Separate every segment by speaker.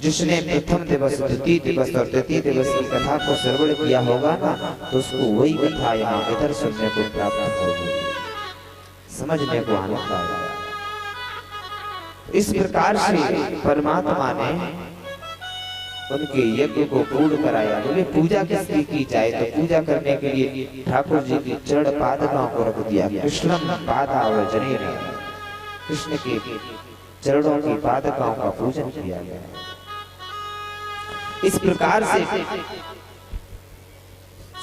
Speaker 1: जिसने प्रथम दिवस, द्वितीय दिवस और तृतीय दिवस की कथा को श्रवण किया होगा ना, तो उसको वही कथा यहाँ इधर सुनने को प्राप्त होगी, समझने को आनंद आएगा। इस प्रकार से परमात्मा ने उनके यज्ञ को पूर्ण कराया। बोले पूजा किसकी की जाए, तो पूजा करने के लिए ठाकुर जी की चरण पादुकाओं को रख दिया। कृष्णम पादावजने, कृष्ण के चरणों की पादुकाओं का पूजन किया गया। इस प्रकार से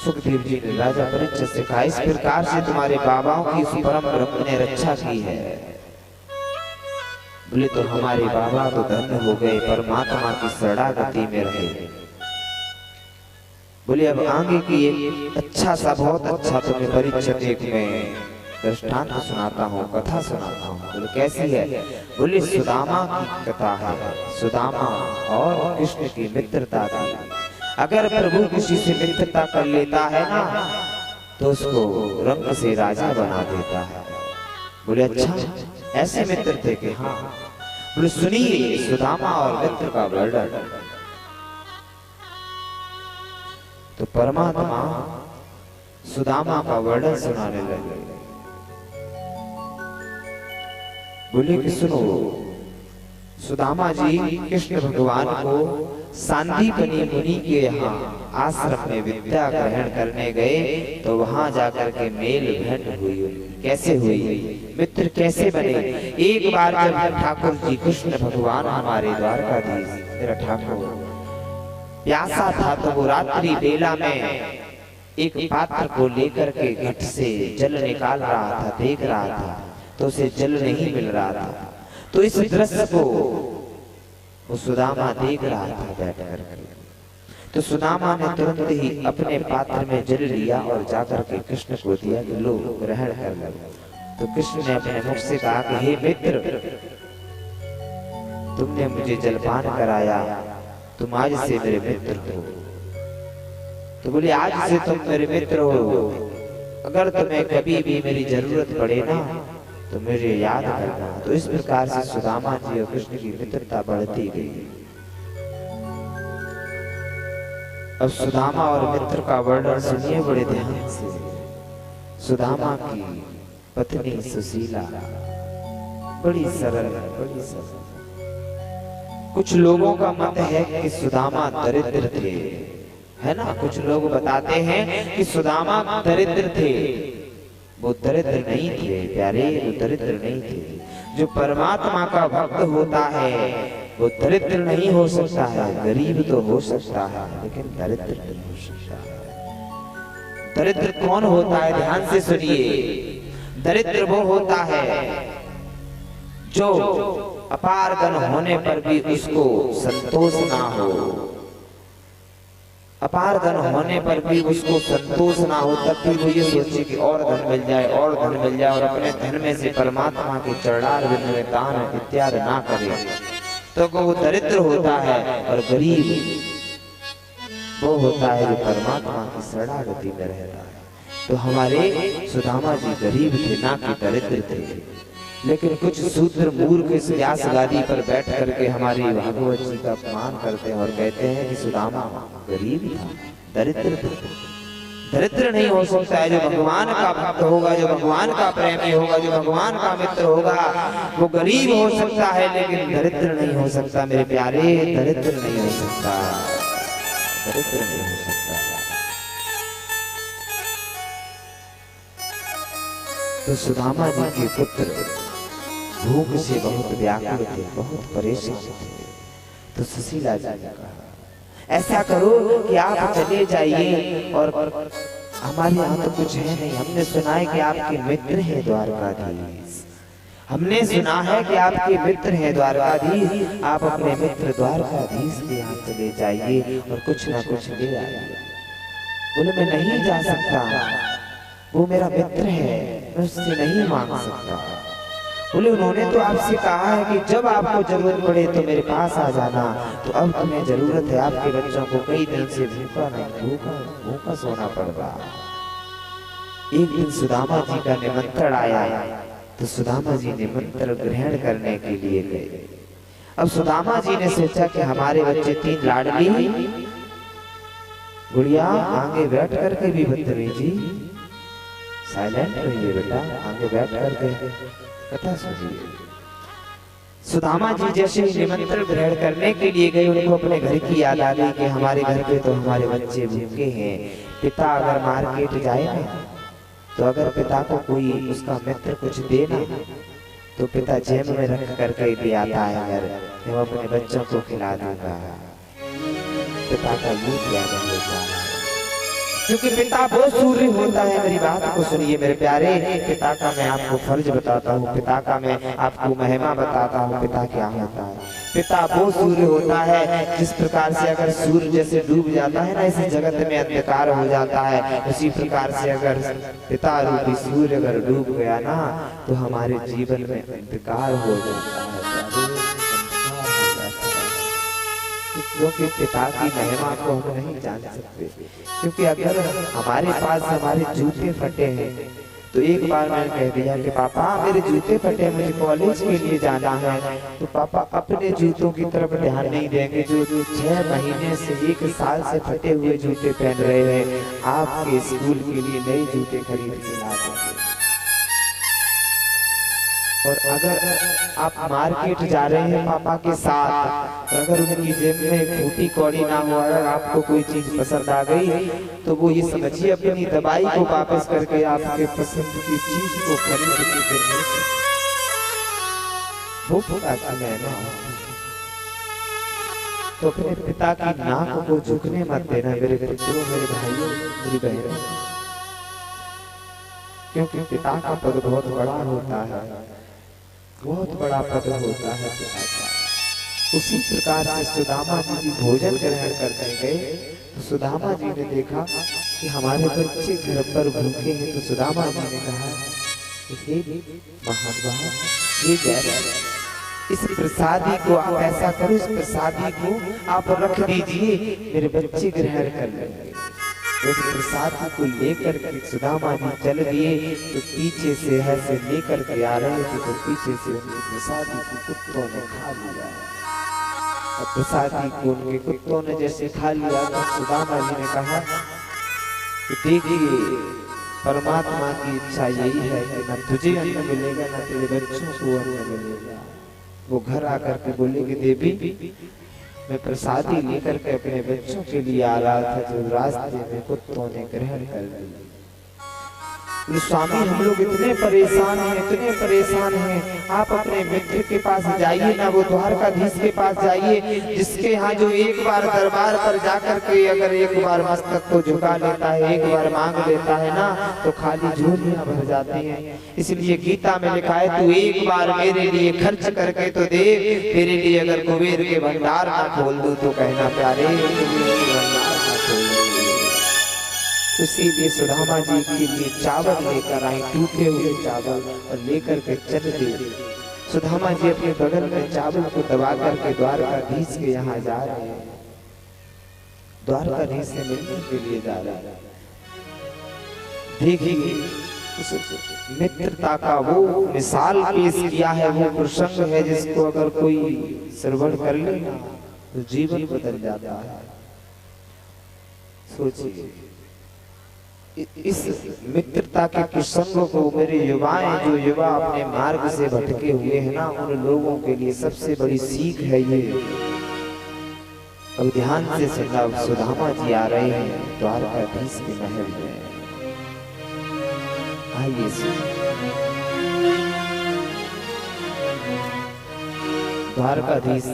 Speaker 1: सुखदेव जी ने राजा परीक्षित से कहा, इस प्रकार से तुम्हारे बाबाओं की उस परम ब्रह्म ने रक्षा की है। बोले तो हमारे बाबा तो धन्य हो गए, परमात्मा की शरणागति में रहे। बोले अब आगे की एक अच्छा सा, बहुत अच्छा तुम्हें परीक्षित एक मैं दृष्टांत सुनाता हूँ, कथा सुनाता हूँ। बोले कैसी है? बोले सुदामा की कथा है। सुदामा और कृष्ण की मित्रता थी। अगर प्रभु किसी से मित्रता कर लेता है ना, तो उसको रंग से राजा बना देता है। बोले अच्छा, ऐसे मित्र थे कि हाँ। बोले सुनिए सुदामा और मित्र का वर्णन। तो परमात्मा सुदामा का वर्णन सुनाने लगे। बोले कि सुनो, सुदामा जी कृष्ण भगवान को सांदीपनी मुनि के यहाँ आश्रम में विद्या ग्रहण करने गए, तो वहां जाकर के मेल भेंट हुई। कैसे हुई? मित्र कैसे बने? एक बार जब ठाकुर जी कृष्ण भगवान हमारे द्वारकाधीश मेरा ठाकुर प्यासा था, तो वो रात्रि बेला में एक पात्र को लेकर के घट से जल निकाल रहा था, देख रहा था, तो उसे जल नहीं मिल रहा था। तो इस दृश्य को वो सुदामा देख रहा था बैठ कर। तो सुदामा ने तुरंत ही अपने पात्र में जल लिया और जाकर के कृष्ण को दिया कि लो ग्रहण कर लो। तो कृष्ण ने अपने मुख से कहा कि हे मित्र, तुमने मुझे जलपान कराया, तुम आज से मेरे मित्र हो। तो बोले आज से तुम मेरे मित्र हो, अगर तुम्हें कभी भी मेरी जरूरत पड़े ना, तो मुझे याद करना। तो इस प्रकार से सुदामा जी और कृष्ण की मित्रता बढ़ती गई। अब सुदामा और मित्र का वर्णन सुनिए बड़े ध्यान से। सुदामा की पत्नी सुशीला बड़ी सरल है, बड़ी सरल। कुछ लोगों का मत है कि सुदामा दरिद्र थे, है ना। कुछ लोग बताते हैं कि सुदामा दरिद्र थे। वो दरिद्र नहीं थे प्यारे, वो दरिद्र नहीं थे। जो परमात्मा का भक्त होता है वो दरिद्र नहीं हो सकता है। गरीब तो हो सकता है, लेकिन दरिद्र नहीं हो सकता है। दरिद्र कौन होता है? ध्यान से सुनिए। दरिद्र वो होता है जो अपार धन होने पर भी उसको संतोष ना हो। अपार धन होने पर भी उसको संतोष ना हो, तब भी वो ये सोचे कि और धन मिल जाए, और धन मिल जाए, और अपने धन में से परमात्मा के चरणारविंद में दान इत्यादि ना करे, तो वो दरिद्र होता है। और गरीब वो होता है जो परमात्मा की शरणागति में रहता है। तो हमारे सुदामा जी गरीब थे, ना कि दरिद्र थे। लेकिन कुछ शूद्र मूर्ख इस व्यास गादी पर बैठ करके हमारी भागवत जी का अपमान करते हैं और कहते हैं कि सुदामा गरीब था, दरिद्र था। दरिद्र नहीं हो सकता है। जो भगवान का भक्त होगा, जो भगवान का प्रेमी होगा, जो भगवान का मित्र होगा, वो गरीब हो सकता है लेकिन दरिद्र नहीं हो सकता। मेरे प्यारे, दरिद्र नहीं हो सकता, दरिद्र नहीं हो सकता। तो सुदामा जी के पुत्र भूख से बहुत व्याकुल थे, बहुत परेशान थे। तो सुशीला जी ने कहा ऐसा करो कि आप चले जाइए, और हमारे यहाँ तो कुछ है नहीं। हमने सुना है कि आपके मित्र हैं द्वारकाधीश, हमने सुना है कि आपके मित्र हैं द्वारकाधीश। आप अपने मित्र द्वारकाधीश के यहाँ चले जाइए और कुछ ना कुछ ले आइए। बोले मैं नहीं जा सकता, वो मेरा मित्र है, मैं उससे नहीं मांग सकता। बोले उन्होंने तो आपसे कहा है कि जब आपको जरूरत पड़े तो मेरे पास आ जाना। तो अब तुम्हें जरूरत है, आपके बच्चों को कई दिन से भूखा सोना पड़ रहा। एक दिन सुदामा जी का निमंत्रण आया, तो सुदामा जी निमंत्रण ग्रहण करने के लिए गए। अब सुदामा जी ने सोचा कि हमारे बच्चे 3 लाडली गुड़िया आगे बैठ करके भी बदतमीजी, साइलेंट रहिए बेटा, आगे बैठ करके कथा सुनिए। सुदामा जी जैसे ही निमंत्रण ग्रहण करने के लिए गए, उनको अपने घर की याद आ गई कि हमारे घर पे तो हमारे बच्चे भूखे हैं। पिता अगर मार्केट जाए ना, तो अगर पिता को कोई उसका मित्र कुछ दे ना, तो पिता जेब में रख करके ले आता है घर, वो अपने बच्चों को खिला दूंगा। पिता का ये ज्ञान होता है, क्योंकि पिता बहुत सूर्य होता है। मेरी बात को सुनिए मेरे प्यारे, पिता का मैं आपको फर्ज बताता हूँ, पिता का मैं आपको महिमा बताता हूँ। पिता क्या होता है? पिता वो सूर्य होता है जिस प्रकार से अगर सूर्य जैसे डूब जाता है ना, इस जगत में अंधकार हो जाता है, उसी प्रकार से अगर पिता रूपी सूर्य अगर डूब गया ना, तो हमारे जीवन में अंधकार हो जाता है। क्योंकि पिता की महिमा को हम नहीं जान सकते, क्योंकि अगर हमारे पास हमारे जूते फटे हैं, तो एक बार मैंने कह दिया कि पापा मेरे जूते फटे, मुझे कॉलेज के लिए जाना है, तो पापा अपने जूतों की तरफ ध्यान नहीं देंगे जो 6 महीने से 1 साल से फटे हुए जूते पहन रहे हैं, आपके स्कूल के लिए नए जूते खरीद के ला देंगे। और अगर आप मार्केट जा रहे हैं पापा के साथ, अगर उनकी जेब में फूटी कौड़ी ना हो, अगर आपको कोई चीज पसंद आ गई, तो वो ये समझिए अपनी दवाई को वापस करके आपके पसंद की चीज को खरीद के देंगे। वो पिता की महिमा। तो अपने पिता की नाक को झुकने मत देना मेरे बच्चों, मेरे भाइयों, मेरी बहनों, क्योंकि पिता का पद बहुत बड़ा होता है, बहुत बड़ा पद होता है पिता का। उसी प्रकार से सुदामा जी भोजन ग्रहण करके गए, तो सुदामा जी ने देखा कि हमारे बच्चे घर पर भूखे हैं, तो सुदामा जी ने कहा, हे महानुभाव, ये जय इस प्रसादी को आप ऐसा करो, इस प्रसादी को आप रख दीजिए, मेरे बच्चे ग्रहण कर लेंगे। उस प्रसाद को लेकर के सुदामा जी चल दिए, तो पीछे से ऐसे लेकर के आ रहे थे, तो पीछे से उनके प्रसादी को कुत्तों ने खा लिया। और प्रसादी को उनके कुत्तों ने जैसे खा लिया, तो सुदामा जी ने कहा कि देखिए परमात्मा की इच्छा यही है कि न तुझे अन्न मिलेगा, न तेरे बच्चों को अन्न मिलेगा। वो घर आकर के बोले कि देवी, मैं प्रसादी लेकर के अपने बच्चों के लिए आ रहा था, जो रास्ते में कुत्तों ने ग्रहण कर लिया। स्वामी हम लोग इतने परेशान हैं, इतने परेशान हैं, आप अपने मित्र के पास जाइए ना, वो द्वारकाधीश के पास जाइए, जिसके यहाँ जो एक बार दरबार पर जाकर के अगर एक बार मस्तक को झुका लेता है, एक बार मांग लेता है ना, तो खाली झोलियां भर जाती हैं। इसलिए गीता में लिखा है, तू एक बार मेरे लिए खर्च करके तो दे, तेरे लिए अगर कुबेर के भंडार ना खोल दूं तो कहना प्यारे भंडार ना खोल। इसीलिए सुदामा जी के लिए चावल लेकर आए, टूटे हुए चावल, और लेकर के चल दिए। सुदामा जी अपने बगल में चावल को दबा करके द्वारकाधीश के यहाँ जा रहे हैं, द्वारकाधीश से मिलने के लिए जा रहे हैं। देखिए उस मित्रता का वो मिसाल पेश किया है, वो प्रसंग है जिसको अगर कोई श्रवण कर ले तो जीवन बदल जाता है। सोचिए इस मित्रता के प्रसंगों को मेरे युवाएं, जो युवा अपने मार्ग से भटके हुए हैं ना, उन लोगों के लिए सबसे बड़ी सीख है ये। अब ध्यान से सुना, सुदामा जी आ रहे हैं द्वारकाधीश के महल में। आइए द्वारकाधीश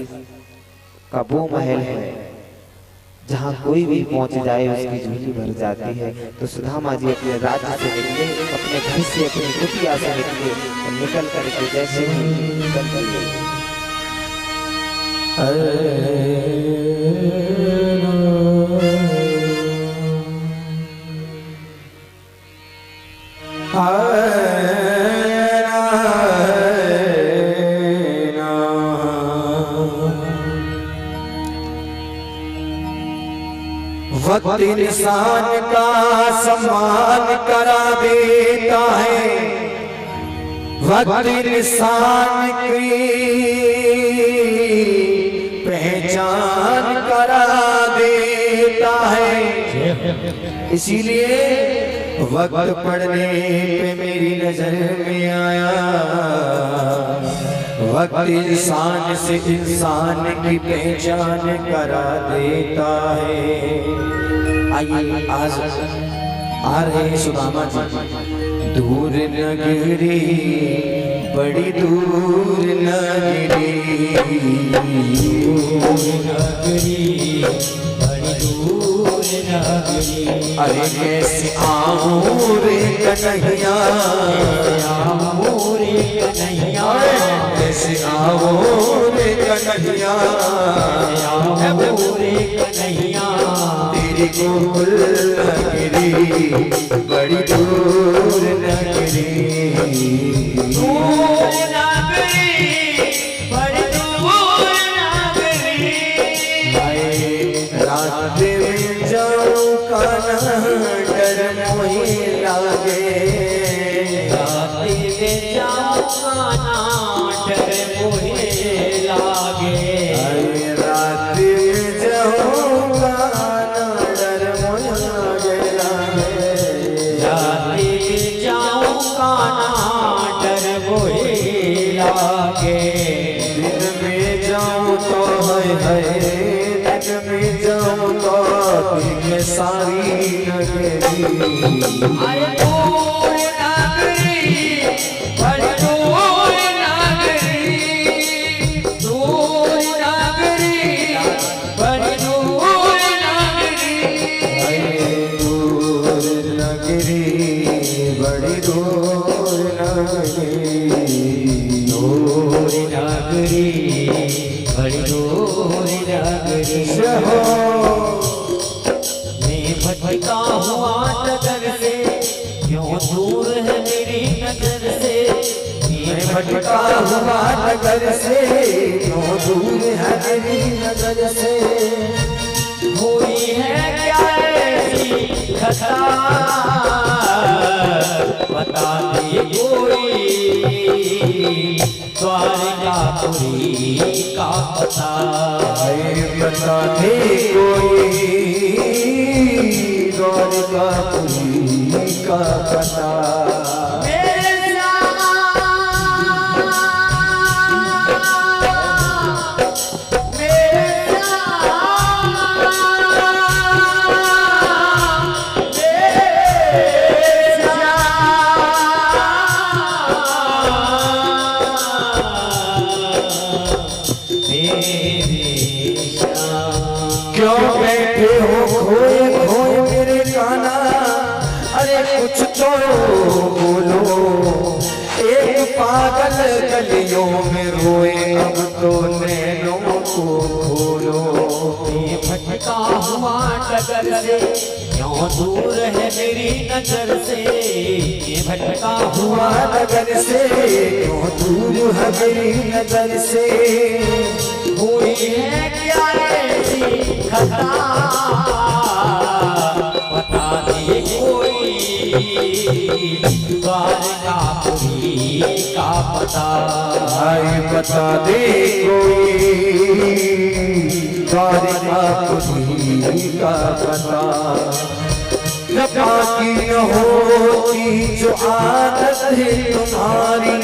Speaker 1: का वो महल है जहाँ कोई भी पहुंच जाए उसकी झोली भर जाती है। तो सुदामा जी अपने राज्य से निकले, अपने घर से, अपनी कुटिया से निकले, और निकल करके जैसे
Speaker 2: वक्त इंसान का सम्मान करा देता है, वक्त इंसान की पहचान करा देता है, इसीलिए वक्त पढ़ने पे मेरी नजर में आया। वक्त इंसान से इंसान की पहचान करा देता है। आइए आज आ रहे सुदामा जी। दूर नगरी बड़ी दूर नगरी, दूर नगरी बड़ी दूर नगरी। अरे कैसे आऊं रे कन्हैया, आऊं रे कन्हैया, कैसे आऊं रे कन्हैया, आऊं रे कन्हैया। तेरी गोकुल नगरी बड़ी दूर नगरी, दूर नगरी बड़ी दूर नगरी। रात में जाऊं कान्हा डर मोहे लागे, रात में जाऊं कान्हा डर मोहे लागे। रात में जाऊं कान्हा डर मोहे लागे, रात में जाऊं कान्हा डर मोहे लागे। दिन में जाऊं तो है, दिन में जाऊं तो सारी नगरी। अरे दूर नगरी बड़ी दूर नगरी, दूर नगरी बड़ी दूर नगरी। अरे दूर नगरी बड़ी दूर नगरी, दूर नगरी बड़ी दूर नगरी। भटका हुआ नजर से क्यों दूर है मेरी नजर से, मैं भटका हुआ नजर से क्यों दूर है मेरी नजर से। हुई है क्या ऐसी खता बता दे कोई, द्वारकापुरी का पता बता दे कोई, द्वारकापुरी का पता। क्यों बैठे हो खोए खोए मेरे काना, अरे कुछ तो बोलो। एक पागल गलियों में रोए अब तो नैनों को खोलो। ये भटका हुआ नगर से क्यों दूर है मेरी नजर से, ये भटका हुआ नगर से क्यों दूर है मेरी नजर से। हुई है क्या ऐसी खता बता दे कोई, द्वारकापुरी का पता। हाय बता दे कोई, द्वारकापुरी का पता। न बाकी न होती जो आदत है तुम्हारी,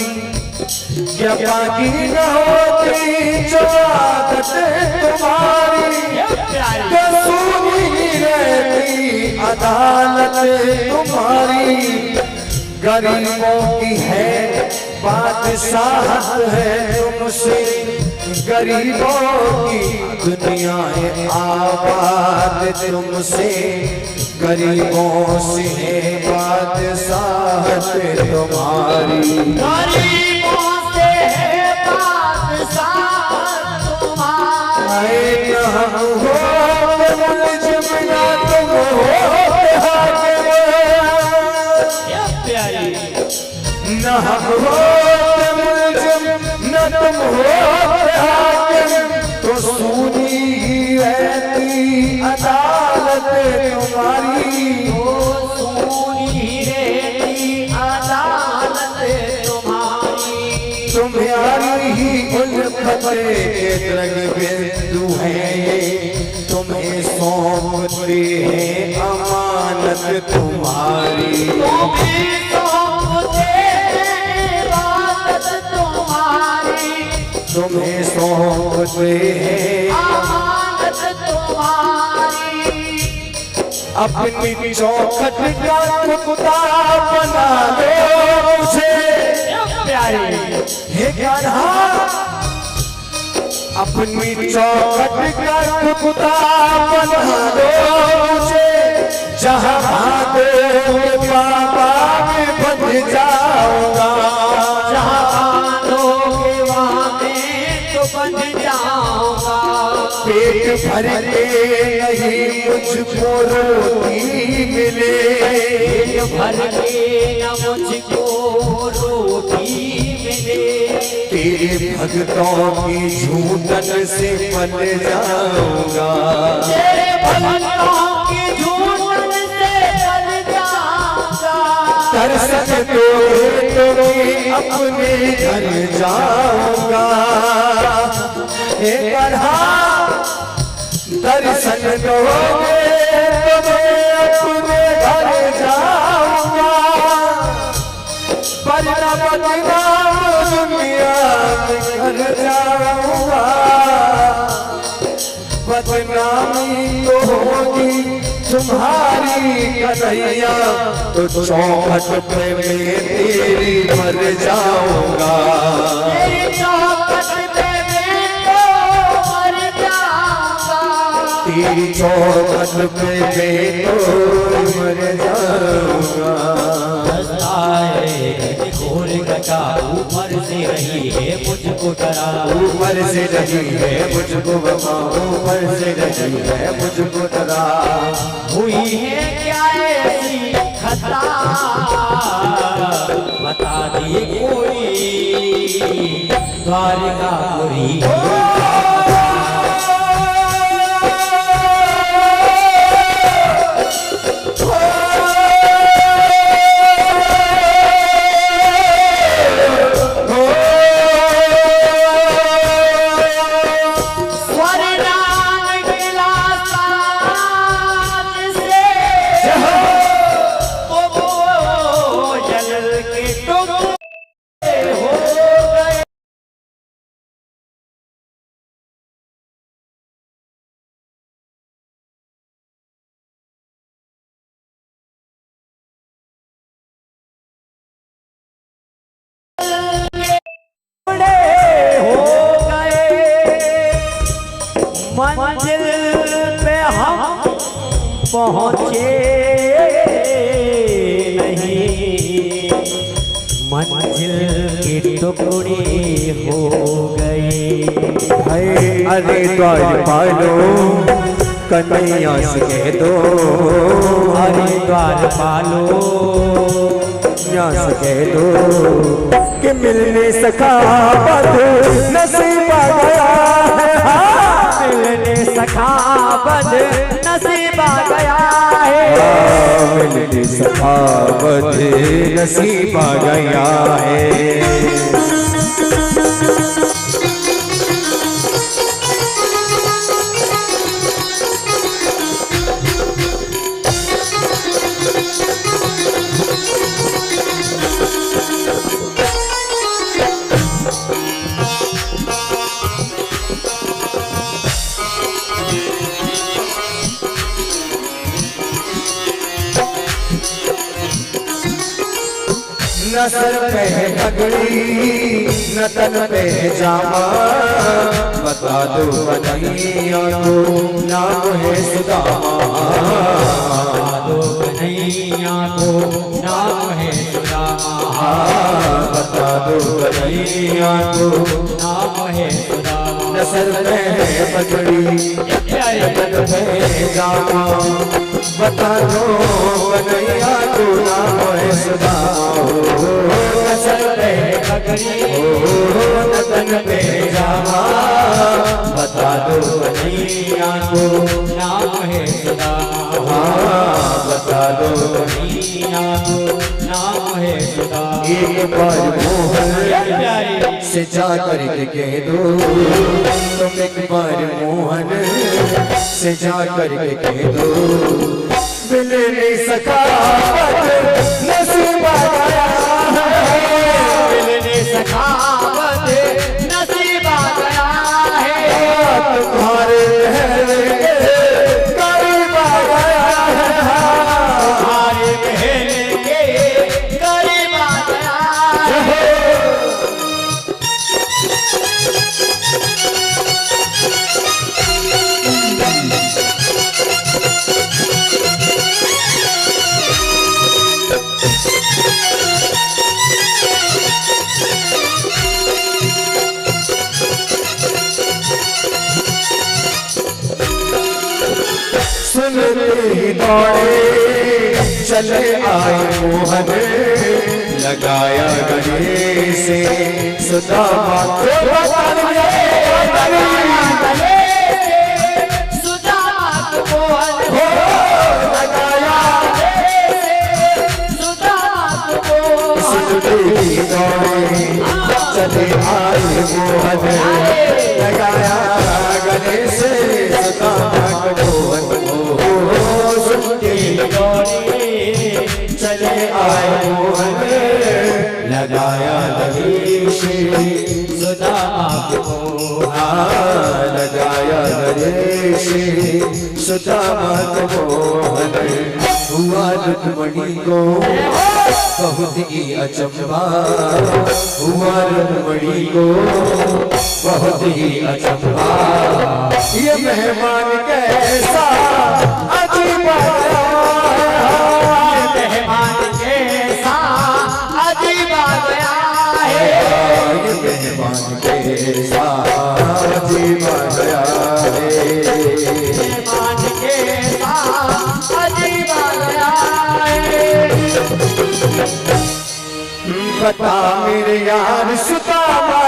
Speaker 2: क्या बाकी न होती जो आदत तुम्हारी। कसूरी रहती अदालत तुम्हारी, गरीबों की है बादशाहत है तुमसे। गरीबों की दुनिया है आबाद तुमसे, गरीबों से है बादशाहत तुम्हारी। गरीबों से है बादशाहत तुम्हारी। न हम हो मुल्ज़िम न तुम हो हाकिम, न हम हो मुल्ज़िम न तुम हो हाकिम। तो सुनी ही रहती अदालत तुम्हारी, तो सुनी रहती अदालत तुम्हारी। के द्रग बिंदु है, तुम्हें सौंपते हैं अमानत तुम्हारी।
Speaker 3: तुम्हें सौंपते हैं इबादत तुम्हारी,
Speaker 2: तुम्हें सौंपते हैं
Speaker 3: अमानत तुम्हारी।
Speaker 2: अपनी चौखट का कुत्ता बना दो मुझे
Speaker 3: प्यारे
Speaker 2: हे कान्हा। अपनी चौखट का कुत्ता बना दो मुझे, जहाँ भागोगे बाबा में बन जाऊंगा।
Speaker 3: जहाँ बांधोगे वहाँ मैं तो बन जाऊंगा।
Speaker 2: पेट भर के नहीं मुझको रोटी मिले,
Speaker 3: पेट भर के न मुझको रोटी मिले,
Speaker 2: तेरे भक्तों की झूठन से पल जाऊंगा।
Speaker 3: तेरे भक्तों की झूठन से पल जाऊंगा।
Speaker 2: दर्शन दोगे तो मैं अपने घर जाऊंगा। हे कान्हा दर्शन दोगे तो मैं अपने घर जाऊंगा। वरना बदनाम दुनिया में घर जाऊंगा। बदनामी तो होगी तुम्हारी कन्हैया, तो चौखट पे मैं तेरी मर जाऊंगा।
Speaker 3: तेरी चौखट पे मैं तो मर जाऊंगा।
Speaker 2: तेरी चौखट पे मैं तो मर जाऊंगा।
Speaker 3: घोर घटा ऊपर से रही है मुझको डरा,
Speaker 2: ऊपर से रही है मुझको वफा, ऊपर से रही है मुझको डरा।
Speaker 3: हुई है क्या ऐसी खता बता दी कोई द्वारकापुरी। मंजिल पे हम पहुँचे नहीं, मंजिल के टुकड़े हो गए।
Speaker 2: अरे द्वार पालो कन्हैया से कह दो,
Speaker 3: अरे द्वार पालो
Speaker 2: यहाँ से कह दो कि मिलने सखावत नसीब आ गया है।
Speaker 3: मिलने सखावत नसीब आ गया है।
Speaker 2: मिलने सखावत नसीब आ गया है। न सर पे है पगड़ी न तन पे है जामा, बता दो कन्हैया को नाम है सुदामा।
Speaker 3: बता दो कन्हैया को नाम है सुदामा।
Speaker 2: बता दो कन्हैया को
Speaker 3: नाम है सुदामा।
Speaker 2: न सर पे है पगड़ी न तन पे है जामा, बता दो कन्हैया को नाम है सुदामा। तन पे जामा, बता दो कन्हैया को
Speaker 3: नाम है सुदामा।
Speaker 2: बता दो
Speaker 3: कन्हैया को नाम है सुधा।
Speaker 2: एक बार मोहन
Speaker 3: प्यारी
Speaker 2: से जा करके कह दो, तुम एक बार मोहन से जा करके कह दो, मिल नहीं सका नसीब आया है,
Speaker 3: मिल नहीं सका नसीब आ गया है,
Speaker 2: तुम्हारे करीब आ गया है,
Speaker 3: तुम्हारे कहने के करीब आ गया है।
Speaker 2: सुनते ही दौड़े चले आए मोहन, लगाया गले से सुदामा को सुनते ही दौड़े चले आए मोहन, लगाया गले से सुदामा को चले आए मोहन, लगाया गले से
Speaker 3: सुदामा को,
Speaker 2: लगाया गले से सुदामा को मोहन, हुआ रुक्मणी को बहुत ही अचंभा, हुआ रुक्मणी को बहुत ही अचंभा, ये मेहमान कैसा अजीब आया,
Speaker 3: ये मेहमान कैसा अजीब आ गया है,
Speaker 2: ये मेहमान कैसा अजीब आया है,
Speaker 3: मेहमान कैसा अजीब आ गया है।
Speaker 2: बता मेरे यार सुदामा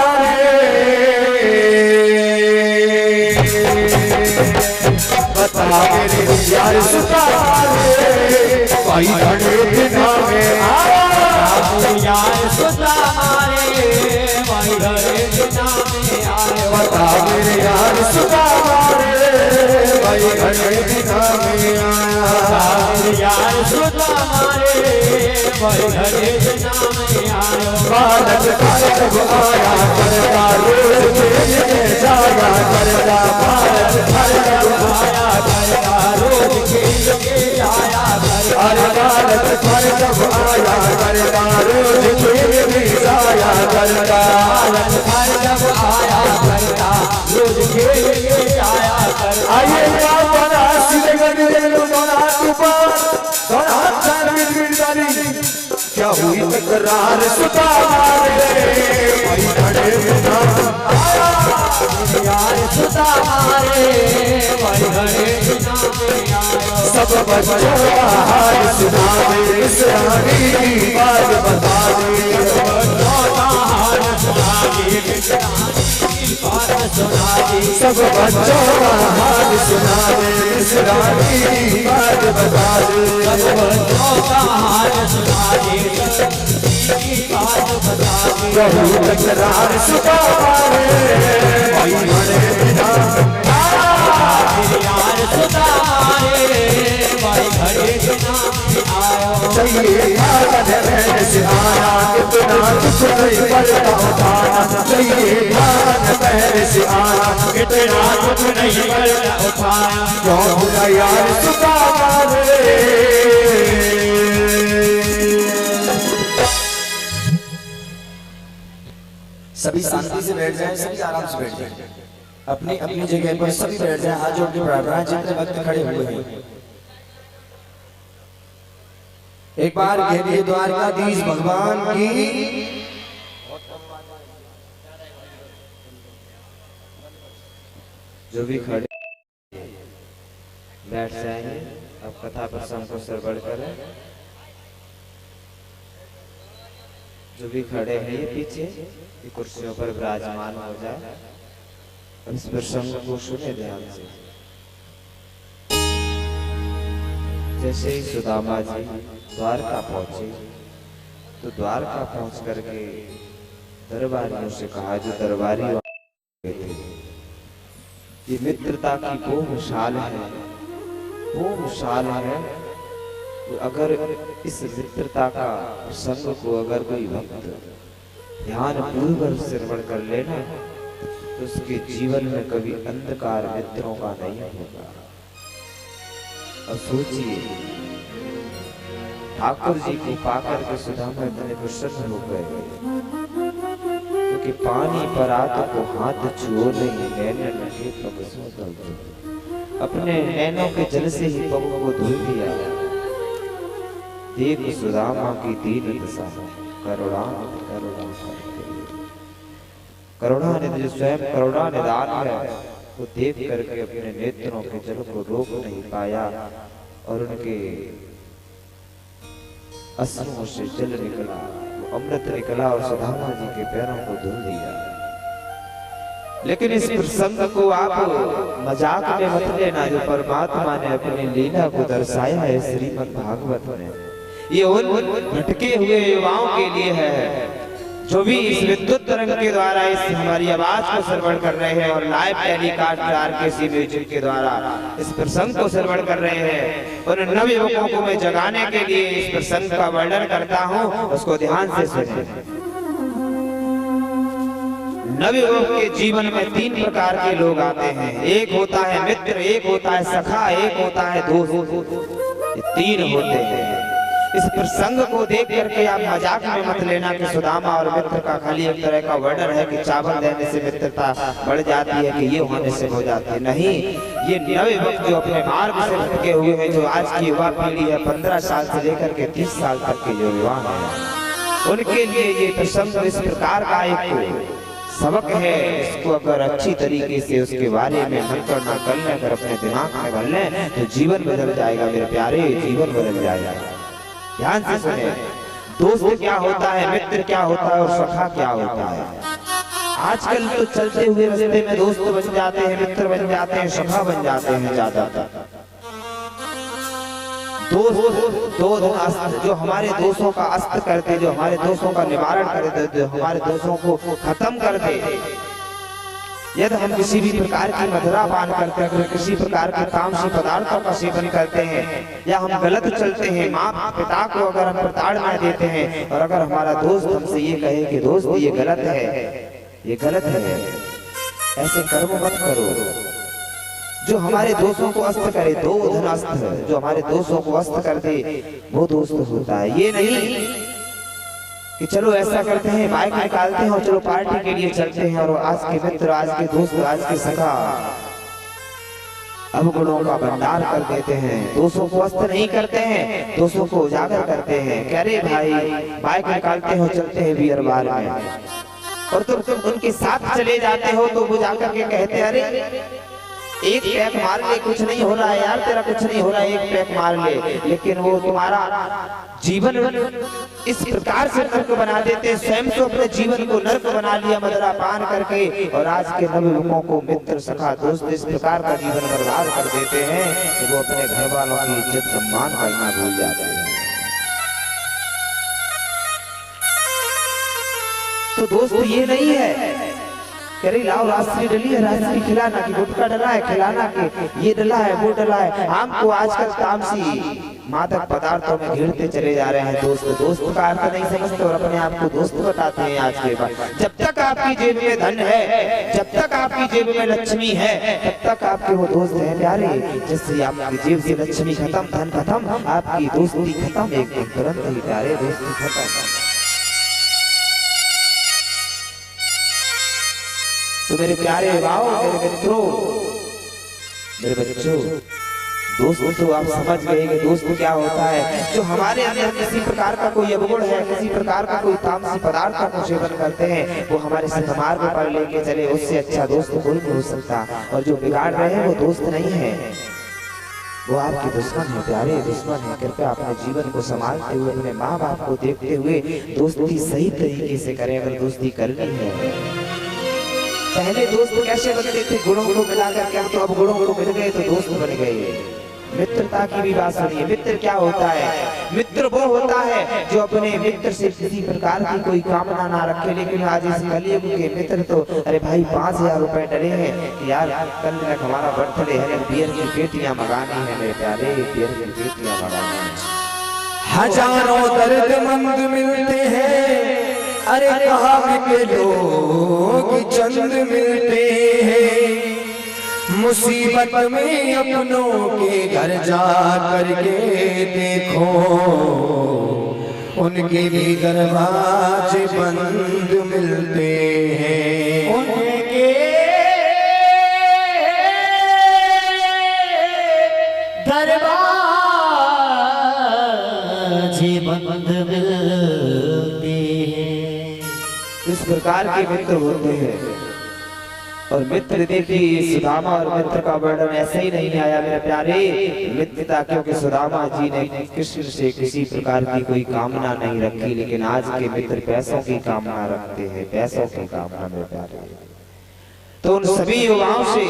Speaker 2: बता मेरे यार सुदामा भाई खड़े बिना में आया,
Speaker 3: यार सुदामा रे भाई घरे बिना में आए,
Speaker 2: बता मेरे यार सुदामा भाई खड़े बिना में आया,
Speaker 3: यार सुदामा रे भाई घरे बिना में आए,
Speaker 2: बालक जब आया करता रोज खेलने जाया करता, बालक जब
Speaker 3: आया करता रोज खेल के आया करता,
Speaker 2: अरे बालक जब आया करता रोज खेलने जाया करता,
Speaker 3: जब आया करता रोज खेल के आया करता।
Speaker 2: आइए बना क्या हुई तकरार सुदामा भाई खड़े बिना
Speaker 3: यार सुदामा रे भाई घरे बिना में आए,
Speaker 2: सब बच्चों का हाल सुना दे, इस रानी की बात बता दे, सब बच्चों का हाल सुना दे, इस रानी की बात बता दे, कहूँ तकरार सुदामा भाई खड़े बिना चाहिए ध्यान से आना, इतना कुछ नहीं पड़ता उठाना, चाहिए ध्यान पहले से आना,
Speaker 3: इतना कुछ नहीं करना उठाया,
Speaker 2: क्यों बुरा यार सुदामा सभी शांति से बैठ जाएं, सभी आराम से बैठ जाएं, अपनी अपनी जगह पर सभी बैठ जाएं, हाथ जोड़ के प्रार्थना जितने भक्त खड़े हुए हैं। एक बार कहिए द्वारकाधीश भगवान की।
Speaker 1: जो भी खड़े बैठ जाएंगे, अब कथा प्रसंग को सरबड़ करें। जो भी खड़े हैं ये पीछे ये कुर्सियों पर विराजमान हो जाए, इस प्रसंग को सुने ध्यान से। जैसे ही सुदामा जी द्वारका पहुंचे, तो द्वारका पहुंच करके दरबारियों से कहा, जो दरबारी थे, ये मित्रता की वो मिसाल है, वो मिसाल है। तो अगर इस मित्रता का प्रसंग को अगर कोई भक्त ध्यान पूर्वक श्रवण कर लेना तो उसके जीवन में कभी अंधकार मित्रों का नहीं होगा। और सोचिए, ठाकुर जी को पाकर के सुदामा इतने प्रसन्न हो गए, क्योंकि पानी पर आत को हाथ छुओ नहीं, नैन लगे पग सो धो। अपने नैनों के जल से ही पग को धुल दिया। देख सुदामा की दीन दशा, करुणानिधि जो स्वयं करुणा निदान है, वो देख करके अपने नेत्रों के जल को रोक नहीं पाया और उनके अश्रुओं से जल निकला, वो अमृत निकला और सुदामा जी के पैरों को धुल दिया। लेकिन इस प्रसंग को आप मजाक में मत लेना, जो परमात्मा ने अपनी लीला को दर्शाया है श्रीमद् भागवत में, ये उन भटके हुए युवाओं के लिए है जो भी इस विद्युत तरंग के द्वारा इस हमारी आवाज को श्रवण कर रहे हैं और लाइव टेलीकास्ट आरकेसी म्यूजिक के द्वारा इस प्रसंग को श्रवण कर रहे हैं। उन नवयुवकों को मैं जगाने के लिए इस प्रसंग का वर्णन करता हूं, उसको ध्यान से सुनें। नवयुवक के जीवन में 3 प्रकार के लोग आते हैं। एक होता है मित्र, एक होता है सखा, एक होता है दोस्त। ये 3 होते हैं। इस प्रसंग को देख करके आप मजाक में मत लेना कि सुदामा और मित्र का खाली एक तरह का वर्णन है कि चावल देने से मित्रता बढ़ जाती है, कि ये होने से हो जाती है। नहीं, ये नवयुवक जो अपने मार्ग से भटके हुए हैं, जो आज की युवा पीढ़ी है, 15 साल से लेकर के 30 साल तक के जो युवा हैं, उनके लिए ये प्रसंग इस प्रकार का एक सबक है। इसको अगर अच्छी तरीके से उसके बारे में मन करना कर लें, अगर अपने दिमाग में भर लें तो जीवन बदल जाएगा मेरे प्यारे, जीवन बदल जाएगा। ध्यान से सुने, दोस्त क्या होता है, मित्र क्या होता है और सखा क्या होता है। आजकल तो चलते हुए रास्ते में दोस्त बन जाते हैं, मित्र बन जाते हैं, सखा बन जाते हैं। ज्यादातर दोस्त जो हमारे दोषों का अस्त करते, जो हमारे दोषों का निवारण करते, जो हमारे दोषों को खत्म कर दे। यदि हम किसी भी प्रकार की मदिरा पान करते हैं, किसी प्रकार के तामसी पदार्थों का सेवन करते हैं, या हम गलत चलते हैं, माँ पिता को अगर हम प्रताड़ना देते हैं, और अगर हमारा दोस्त हमसे ये कहे कि दोस्त ये गलत है, ये गलत है, ऐसे कर्म मत करो। जो हमारे दोषों को अस्त करे, दो धनास्त है, जो हमारे दोषों को अस्त कर दे वो दोस्त होता है। ये नहीं कि चलो ऐसा करते हैं, बाइक निकालते हैं और चलो पार्टी के लिए चलते हैं, और आज के मित्र, आज के दोस्त, आज के सखा अवगुणों का भंडार कर देते हैं। दोषों को अस्त नहीं करते हैं, दोषों को उजागर करते हैं। कह रहे भाई बाइक निकालते हैं और चलते हैं बियर बार में, और तुम उनके साथ चले जाते हो तो वो जाकर के कहते हैं अरे एक पैक मार ले, कुछ नहीं हो रहा है यार, तेरा कुछ नहीं हो रहा है, एक पैक मार ले। लेकिन वो तुम्हारा जीवन इस प्रकार से नर्क बना देते हैं, स्वयं से अपने जीवन को नर्क बना लिया मदिरा पान करके। और आज के नवयुवकों को मित्र, सखा, दोस्त इस प्रकार का जीवन बर्बाद कर देते हैं कि वो अपने घर वालों की इज्जत सम्मान करना भूल जाते हैं। तो दोस्त ये नहीं है कह रही लाओ रास्त्री डली है, रास्त्री खिलाना की, गुटखा डला है खिलाना के, ये डला है वो डला है। हमको आजकल तामसी मादक पदार्थों में घिरते चले जा रहे हैं। दोस्त का अर्थ नहीं समझते और अपने आप को दोस्त बताते हैं आज के बाद। जब तक आपकी जेब में धन है, जब तक आपकी जेब में लक्ष्मी है, तब तक आपके वो दोस्त हैं प्यारे। जिससे आपकी जेब से लक्ष्मी खत्म, धन खत्म, आपकी दोस्ती खत्म, एक दिन तुरंत ही प्यारे दोस्ती खत्म। तो मेरे प्यारे भाव, मेरे मित्रों, मेरे बच्चों, दोस्त तो आप समझ गए कि दोस्त क्या होता है। जो हमारे अंदर किसी प्रकार का कोई अवगुण है, किसी प्रकार का कोई तामसी पदार्थ का सेवन करते हैं, वो हमारे सन्मार्ग पर लेके चले, उससे अच्छा दोस्त कोई नहीं हो सकता। और जो बिगाड़ रहे हैं वो दोस्त नहीं है, वो आपके दुश्मन है, प्यारे दुश्मन है। कृपया अपने जीवन को संभालते हुए, अपने माँ बाप को देखते हुए दोस्ती सही तरीके से करें। अगर दोस्ती करनी है, पहले दोस्त कैसे बनते थे, गुणों को मिला करके, अब तो अब गुणों को मिल गए तो दोस्त बन गए। मित्रता की भी बात सुनिए। मित्र क्या होता है? मित्र वो होता है जो अपने मित्र से किसी प्रकार की कोई कामना ना रखे। लेकिन आज इस कलयुग के मित्र तो अरे भाई 5000 रुपए डरे हैं कि यार कल तक हमारा बर्थडे है, बियर की पेटियां मंगानी है मेरे प्यारे, बियर की पेटियां मंगानी है।
Speaker 2: हजारों दर्दमंद मिलते हैं, अरे कहाँ के लोग चंद मिलते हैं। मुसीबत में अपनों के घर जा करके देखो, उनके भी दरवाजे बंद मिलते हैं।
Speaker 3: उनके दरवाजे बंद मिलते हैं।
Speaker 1: इस प्रकार के मित्र होते हैं। और मित्र देखिए, सुदामा और मित्र का वर्णन ऐसे ही नहीं आया मेरे प्यारे। मित्रता क्योंकि सुदामा जी ने कृष्ण से किसी प्रकार की कोई कामना नहीं रखी, लेकिन आज के मित्र पैसों की कामना रखते हैं, पैसों की कामना मेरे प्यारे। तो उन सभी युवाओं से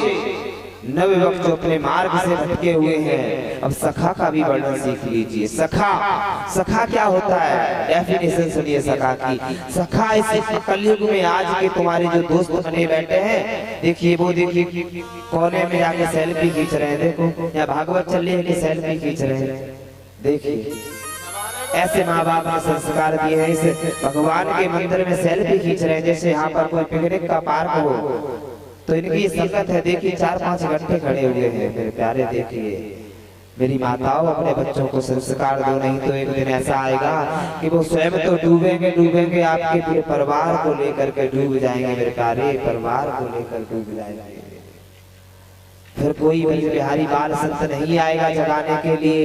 Speaker 1: नवयुवक जो अपने मार्ग से भटके हुए हैं, अब सखा का भी वर्णन सीख लीजिए। सखा, सखा क्या होता है? डेफिनेशन सुनिए सखा की। सखा इस कलयुग में आज के तुम्हारे जो दोस्त बने बैठे हैं, देखिए वो देखिए कोने में आके सेल्फी खींच रहे हैं, देखो या भागवत चल रही है कि सेल्फी खींच रहे हैं। देखिए ऐसे माँ बाप ने संस्कार दिए हैं, इस भगवान के मंदिर में सेल्फी खींच रहे हैं जैसे यहाँ पर कोई पिकनिक का पार्क हो। तो इनकी संगत है, देखिए 4-5 घंटे खड़े हुए हैं मेरे प्यारे। देखिए मेरी माताओं अपने बच्चों को संस्कार दो, नहीं तो एक दिन ऐसा आएगा कि वो स्वयं तो डूबेंगे, आपके पूरे परिवार को लेकर के डूब जाएंगे मेरे प्यारे, परिवार को लेकर डूब जाएंगे। फिर कोई भी बिहारी बाल संत नहीं आएगा जगाने के लिए,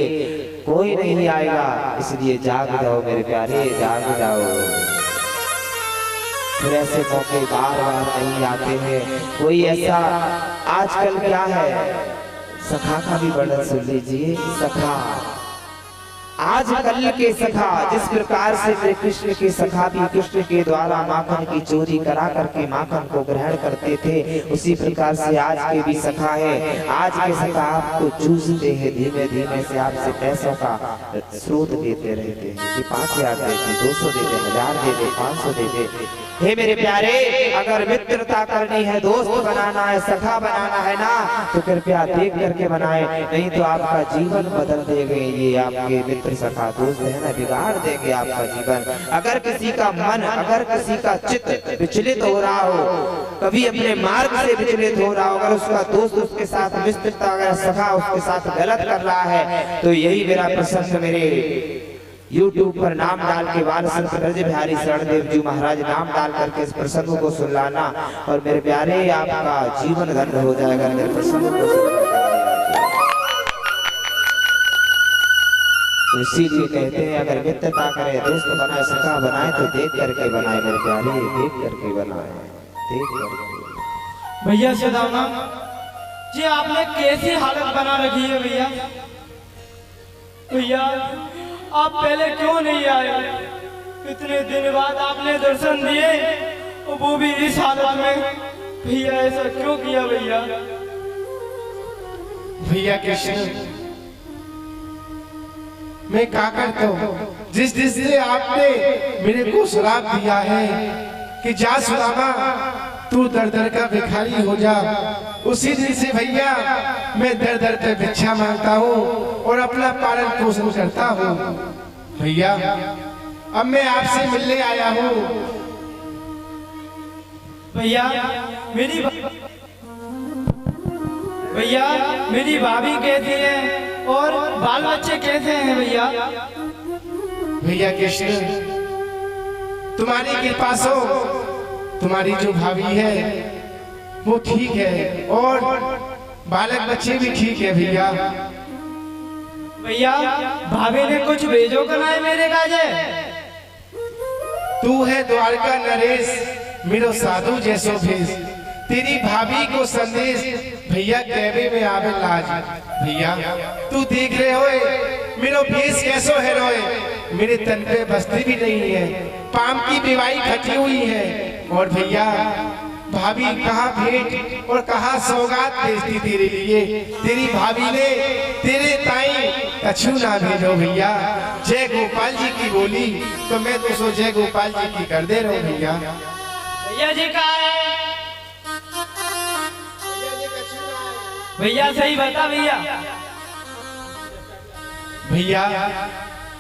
Speaker 1: कोई नहीं आएगा। इसलिए जाग जाओ मेरे प्यारे, जाग जाओ। फिर ऐसे मौके बार बार नहीं आते हैं। कोई ऐसा आजकल क्या है, सखा का भी वर्णन सुन लीजिए। सखा, आजकल के सखा जिस प्रकार से मेरे कृष्ण के सखा भी कृष्ण के द्वारा माखन की चोरी करा करके माखन को ग्रहण करते थे, उसी प्रकार से आज के भी सखा है। आज के सखा आपको चूसते हैं, धीमे धीमे से आपसे पैसों का स्रोत देते रहते हैं कि 5000 दे दे, 200 दे दे, 1000 दे दे, 500 दे दे। हे मेरे प्यारे, अगर मित्रता करनी है, दोस्त बनाना है, सखा बनाना है ना, तो कृपया देख करके बनाए, नहीं तो आपका जीवन बदल देंगे ये आपके मित्र सखा दोस्त है ना, बिगाड़ देंगे आपका जीवन। अगर किसी का मन, अगर किसी का चित्त विचलित हो रहा हो, कभी अपने मार्ग से विचलित हो रहा हो, अगर उसका दोस्त उसके साथ मित्रता, अगर सखा उसके साथ गलत कर रहा है, तो यही मेरा प्रसंग मेरे YouTube पर नाम डाल के बाल संत ब्रज बिहारी शरणदेव जी महाराज नाम डाल करके इस प्रसंग को सुन लाना, और मेरे प्यारे आपका जीवन धन्य हो जाएगा मेरे प्रसंग को सुनकर। इसीलिए कहते हैं अगर मित्रता करे, दोस्त बनाए, सखा बनाए तो देख करके बनाए मेरे प्यारे, देख करके बनाए, देख करके।
Speaker 3: भैया सदामा जी, आपने कैसी हालत बना रखी है भैया? भैया आप पहले क्यों नहीं आए? इतने दिन बाद आपने दर्शन दिए, और वो भी इस हालत में। भैया ऐसा क्यों किया भैया?
Speaker 4: भैया कृष्ण, मैं क्या करता हूँ? जिस दिन से आपने मेरे को श्राप दिया है कि जा सुदामा तू दर दर का भिखारी हो जा, उसी दिन से भैया मैं दर दर पे भिक्षा मांगता हूँ और अपना पालन पोषण करता हूँ। भैया अब मैं आपसे मिलने आया हूँ।
Speaker 3: भैया मेरी भाभी कैसी है और बाल बच्चे कैसे हैं भैया?
Speaker 4: भैया कृष्ण, तुम्हारी कृपा से तुम्हारी जो भाभी है वो ठीक है और बालक बच्चे भी ठीक है। भैया
Speaker 3: भैया भाभी ने कुछ भेजो कनाए मेरे काजे?
Speaker 4: तू है द्वारका नरेश, मेरो साधु जैसो भेष, तेरी भाभी को संदेश भैया कहवे में आवे लाज। भैया तू देख रहे हो मेरो भेष कैसो है रोए, मेरे तन पे बस्ती भी नहीं है, पाम की बिवाई खटी हुई है, और भैया भाभी कहाँ भेंट और कहाँ सौगात भेजती तेरे लिए। तेरी भाभी ने तेरे ताई कछु ना भेजो भैया। जय गोपाल जी की बोली तो मैं तो सो जय गोपाल जी की कर दे रहा हूँ भैया।
Speaker 3: भैया जी का है भैया, सही बता भैया।
Speaker 4: भैया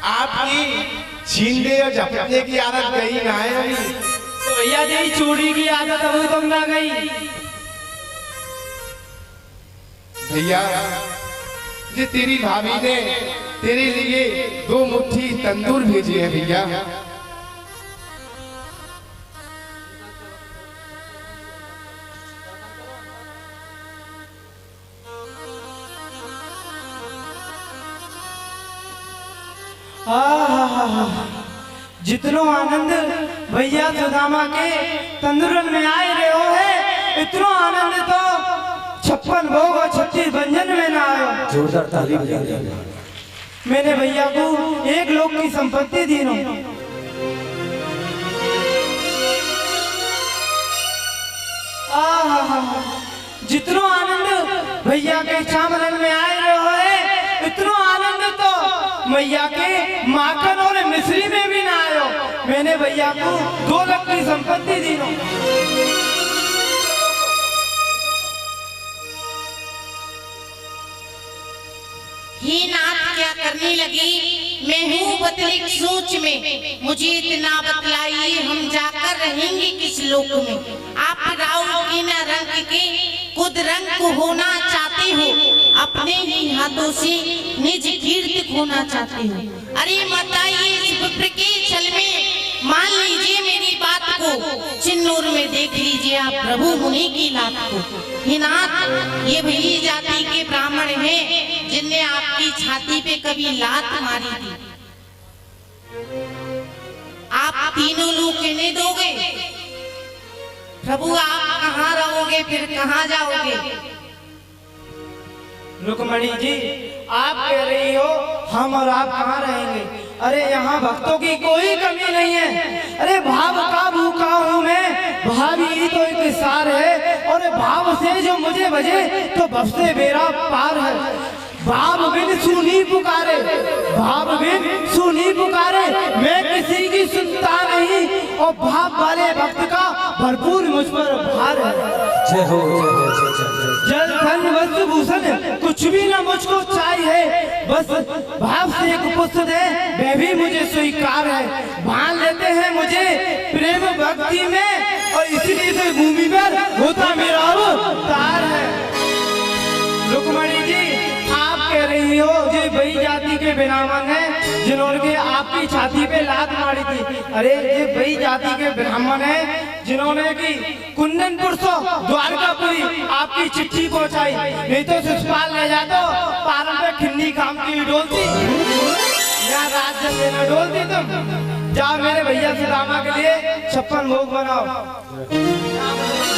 Speaker 4: आपकी छीनने और झपटने की आदत गई ना है अभी।
Speaker 3: तो भैया जी चोरी की आदत अभी तुम ना गई।
Speaker 4: भैया ये तेरी भाभी ने तेरे लिए 2 मुट्ठी तंदूर भेजी है भैया।
Speaker 3: जितनो आनंद भैया सुदामा के तंदुरन में आए रहे हो है, इतनो आनंद तो 56 भोग और 36 व्यंजन में ना आयो।
Speaker 2: जोरदार ताली बजा।
Speaker 3: मैंने भैया को 1 लोक की संपत्ति दी नो। जितनो आनंद भैया के चामरन में आए रहे हो है, इतनो आनंद तो मैया के माखन और मिश्री में भी ना आयो। मैंने भैया को 2 लाख की संपत्ति दी नो।
Speaker 5: ही नाथ क्या करने लगी, मैं हूँ बतलिक सोच में, मुझे इतना बतलाइए हम जाकर रहेंगे किस लोक में। आप राव की न रंग के खुद रंग को होना चाहते हो, अपने ही हाथों से निज कीर्ति खोना चाहते हो। अरे बताइए इस विप्र के छल में, मान लीजिए मेरी बात को, चिन्नूर में देख लीजिए आप प्रभु मुनि की लात को। हे नाथ ये भली जाति के ब्राह्मण हैं जिनने आपकी छाती पे कभी लात मारी थी। आप तीनों लोग कहने दोगे प्रभु, आप कहाँ रहोगे फिर कहाँ जाओगे?
Speaker 3: रुक्मणी जी आप कह रही हो हम और आप कहाँ रहेंगे? अरे यहाँ भक्तों की कोई कमी नहीं है। अरे भाव का भूखा हूँ मैं, भाव ही तो एक सार है, और भाव से जो मुझे बजे तो भव से मेरा पार है। भाव बिन सुनी पुकारे, भाव बिन सुनी पुकारे, मैं किसी की सुनता नहीं, और भाव वाले भक्त का भरपूर मुझ पर भार है।
Speaker 2: जय हो
Speaker 3: जल धन वस्त्र भूषण कुछ भी ना मुझको चाहिए, बस भाव से एक पुत्र दे वह भी मुझे स्वीकार है। भान लेते हैं मुझे प्रेम भक्ति में, और इसलिए तो भूमि पर होता मेरा अवतार है। रुक्मणी जी आप कह रही हो जो बई जाति के ब्राह्मण हैं जिन्होंने आपकी छाती पे लात मारी थी। अरे ये बई जाति के ब्राह्मण हैं जिन्होंने की कुंदनपुर से द्वारकापुरी आपकी चिट्ठी पहुंचाई, नहीं तो शिशुपाल ले जातो पारम पे खिन्नी काम की डोलती या राज्य में न डोलती। तुम जाओ मेरे भैया सुदामा के लिए 56 भोग बनाओ।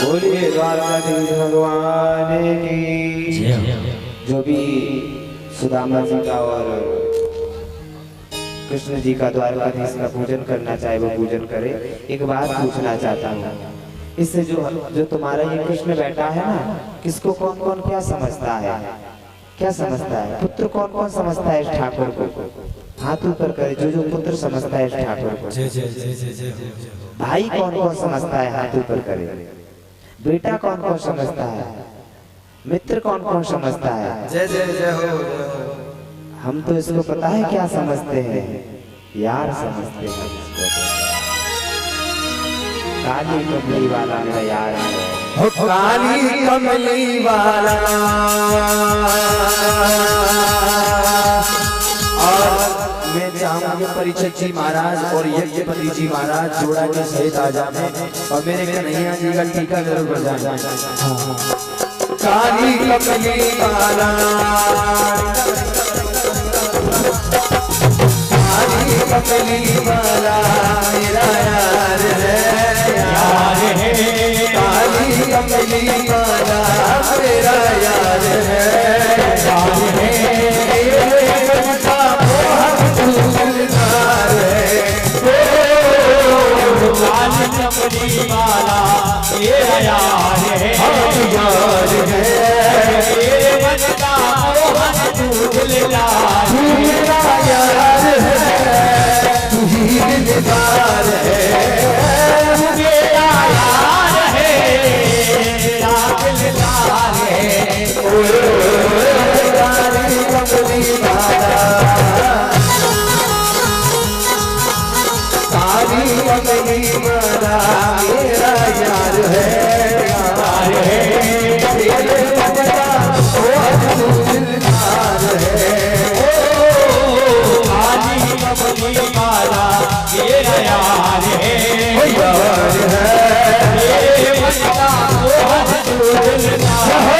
Speaker 1: बोलिए द्वारकाधीश भगवान की। जो भी सुदामा जी का और कृष्ण जी का द्वारकाधीश का पूजन करना चाहे वो पूजन करे। एक बात पूछना चाहता हूँ, इससे जो तुम्हारा ये कृष्ण बैठा है ना, किसको कौन कौन क्या समझता है? क्या समझता है? पुत्र कौन कौन समझता है इस ठाकुर को? हाथ ऊपर करे जो पुत्र समझता है इस ठाकुर को। भाई कौन कौन समझता है? हाथ ऊपर करे। बेटा कौन कौन समझता है? मित्र कौन कौन समझता है?
Speaker 2: जय जय जय हो।
Speaker 1: हम तो इसको पता है क्या समझते हैं, यार समझते हैं इसको। काली कमली वाला मेरा यार है,
Speaker 2: काली कमली वाला। और मैं चाहूंगा परीक्षक जी महाराज और यज्ञपति जी महाराज जोड़ा के सहित आ जाए और मेरे कन्हैया जी का टीका जरूर बजाएं। काली कमली वाला, काली कमली वाला मेरा यार है, यार है। काली कमली वाला मेरा यार है, यार है। काली कमली वाला यार है, यार है, मेरे मन का मोहन तू दिलदार, तू मेरा यार है, तू ही दिलदार है, तू मेरा यार है, मेरा दिलदार है, तारी कमली वाला, तारी कमली वाला मेरा यार है, यार है, तेरे मन का वो दिलदार है, ओ तारी कमली वाला मेरा यार है, यार है, तेरे मन का वो दिलदार है।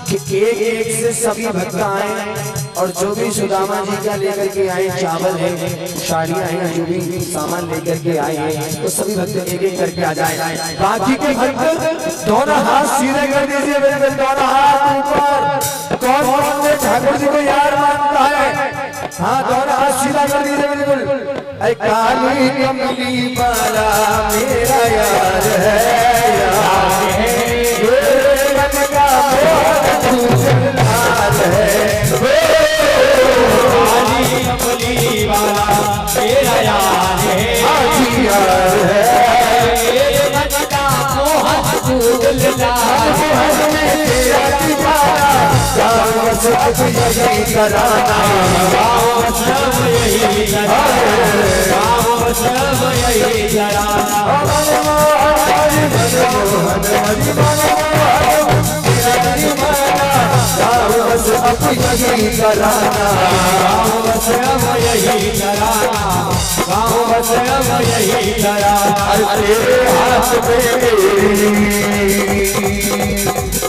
Speaker 2: कि एक एक से सभी भक्त आए और जो भी सुदामा जी का लेकर के आए, चावल है, साड़ियाँ हैं, जो भी सामान लेकर के आए हैं, तो सभी भक्त एक एक करके आ जाए। बाकी के भक्त दोनों हाथ सीधे कर दीजिए, मेरे दोनों हाथ ऊपर। कौन कौन ने ठाकुर जी को यार मानता है? हाँ, दोनों हाथ सीधा कर दीजिए बिल्कुल। ऐ काली कमली वाला मेरा यार है, यार है, मन का दिलदार है, काली कमली वाला मेरा यार है, यार है, मन का मोहन दिलदार है, तेरा दीवाना गाँव सब यही कराना, गाँव सब यही कराना, गाँव सब यही कराना, अब यही कराना, गाँव सब यही कराना, गाँव सब यही कराना। तेरे हाथ में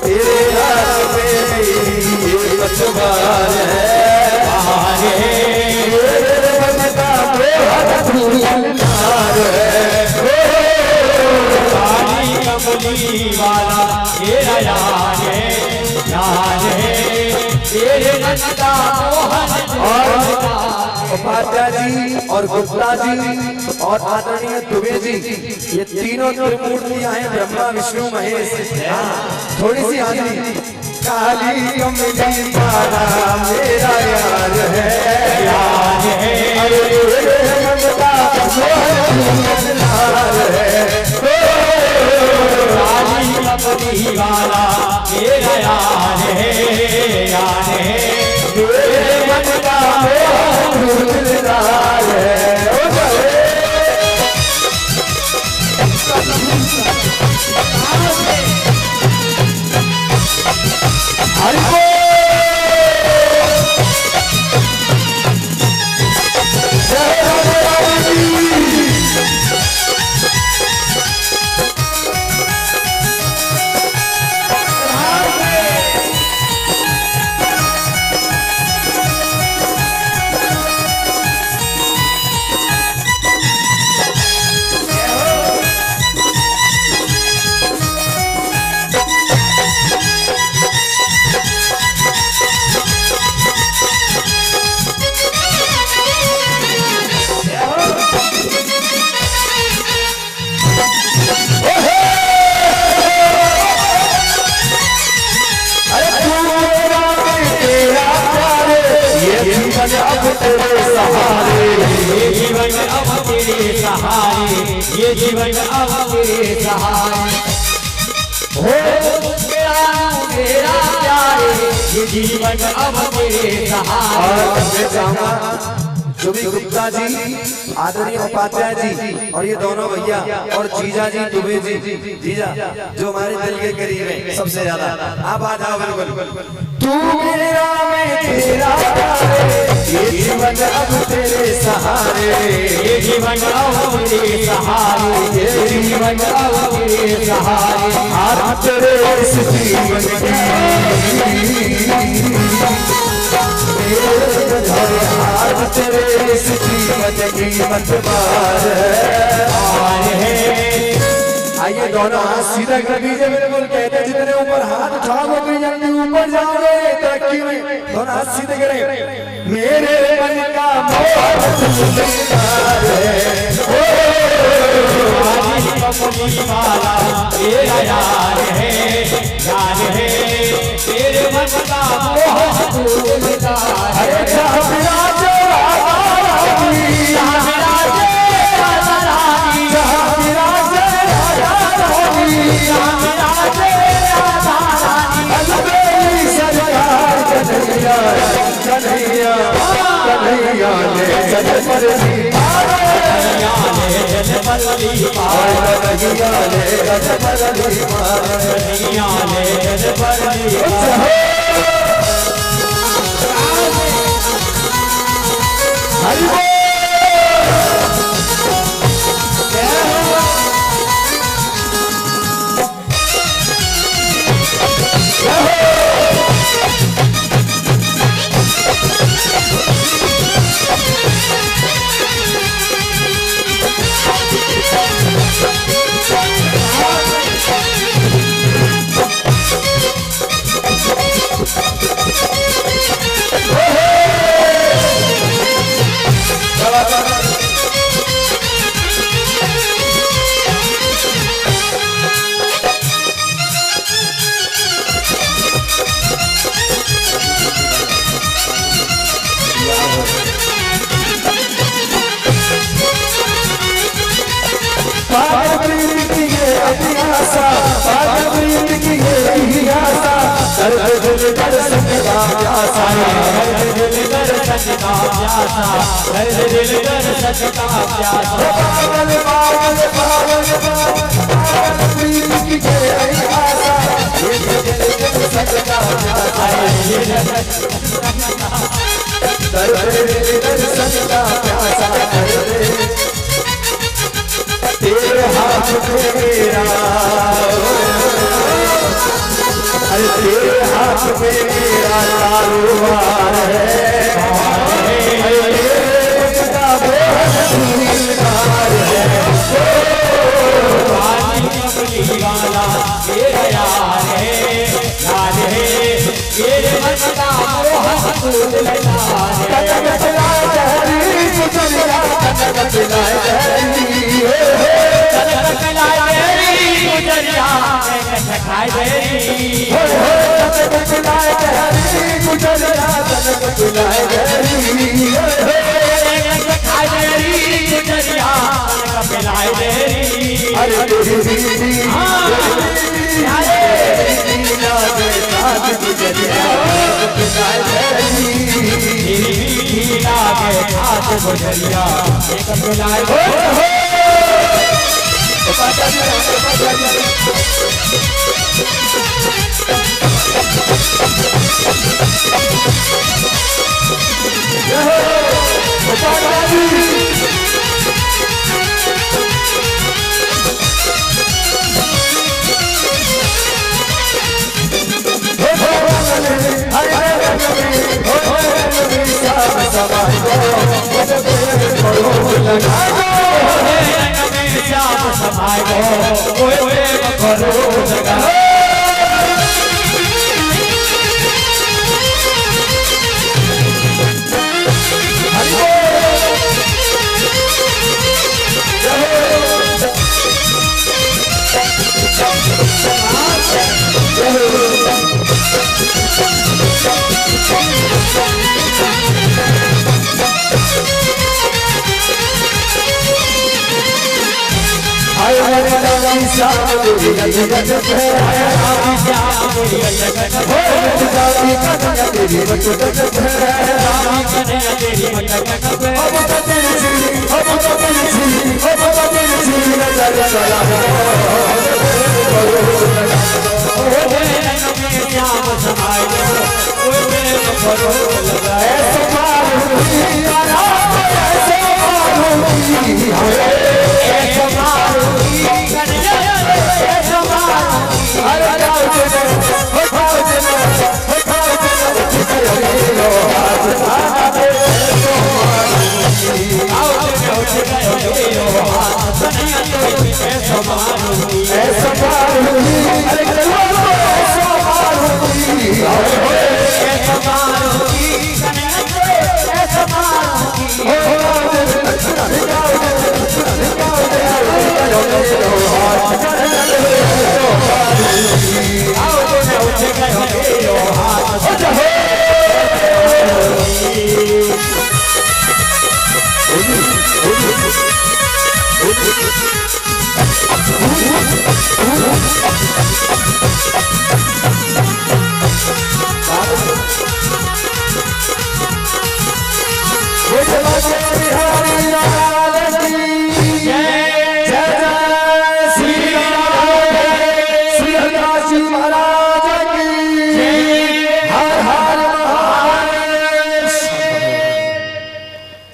Speaker 2: तेरे हाथ में ये पतवार है, तेरे मन का बेहद दिलदार है, काली कमली वाला मेरा यार है, यार है, तेरे मन का मोहन। और उपाध्याय जी और गुप्ता जी और आदरणीय दुबे जी, ये तीनों त्रिमूर्तियां हैं, ब्रह्मा विष्णु महेश। थोड़ी सी आदि काली कमली वाला मेरा यार है, यार है, तेरे मन का दिलदार है, काली कमली वाला मेरा यार है, यार है, तेरे मन का दिलदार है। ये जीवन अब तेरे सहारे हो, मेरा प्यारे, ये जीवन अब तेरे सहारे। जुबी गुप्ता जी, आदरणीय उपाध्याय जी, और ये दोनों भैया और जीजा जी दुबे जी, जीजा जो हमारे दिल के करीब है सबसे ज्यादा। आप आ जाओ बिल्कुल। तू मेरा मैं तेरा, ये जीवन अब तेरे सहारे, ये जीवन अब तेरे सहारे, ये जीवन अब तेरे सहारे, हाथ तेरे इस जीवन की, हाथ तेरे इस जीवन की मत मार। आइए दोनों हाथ सीधा कर दीजिए बिल्कुल। कहते जितने ऊपर हाथ उठाओगे जल्दी ऊपर जाओगे तरक्की में। दोनों हाथ सीधे करें। मेरे मन का मोह तेरा यार है, यार है तेरे मन का मोह। अरे कन्हैया ने जन्मली तेरे हाथ में मेरा, अरे तेरे हाथ में मेरा कारोबार है,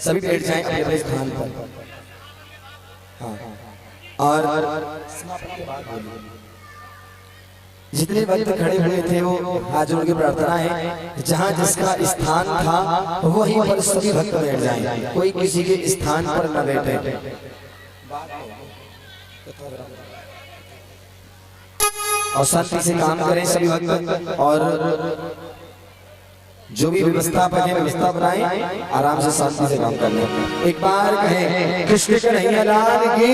Speaker 2: सभी बैठ जाएं अपने अपने स्थान पर। हाँ, और जितने भक्त खड़े हुए थे वो आज उनकी प्रार्थना है जहाँ जिसका स्थान था वहीं पर सभी भक्त बैठ जाएं, कोई किसी के स्थान पर न बैठे। और शांति से काम करें सभी भक्त, और जो भी व्यवस्थापक है व्यवस्था बनाए, आराम से शांति से काम कर लें। एक बार कहें कृष्ण कन्हैया लाल की,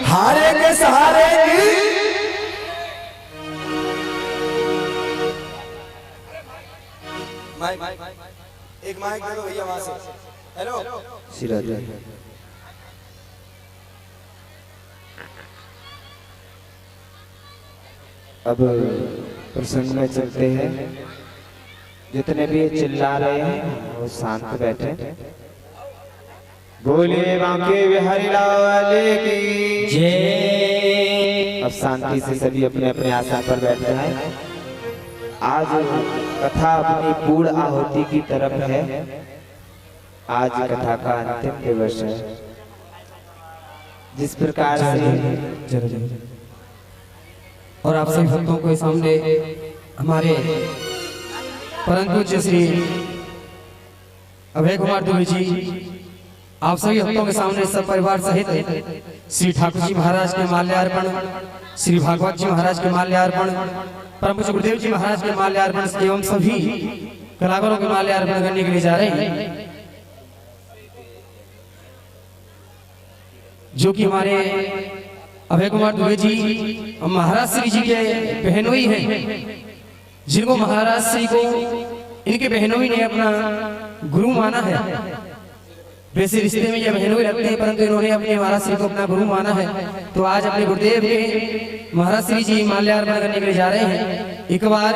Speaker 2: हारे के सहारे की। एक माइक दे दो भैया वहां से। हेलो
Speaker 1: सिराज अब प्रसंग में चलते हैं। जितने भी चिल्ला रहे हैं वो शांत बैठे। बोलिए बांके बिहारी लाल की जय। अब शांति से सभी अपने अपने आसन पर बैठ जाएं। आज कथा अपनी पूर्ण आहुति की तरफ है। आज कथा का अंतिम दिवस है। जिस प्रकार से
Speaker 6: और आप सभी भक्तों के सामने हमारे परम पूज्य श्री अभय कुमार दुबे जी, आप सभी भक्तों के सामने सब परिवार सहित श्री ठाकुर जी महाराज के माल्यार्पण, श्री भागवत जी महाराज के माल्यार्पण, परम पूज्य गुरुदेव जी महाराज के माल्यार्पण एवं सभी कलाकारों के माल्यार्पण करने के लिए जा रहे हैं, जो कि हमारे अभय कुमार दुबे जी महाराज श्री जी के बहनोई हैं, जिनको महाराज श्री को इनके बहनोई ने अपना गुरु माना है। वैसे रिश्ते में ये बहनोई रखते हैं, परंतु इन्होंने अपने महाराज श्री को अपना गुरु माना है। तो आज अपने गुरुदेव के महाराज श्री जी माल्यार्पण करने के लिए जा रहे हैं। एक बार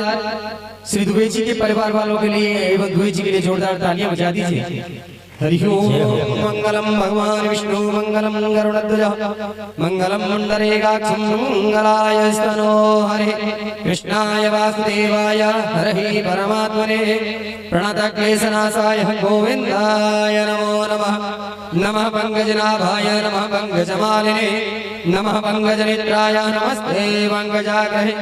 Speaker 6: श्री दुबे जी के परिवार वालों के लिए एवं दुबे जी के लिए जोरदार तालियां बजा दीजिए। हरि ओम। मंगलम भगवान विष्णु मंगलम गरुड़ध्वज मंगलम मुंडरेकाक्षं मंगलाय स्तनो हरे कृष्णाय वासुदेवाय हरहि परमात्मने प्रणतक्लेशनाशाय गोविंदाय नमो नमः। नमः पंकजनाभाय नमः पंकजमालिने नमः पंकजनेत्राय नमस्ते पंकजाग्रहे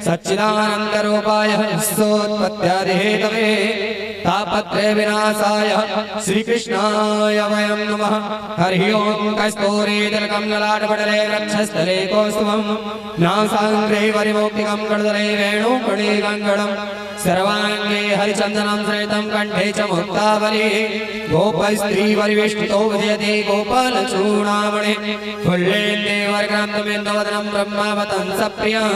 Speaker 6: सच्चिदानंदरूपाय सोत्पत्त्यादिहेतवे तापत्रय विनाशाय श्री कृष्णाय वयं नमः। हरि ओम। कस्तूरीतिलकं ललाटपटले वक्षस्थले कौस्तुभं नासाग्रे परिमौक्तिकं कर्दले वेणुकणे गङ्गणं सर्वाङ्गे हरिचन्दनं श्रेतं कण्ठे च मुक्तावली गोपस्त्रीपरिवेष्टितो विजयते गोपालचूडामणि फुल्लेन्दे वरक्रान्तमेन्दवदनं ब्रह्मावतं सप्रियं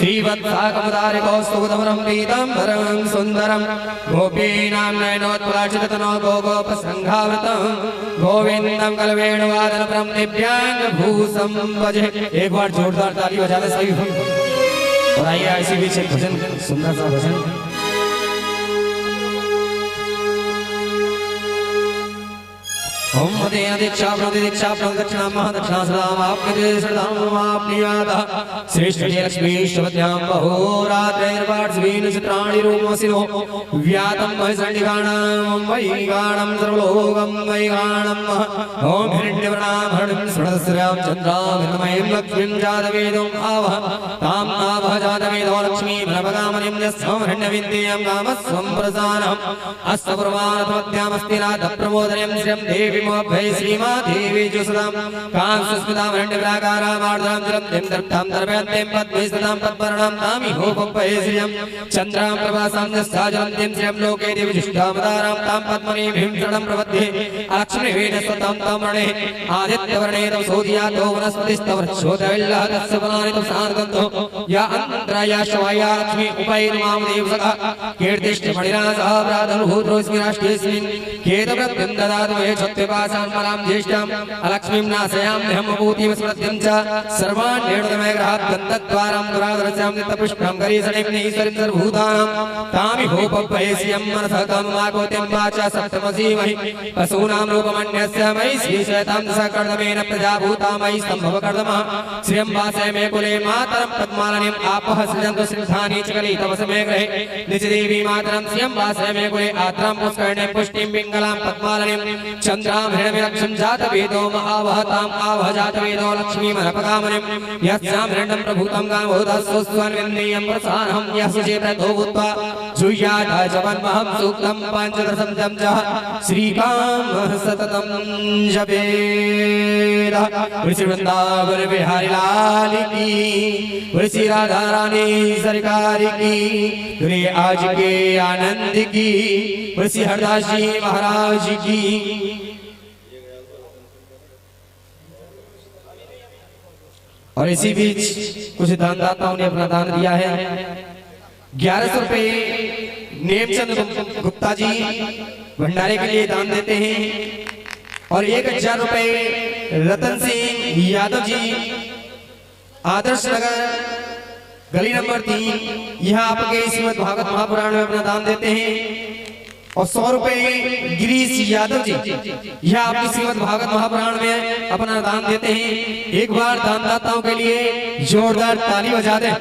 Speaker 6: श्रीवत्साकमुदारिकौस्तुभधवनं पीताम्बरं सुन्दरं गोपीनां नयनोत्पलाचिततनो गोगोपसंघावृतं गोविन्दं कलवेणुवादनपरं दिव्यांगभूषं भजे। एक बार जोरदार ताली बजा दे सभी। और आइए इसी बीच एक भजन, सुंदर सा भजन। ओम मदेया दीक्षा दीक्षा दक्षिणा महादक्षिणा सदाम आपके सदाम आपनियादा श्रेष्ठ लक्ष्मी शब्द्याम बहोरात्रैर्वाट्स्वीन चित्राणि रूपमसिनो व्यातम महिषण्डिगाणं वैगाणं सर्वलोकं वैगाणं ओम हिरण्यवर्णां हरणं स्वर्णस्यां चन्द्रामिर्मयं लक्ष्मीं जातवेदं आवह तां आवह जातवेदो लक्ष्मीं मनपगामनिं यस्सं हिरण्यविद्यं कामस्वं प्रसानम् अस्तपुरमानतमध्यामस्ति नाथप्रमोदनं श्रियं देवी भय श्रीमादेवी जुसदां कांसस्मितां हिरण्यव्राकारामार्द्रां जलं दर्तां दर्भयन्तीं पद्मेस्तदां पद्मवर्णां तामि होपभय श्रियं चन्द्रां प्रभासां यस्ताजलं श्रियं लोके देवी जुष्टामदारां तां पद्मनीभिं शरणं प्रपद्ये अलक्ष्मीवेन स्वतां ताम्रणे आदित्यवर्णे तव सोधियातो वनस्पतिस्तवर्क्षोदविल्लहतस्य वनानितो सार्गन्तो या अन्तराया शवाया लक्ष्मी उपैर्मां देवसखा कीर्तिष्ठमणिनासः प्रादुर्भूतोऽस्मि राष्ट्रेऽस्मिन् केतव्रत्यं ददातु मे छत्वपासान्मलां ज्येष्ठाम् अलक्ष्मीं नाशयाम्यहं भूतिं स्मृत्यं च सर्वान् निर्णयमे ग्रहात् गन्धद्वारां दुरादरस्यां नित्यपुष्पं करीसणिं नीसरिं सर्वभूतानां तामि होपभयस्यं मनसः काममाकोत्यं वाचा सप्तमसीमहि पशूनां रूपमन्यस्य मयि श्रीशयतां दशकर्दमेन प्रजाभूता मयि सम्भवकर्दमः श्रियं वासय मे कुले मातरं पद्मालनीम् आपः सृजन्तु सिद्धानि च कलितवसमे गृहे निजदेवी मातरं श्रियं वासय मे कुले आत्रां पुष्करिणीं पुष्टिं पिङ्गलां पद्मालनीं चन्द्रां हिरण्यविलक्षं जातवेदो महावहतां आवह जातवेदो लक्ष्मीमनपगामनिं यस्यां हिरण्यं प्रभूतं गामोदस्वस्वन्विन्दीयं प्रसारहं यस्य प्रतो भूत्वा जुह्यात् जपन्महं सूक्तं पञ्चदशं जपः श्रीकामः सततं जपेत्। श्री वृंदावन बिहारी लाल की, श्री राधा रानी सरकार की, दुनिया आज के आनंद की, श्री हरदास जी महाराज की। और इसी बीच कुछ दानदाताओं ने अपना दान दिया है। 1100 रुपए नेमचंद गुप्ता जी भंडारे के लिए दान देते हैं और 1000 रुपए रतन सिंह यादव जी आदर्श नगर गली नंबर 3 यहाँ आपके श्रीमद् भागवत महापुराण में अपना दान देते हैं और 100 रुपए गिरीश यादव जी यह आपकी श्रीमद् भागवत महापुराण में अपना दान देते हैं। एक बार दानदाताओं के लिए जोरदार ताली बजा दें।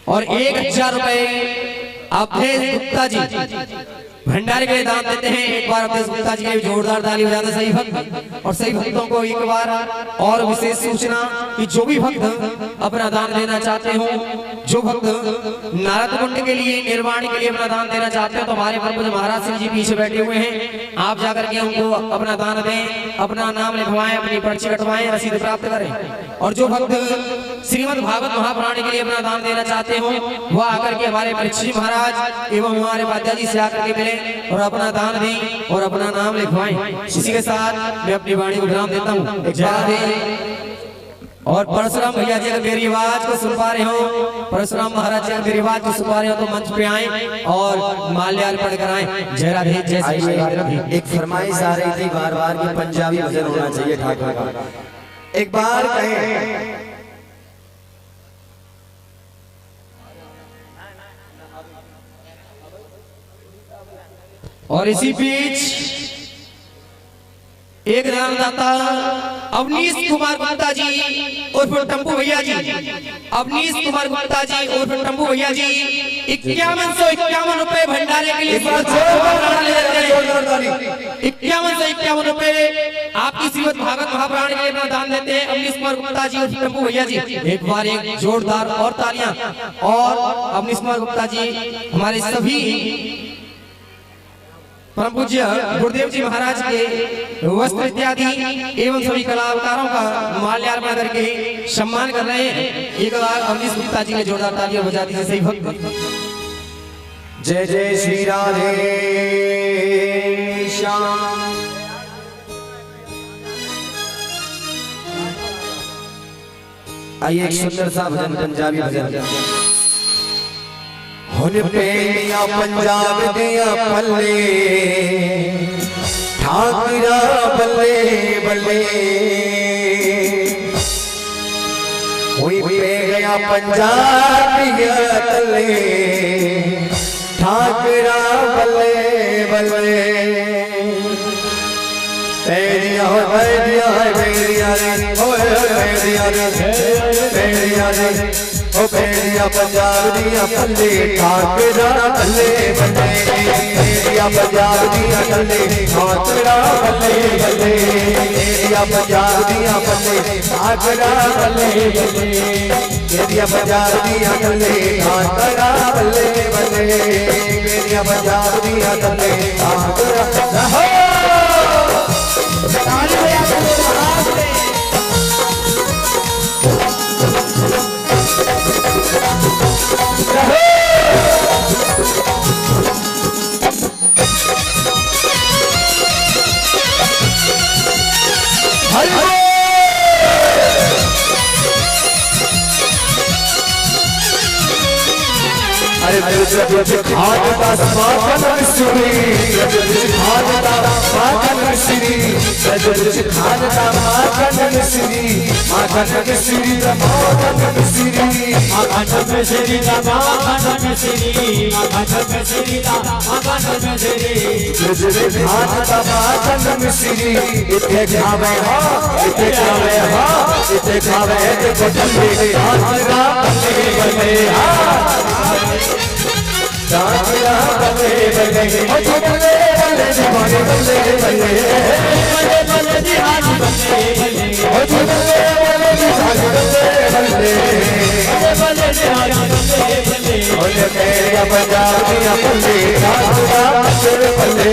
Speaker 6: और 1000 रुपए अवधेश गुप्ता जी भंडारे के लिए दान देते हैं। एक बार अवधेश गुप्ता जी के लिए जोरदार ताली बजा दें सही भक्त। और सही भक्तों को एक बार और विशेष सूचना कि जो भी भक्त अपना दान देना चाहते हो, जो भक्त नारद कुंड के लिए निर्वाण के लिए अपना दान देना चाहते हो, तो हमारे प्रभु महाराज सिंह जी पीछे बैठे हुए हैं। आप जाकर के उनको अपना दान दें, अपना नाम लिखवाएं, अपनी पर्ची कटवाएं, रसीद प्राप्त करें। और जो भक्त श्रीमद् भागवत महापुराण के लिए अपना दान देना चाहते हो वह आकर के हमारे परीक्षित महाराज एवं हमारे पात्या जी से आकर के मिले और अपना दान दें और अपना नाम लिखवाएं। इसी के साथ मैं अपनी वाणी को विराम देता हूँ। और परशुराम भैया जी अगर मेरी आवाज को सुन पा रहे हो, परशुराम महाराज जी अगर मेरी आवाज को सुन पा रहे हो तो मंच पे आए और माल्यार्पण कराएं। जय राधे जय श्री राधे।
Speaker 2: एक फरमाइश आ रही थी बार बार कि पंजाबी भजन होना चाहिए ठाकुर का, एक बार कहें।
Speaker 6: और इसी बीच एक दानदाता अवनीश कुमार गुप्ता जी उर्फ टम्पू भैया जी, अवनीश कुमार गुप्ता जी उर्फ टम्पू भैया जी 5151 रुपए भंडारे के लिए 5151 रुपए आपकी श्रीमद् भागवत महापुराण के लिए अपना दान देते हैं अवनीश कुमार गुप्ता जी उर्फ टम्पू भैया जी। एक बार एक जोरदार और तालियां। और अवनीश कुमार गुप्ता जी हमारे सभी परम पूज्य गुरुदेव जी महाराज के वस्त्र इत्यादि एवं सभी कलाकारों का माल्यार्पण करके सम्मान कर रहे हैं। एक बार अवनीश गुप्ता जी के जोरदार तालियां बजा दीजिए सही भक्त।
Speaker 2: जय जय श्री राधे श्याम। आइए एक सुंदर सा भजन, पंजाबी भजन। हुन पेलिया पंजाब दिया पल्ले, ठाकरा बल्ले बल्ले, हुई पे गया पंजाब दिया तले, ठाकरा बल्ले बल्ले। तेरिया हो तेरिया है तेरिया रे, ओए तेरिया रे तेरिया रे, ओ तेरिया पंजाब दिया पल्ले, ठाकरा बल्ले बल्ले। तेरिया पंजाब दिया पल्ले, ठाकरा बल्ले बल्ले। तेरिया पंजाब दिया पल्ले, ठाकरा बल्ले बल्ले। तेरिया पंजाब दिया पल्ले, ठाकरा बल्ले बल्ले। तेरिया पंजाब दिया पल्ले, ठाकरा खानदा माखन श्री, खानदा माखन श्री, खानदा माखन श्री, माखन श्री माखन श्री, माखन श्री माखन श्री, माखन श्री माखन श्री। खानदा माखन श्री, इथे खावे हा, इथे खावे हा, इथे खावे ते कोठली, ठाकरा बल्ले बल्ले हा, ठाकरा बल्ले बल्ले, ओ बल्ले बल्ले दीवाने बल्ले बल्ले, बल्ले बल्ले दीवाने बल्ले बल्ले, ओ बल्ले बल्ले दीवाने बल्ले बल्ले, बल्ले दीवाने बल्ले बल्ले। ओ तेरिया पंजाब दिया पल्ले, ठाकरा बल्ले बल्ले।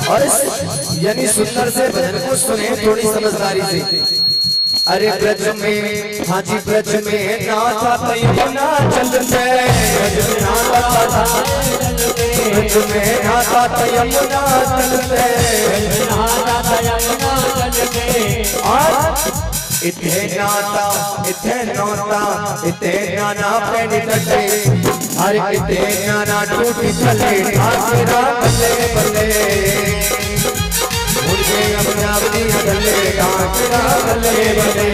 Speaker 2: और यानी सुंदर से भजन को सुने थोड़ी समझदारी से। अरे ब्रज में, हाँ जी ब्रज में नाथा यमुना चलते, ब्रज में नाथा ब्रज में नाथा यमुना चलते, इथे नाता इथे नौता, इथे नाना पेनी टटे, हर इथे नाना टूटी चले, ठाकरा बल्ले बल्ले। मुझे पंजाब दिया बल्ले, ठाकरा बल्ले बल्ले।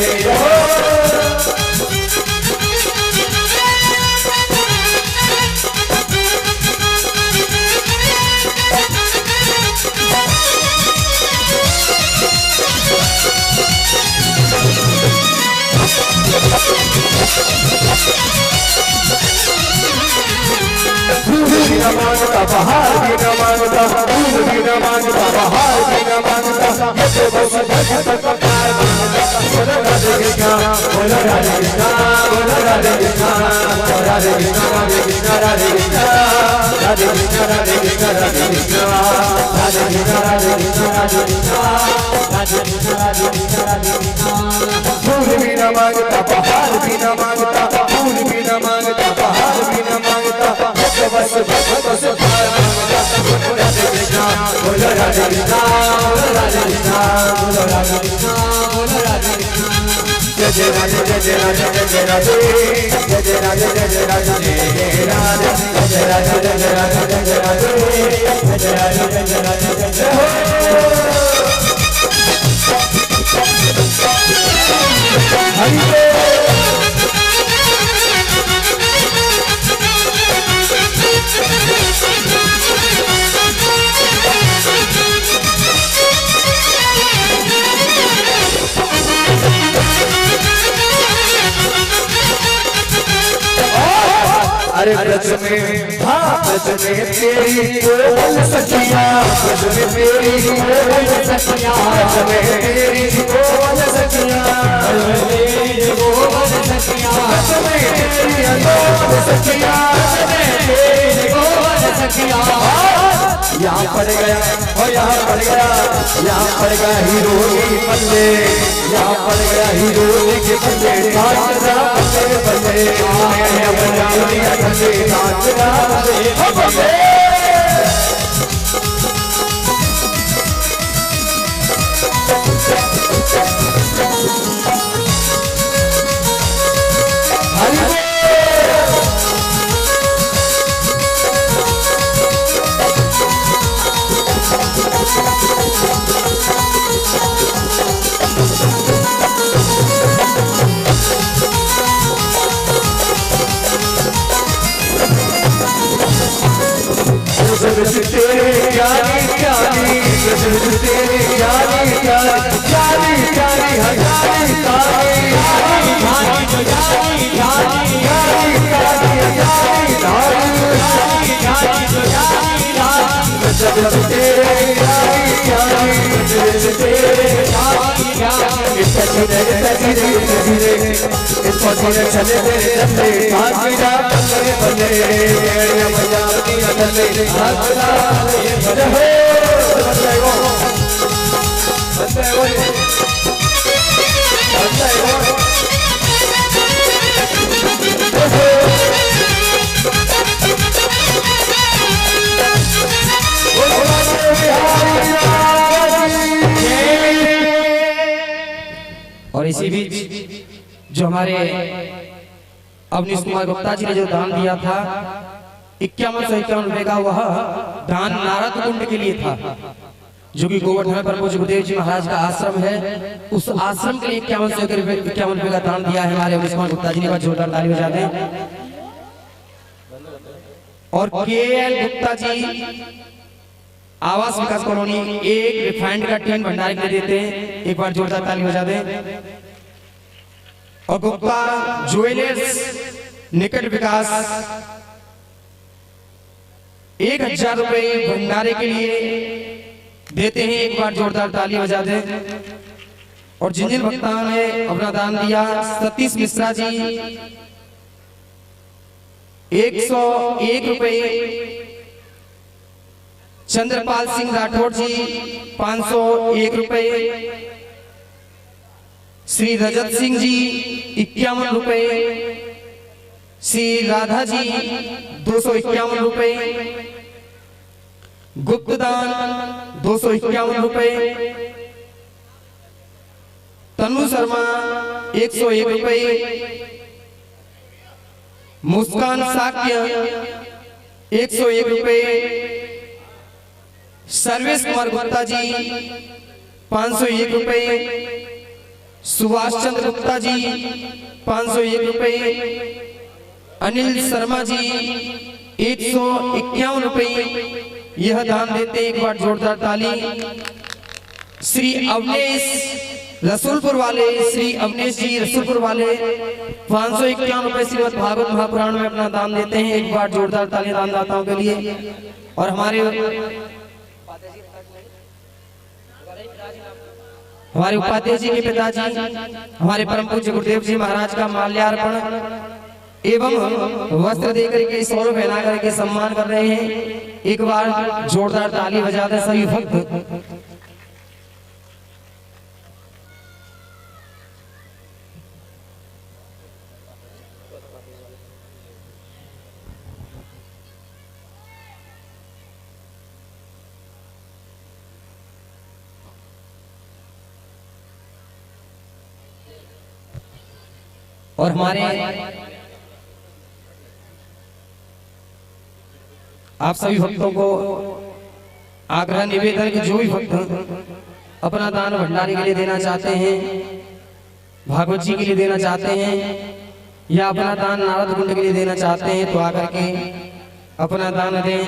Speaker 2: न मांगता बहार भी न मांगता, फूल भी न मांगता, बहार भी न मांगता, ये बस भगत का मांगता। बोलो राधे कृष्णा, बोलो राधे कृष्णा, बोलो राधे कृष्णा, राधे कृष्णा राधे कृष्णा राधे कृष्णा, राधे कृष्णा राधे कृष्णा राधे कृष्णा, राधे कृष्णा राधे कृष्णा राधे कृष्णा, राधे कृष्णा राधे कृष्णा राधे कृष्णा। फूल भी न मांगता, बहार भी न मांगता, फूल भी न मांगता, बहार भी न मांगता, बस बस बोलो राधे कृष्णा, बोलो राधे कृष्णा, बोलो राधे कृष्णा, बोलो राधे कृष्णा, बोलो राधे कृष्णा। जय जय राधे जय जय राधे जय जय राधे, जय जय राधे जय जय राधे जय जय राधे, जय जय राधे जय जय राधे जय जय राधे, जय जय राधे जय जय राधे जय जय हो। अरे ब्रज में, हाँ ब्रज में तेरी कोमल सखिया, ब्रज में तेरी कोमल सखिया, ब्रज में तेरी कोमल सखिया, ब्रज में तेरी कोमल सखिया, ब्रज में तेरी कोमल सखिया, ब्रज में तेरी कोमल सखिया। यहाँ पड़ गया और यहाँ पड़ गया, यहाँ पड़ गया हीरो के बल्ले, यहाँ पड़ गया हीरो के बल्ले, नाचना बल्ले बल्ले, बल्ले नाचना बल्ले बल्ले। तेरे प्यारी प्यारी तेरे प्यारी प्यारी प्यारी प्यारी हजारी तारी तेरे प्यारी प्यारी तेरे चले तेरे चले बल्ले
Speaker 6: और इसी बीच जो हमारे अवनीश कुमार गुप्ता जी ने जो दान दिया था 5151 रुपए का, वह दान नारद कुंड के लिए था, जो कि गोवर्धन पर गुरुदेव जी महाराज का आश्रम है। उस आश्रम के लिए 51 रुपए का दान दिया है हमारे अवनीश कुमार गुप्ता जी ने। जोरदार ताली बजा दें। और केएल गुप्ता जी आवास विकास कॉलोनी एक रिफाइंड का टीन भंडारे के लिए देते हैं, एक बार जोरदार ताली बजा दें। और गुप्ता ज्वेलर्स निकट विकास 1000 रुपए भंडारे के लिए देते हैं, एक बार जोरदार ताली बजा दें। और जिन जिन भक्तों ने अपना दान दिया, सतीश मिश्रा जी 101 रुपए, चंद्रपाल सिंह राठौड़ जी 501 रुपए, श्री रजत सिंह जी 51 रुपए, श्री राधा जी 251 रुपए, गुप्तदान 251 रुपए, तनु शर्मा 101 रुपए, मुस्कान साक्य 101 रुपए, सर्वेश कुमार गुप्ता जी 501 रुपए, सुभाष चंद्र गुप्ता जी 501 रुपए, अनिल शर्मा जी 151 रुपए यह दान देते, एक बार जोरदार ताली। श्री अवनेश रसूलपुर वाले, श्री अवनेश जी रसूलपुर वाले 551 रुपए श्रीमद् भागवत महापुराण में अपना दान देते हैं, एक बार जोरदार ताली दानदाताओं के लिए। और हमारे उपाध्याय जी के पिताजी हमारे परम पूज्य गुरुदेव जी महाराज का माल्यार्पण एवं वस्त्र देकर के सौरभ पहना करके सम्मान कर रहे हैं, एक बार जोरदार ताली बजा दें सभी भक्त। और हमारे आप सभी भक्तों को आग्रह निवेदन कि जो भी भक्त अपना दान भंडारे के लिए देना चाहते हैं, भागवत जी के लिए देना चाहते हैं, या अपना दान नारद कुंड के लिए देना चाहते हैं, तो आकर के अपना दान दें,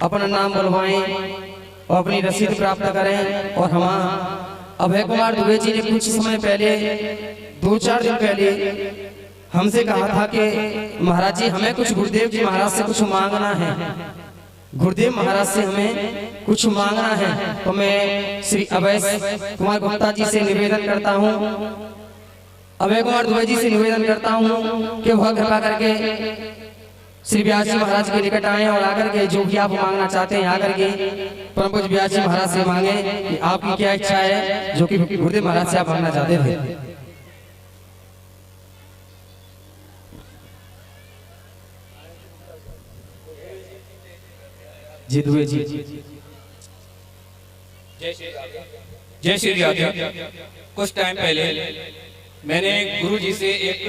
Speaker 6: अपना नाम बुलवाएं और अपनी रसीद प्राप्त करें। और हम अभय कुमार दुबे जी ने कुछ समय पहले 2-4 दिन पहले हमसे कहा था कि महाराज जी हमें कुछ गुरुदेव जी महाराज से कुछ मांगना है, गुरुदेव महाराज से हमें कुछ मांगना है। तो मैं श्री अभय कुमार गुप्ता जी से निवेदन करता हूँ, अभय कुमार दुबे जी से निवेदन करता हूँ कि वह कृपा करके श्री व्यास जी महाराज के निकट आए और आकर के जो भी आप मांगना चाहते हैं आकर के परम पूज्य व्यास जी महाराज से मांगे कि आपकी क्या इच्छा है, जो कि गुरुदेव महाराज से आप मांगना चाहते थे। जी दुबे जी।
Speaker 7: जय श्री राधे। कुछ टाइम पहले मैंने गुरु जी से एक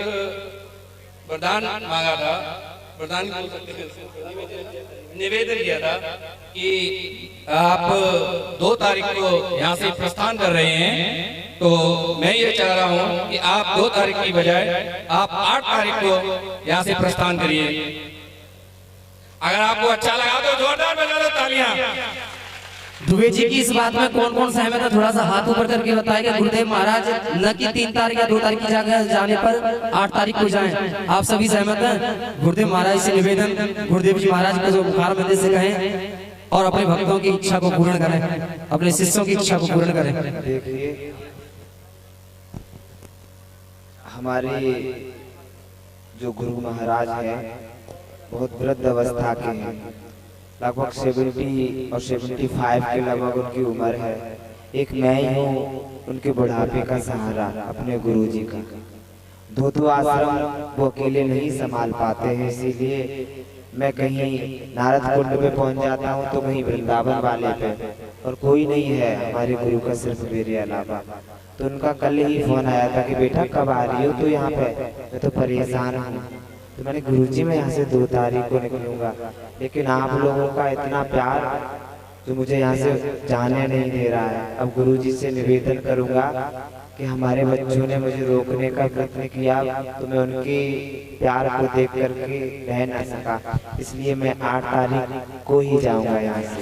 Speaker 7: वरदान मांगा था, वरदान निवेदन किया था कि आप 2 तारीख को यहाँ से प्रस्थान कर रहे हैं, तो मैं ये चाह रहा हूँ कि आप 2 तारीख की बजाय आप 8 तारीख को यहाँ से प्रस्थान करिए। अगर आपको अच्छा लगा तो जोरदार बजा दो तालियां।
Speaker 6: दुबे जी की इस बात में कौन कौन सहमत है, थोड़ा सा हाथ ऊपर करके बताएगा। गुरुदेव महाराज न कि 3 तारीख या 2 तारीख की जगह जाने पर 8 तारीख को जाएं, आप सभी सहमत हैं? गुरुदेव महाराज से निवेदन, गुरुदेव जी महाराज को जो बुखार बंदे से कहें और अपने भक्तों की इच्छा को पूर्ण करें, अपने शिष्यों की इच्छा को पूर्ण करें।
Speaker 1: देखिए, हमारे जो गुरु महाराज हैं बहुत वृद्ध अवस्था के हैं, लगभग 70 और 75 के लगभग उनकी उम्र है। एक मैं ही हूँ उनके बुढ़ापे का सहारा, अपने गुरुजी का। 2 आश्रम वो अकेले नहीं संभाल पाते हैं, इसीलिए मैं कहीं नारद कुंड पे पहुंच जाता हूँ तो कहीं वृंदावन वाले पे, और कोई नहीं है हमारे गुरु का सिर्फ मेरे अलावा। तो उनका कल ही फोन आया था कि बेटा कब आ रही हो तो यहाँ पे, मैं तो परेशान हूँ। तो मैंने गुरुजी मैं यहाँ से 2 तारीख को निकलूंगा, लेकिन आप लोगों का इतना प्यार जो मुझे यहाँ से जाने नहीं दे रहा है। अब गुरुजी से निवेदन करूंगा कि हमारे बच्चों ने मुझे रोकने का प्रयत्न किया तो मैं उनके प्यार को देख करके रह ना सका, इसलिए मैं 8 तारीख को ही जाऊंगा यहाँ से।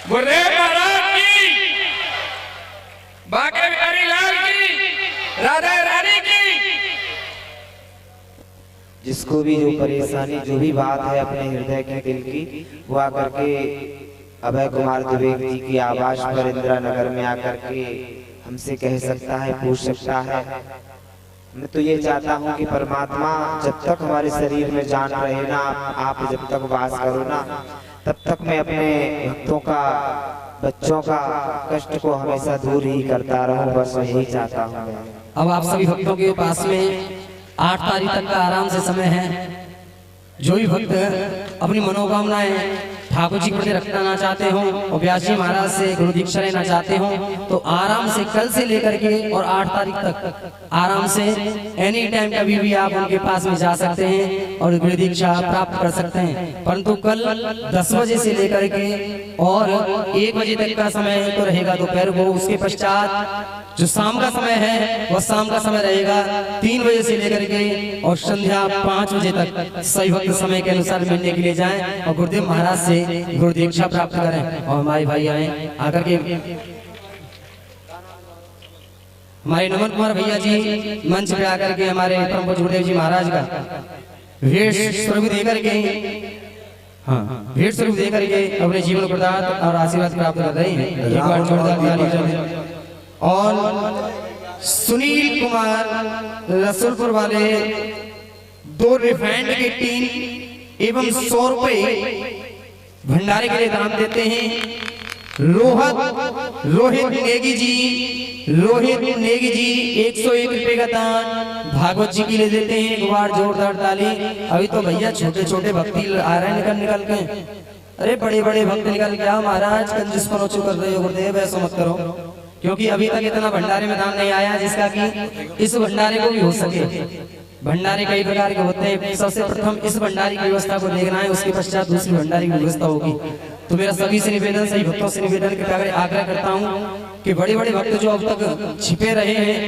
Speaker 7: गुरुदेव महाराज की, बांके बिहारी लाल की, राधा रानी की।
Speaker 1: जिसको भी जो परेशानी, जो भी बात है अपने हृदय की, दिल की, वो आकर के अभय कुमार द्विवेदी जी की आवाज पर इंदिरा नगर में आकर के हमसे कह सकता है, पूछ सकता है। मैं तो ये चाहता हूँ कि परमात्मा जब तक हमारे शरीर में जान रहे ना, आप जब तक वास करो ना, तब तक मैं अपने भक्तों का, बच्चों का कष्ट को हमेशा दूर ही करता रहूं, बस यही चाहता हूँ।
Speaker 6: अब आप सभी भक्तों के पास में 8 तारीख तक का आराम से समय है। जो भी भक्त अपनी मनोकामनाएं ठाकुर जी को रखना चाहते हो और व्यास जी महाराज से गुरु दीक्षा लेना चाहते हो तो आराम से कल से लेकर के और 8 तारीख तक आराम से एनी टाइम कभी भी आप उनके पास में जा सकते हैं और गुरु दीक्षा प्राप्त कर सकते हैं। परंतु कल 10 बजे से लेकर के और 1 बजे तक का समय तो रहेगा दोपहर को, उसके पश्चात जो शाम का समय है वह शाम का समय रहेगा 3 बजे से लेकर के और संध्या 5 बजे तक। सही वक्त समय के अनुसार मिलने के लिए जाएं और गुरुदेव महाराज से गुरु दीक्षा प्राप्त करें। और हमारे भाई आए आकर के, हमारे नमन कुमार भैया जी मंच पे आकर के हमारे परम पूज्य गुरुदेव जी महाराज का भेंट स्वरूप देकर के, हाँ भेंट स्वरूप देकर के अपने जीवन को और आशीर्वाद प्राप्त कर रहे हैं। एक बार जोरदार। और सुनील कुमार रसूलपुर वाले 2 रिफाइंड के टीन एवं 100 रुपए भंडारे के लिए दान देते हैं। रोहित नेगी जी 101 रुपए का दान भागवत जी के लिए देते हैं। एक बार जोरदार ताली। अभी तो भैया छोटे छोटे भक्ति आ रहे हैं निकल के, अरे बड़े बड़े भक्त निकल के, महाराज कंजूसपन कर रहे हो गुरुदेव, ऐसा मत करो, क्योंकि अभी तक इतना भंडारे में दान नहीं आया जिसका कि इस भंडारे को भी हो सके। भंडारे कई प्रकार के होते हैं, सबसे प्रथम इस भंडारी की व्यवस्था को देखना है, उसके पश्चात दूसरी भंडारी की व्यवस्था होगी। तो मेरा सभी से निवेदन, सही भक्तों से निवेदन के आग्रह करता हूँ कि बड़े बड़े भक्त जो अब तक छिपे रहे हैं,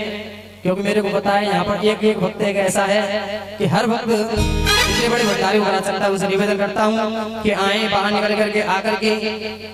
Speaker 6: क्योंकि मेरे को पता है यहाँ पर एक भक्त एक ऐसा है कि हर भक्त इतने बड़े भंडारे बना सकता है। उसे निवेदन करता हूँ कि आए बाहर निकल करके आकर के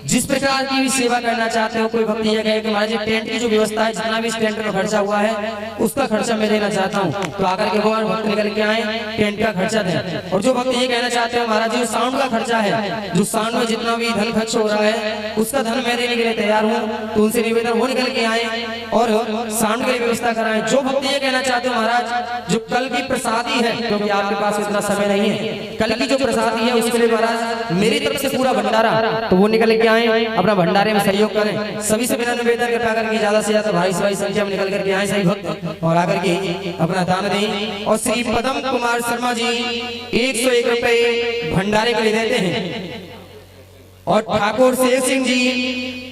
Speaker 6: जिस प्रकार की भी सेवा करना चाहते हो। कोई भक्त ये कहे कि महाराज टेंट की जो व्यवस्था है, जितना भी इस टेंट का खर्चा हुआ है उसका खर्चा मैं देना चाहता हूँ, तो आकर के वो भक्त निकल के आए, टेंट का खर्चा दें। और जो भक्त ये कहना चाहते हैं महाराज जो साउंड का खर्चा है, जो साउंड में जितना भी धन खर्च हो रहा है उसका धन मैं देने के लिए तैयार हूँ, तो उनसे निवेदन वो निकल के आए और साउंड की व्यवस्था कराएं। जो भक्त ये कहना चाहते हो महाराज जो कल की प्रसादी है, क्योंकि आपके पास इतना समय नहीं है। कल की जो प्रसादी है उसके लिए महाराज मेरी तरफ से पूरा भंडारा तो वो निकल के आए, अपना भंडारे में सहयोग करें। सभी से मेरा निवेदन कृपया करके ज्यादा से ज्यादा भाई सभाई संख्या में निकल करके आए सही भक्त और आकर के अपना दान दें। और श्री पदम कुमार शर्मा जी 101 रुपए भंडारे के लिए देते हैं और ठाकुर शेख सिंह जी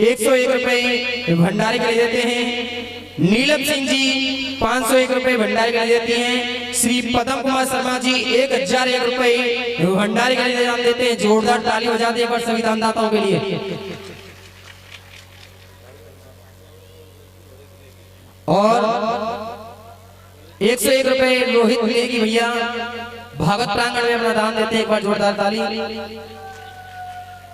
Speaker 6: 101 रुपए भंडारे के लिए देते हैं। नीलम सिंह जी 501 रुपए भंडारे के लिए देती हैं। श्री पदम कुमार शर्मा जी 1001 रुपए भंडारे के लिए दान देते हैं। जोरदार ताली बजा दें एक बार सभी दानदाताओं के लिए। और 101 रुपए रोहित मिलेगी भैया भागवत प्रांगण में अपना दान देते हैं। एक बार जोरदार ताली।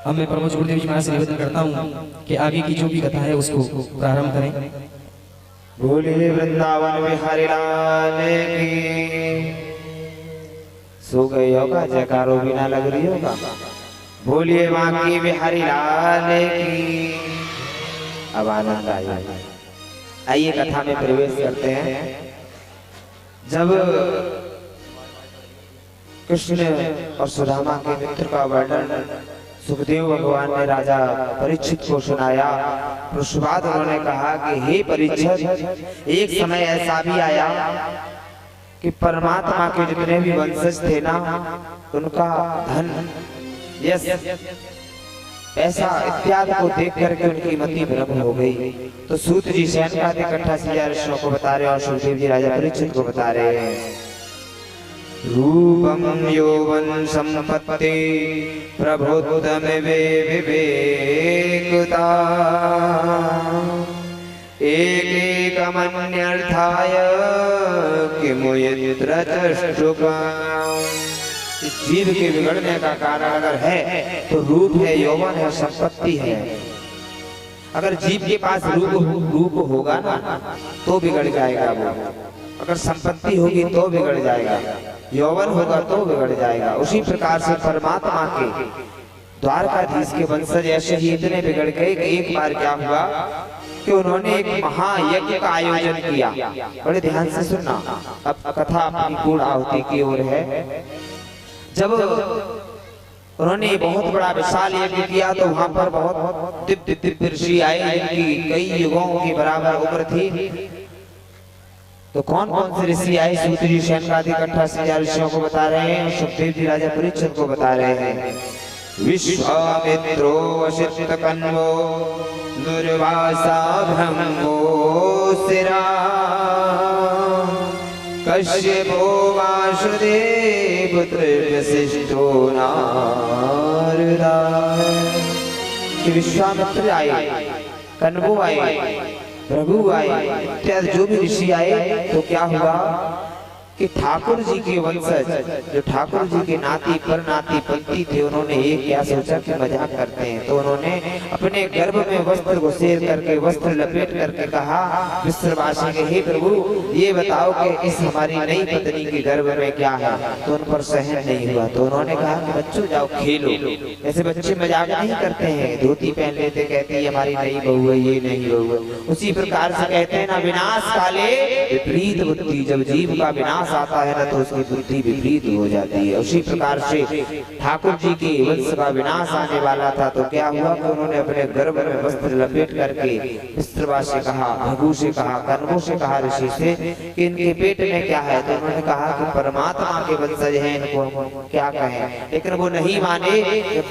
Speaker 6: अब मैं प्रभु गुरुदेव जी महाराज से निवेदन करता हूँ कि आगे की जो भी कथा है उसको प्रारंभ करें।
Speaker 1: बोलिए वृंदावन बिहारी लाल की। सो गए होगा, जयकारो भी ना लग रही होगा। बोलिए बांकी बिहारी लाल की। अब आनंद आइए, आइए कथा में प्रवेश करते हैं। जब कृष्ण और सुदामा के मित्र का वर्णन सुखदेव भगवान ने राजा परीक्षित को सुनाया, उसके बाद उन्होंने कहा कि हे परीक्षित, एक समय ऐसा भी आया कि परमात्मा के जितने भी वंशज थे ना, उनका धन, यश, पैसा इत्यादि को देख करके उनकी मति भ्रम हो गई। तो सूत जी सैन का इकट्ठा सिया ऋषियों को बता रहे और सुखदेव जी राजा परीक्षित को बता रहे हैं। रूपम यौवन संपत्ति प्रभुत्तम विवेकता एकैकमन्यर्थाय किमुयत्र चष्टुकम्। जीव के बिगड़ने का कारण अगर है तो रूप है, यौवन है, संपत्ति है। अगर जीव के पास रूप होगा ना तो बिगड़ जाएगा वो, अगर संपत्ति होगी तो बिगड़ जाएगा, यौवन होगा तो बिगड़ जाएगा। उसी प्रकार से परमात्मा के द्वारकाधीश के वंशज ऐसे ही इतने बिगड़ गए कि एक बार क्या हुआ कि उन्होंने एक महायज्ञ का आयोजन किया। बड़े ध्यान से सुनना, अब कथा अपनी पूर्ण आहुति की ओर है। जब उन्होंने बहुत बड़ा विशाल यज्ञ किया तो वहां पर बहुत दिव्य ऋषि आए जिनकी कई युगों की बराबर उम्र थी। तो कौन कौन से ऋषि आए? सूत जी सैन का इकट्ठा सिया ऋषियों को बता रहे हैं, सुखदेव जी राजा परीक्षित को बता रहे हैं। विश्वामित्रो वशिष्ठ कन्वो दुर्वासा ब्रह्मो सिरा कश्यपो वासुदेव वशिष्ठो नारदा। विश्वामित्र आए, कन्वो आए, प्रभु आए, इत्यादि जो भी ऋषि आए। तो क्या हुआ कि ठाकुर जी के वंशज जो ठाकुर जी के नाती पर नाती पंथी थे, उन्होंने एक क्या सोचा कि मजाक करते हैं। तो उन्होंने अपने गर्भ में वस्त्र को सेर करके, वस्त्र लपेट करके कहा विश्ववासी के, हे प्रभु ये बताओ कि इस हमारी नई पत्नी के गर्भ में क्या है। तो उन पर सहन नहीं हुआ। तो उन्होंने कहा कि बच्चों जाओ खेलो। ऐसे बच्चे मजाक नहीं करते हैं, धोती पहन लेते, कहते हैं हमारी नई बहू है, ये नहीं बहू है। उसी प्रकार से कहते हैं ना, विनाश काले विपरीत बुद्धि। जब जीव का विनाश आता है ना तो उसकी बुद्धि विपरीत हो जाती है। उसी प्रकार से ठाकुर जी के वंश का विनाश आने वाला था। तो क्या हुआ कि उन्होंने अपने गर्भ में वस्त्र लपेट करके विश्रवा से कहा, भृगु से कहा, कन्वों से कहा, ऋषि से कि इनके पेट में क्या है। तो उन्होंने कहा कि परमात्मा के वंशज हैं, इनको क्या कहें। लेकिन वो नहीं माने,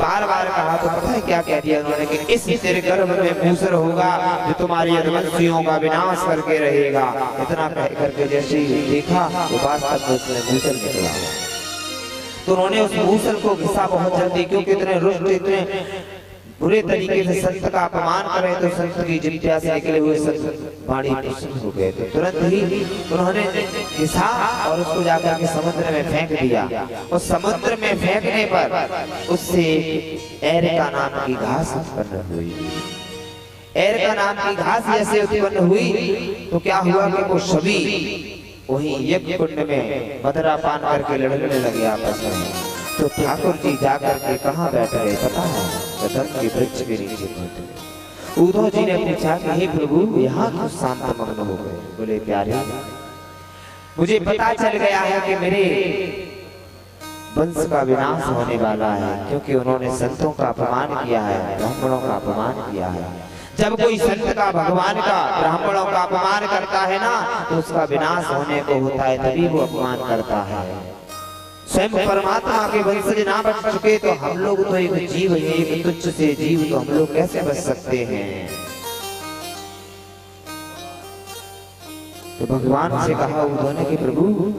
Speaker 1: बार बार कहा। तो पता है क्या कह दिया उन्होंने कि इस तेरे गर्भ में मूसर होगा जो तुम्हारी रघुवंशियों का विनाश करके रहेगा। इतना कह करके जैसे ही देखा उसने मूसल निकला। तो उन्होंने उस मूसल को घिसा बहुत जल्दी, क्योंकि इतने रुष्ट, इतने बुरे तरीके से संत का अपमान कर रहे। तो संत की जिज्ञासा से निकले हुए संत वाणी प्रसन्न हो गए थे। तुरंत ही उन्होंने घिसा और उसको जाकर के समुद्र में फेंक दिया। और समुद्र में फेंकने पर उससे एरिका नाम की घास उत्पन्न हुई। एरिका नाम की घास जैसे उत्पन्न हुई तो क्या हुआ कि वो सभी वही यज्ञ कुंड में मदरा पान करके लड़ने लगे आपस में। तो ठाकुर जी जाकर के कहाँ बैठ गए पता है? कदम के वृक्ष के नीचे बैठे। उद्धव जी ने पूछा कि हे प्रभु यहाँ क्यों शांत मग्न हो गए? बोले प्यारे, मुझे पता चल गया है कि मेरे वंश का विनाश होने वाला है, क्योंकि उन्होंने संतों का अपमान किया है, ब्राह्मणों का अपमान किया है। जब कोई संत का, भगवान का, ब्राह्मणों का अपमान करता है ना, तो उसका विनाश होने को होता है, तभी वो अपमान करता है। स्वयं परमात्मा के वंशज ना बच चुके तो हम लोग तो एक जीव है, एक तुच्छ से जीव, तो हम लोग कैसे बच सकते हैं? तो भगवान से कहा उद्धव ने कि प्रभु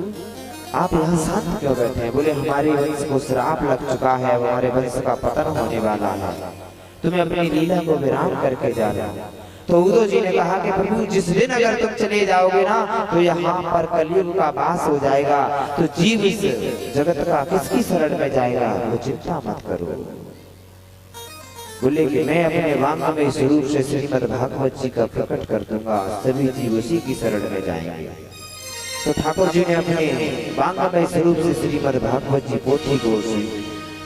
Speaker 1: आप यहाँ शांत क्यों बैठे हैं? बोले हमारे वंश को श्राप लग चुका है, हमारे वंश का पतन होने वाला है, तुम्हें अपनी लीला को विराम करके जा रहा है। तो उद्धव जी ने कहा कि प्रभु जिस दिन अगर तुम चले जाओगे ना, तो यहाँ पर कलयुग का वास हो जाएगा, तो जीव इस जगत का किसकी शरण में जाएगा? वो चिंता मत करो। बोले कि मैं अपने वांगमय स्वरूप से श्रीमद् भागवत जी का प्रकट कर दूंगा, सभी जीव उसी की शरण में जाएंगे। तो ठाकुर जी ने अपने वांगमय स्वरूप से श्रीमद् भागवत जी पोथी को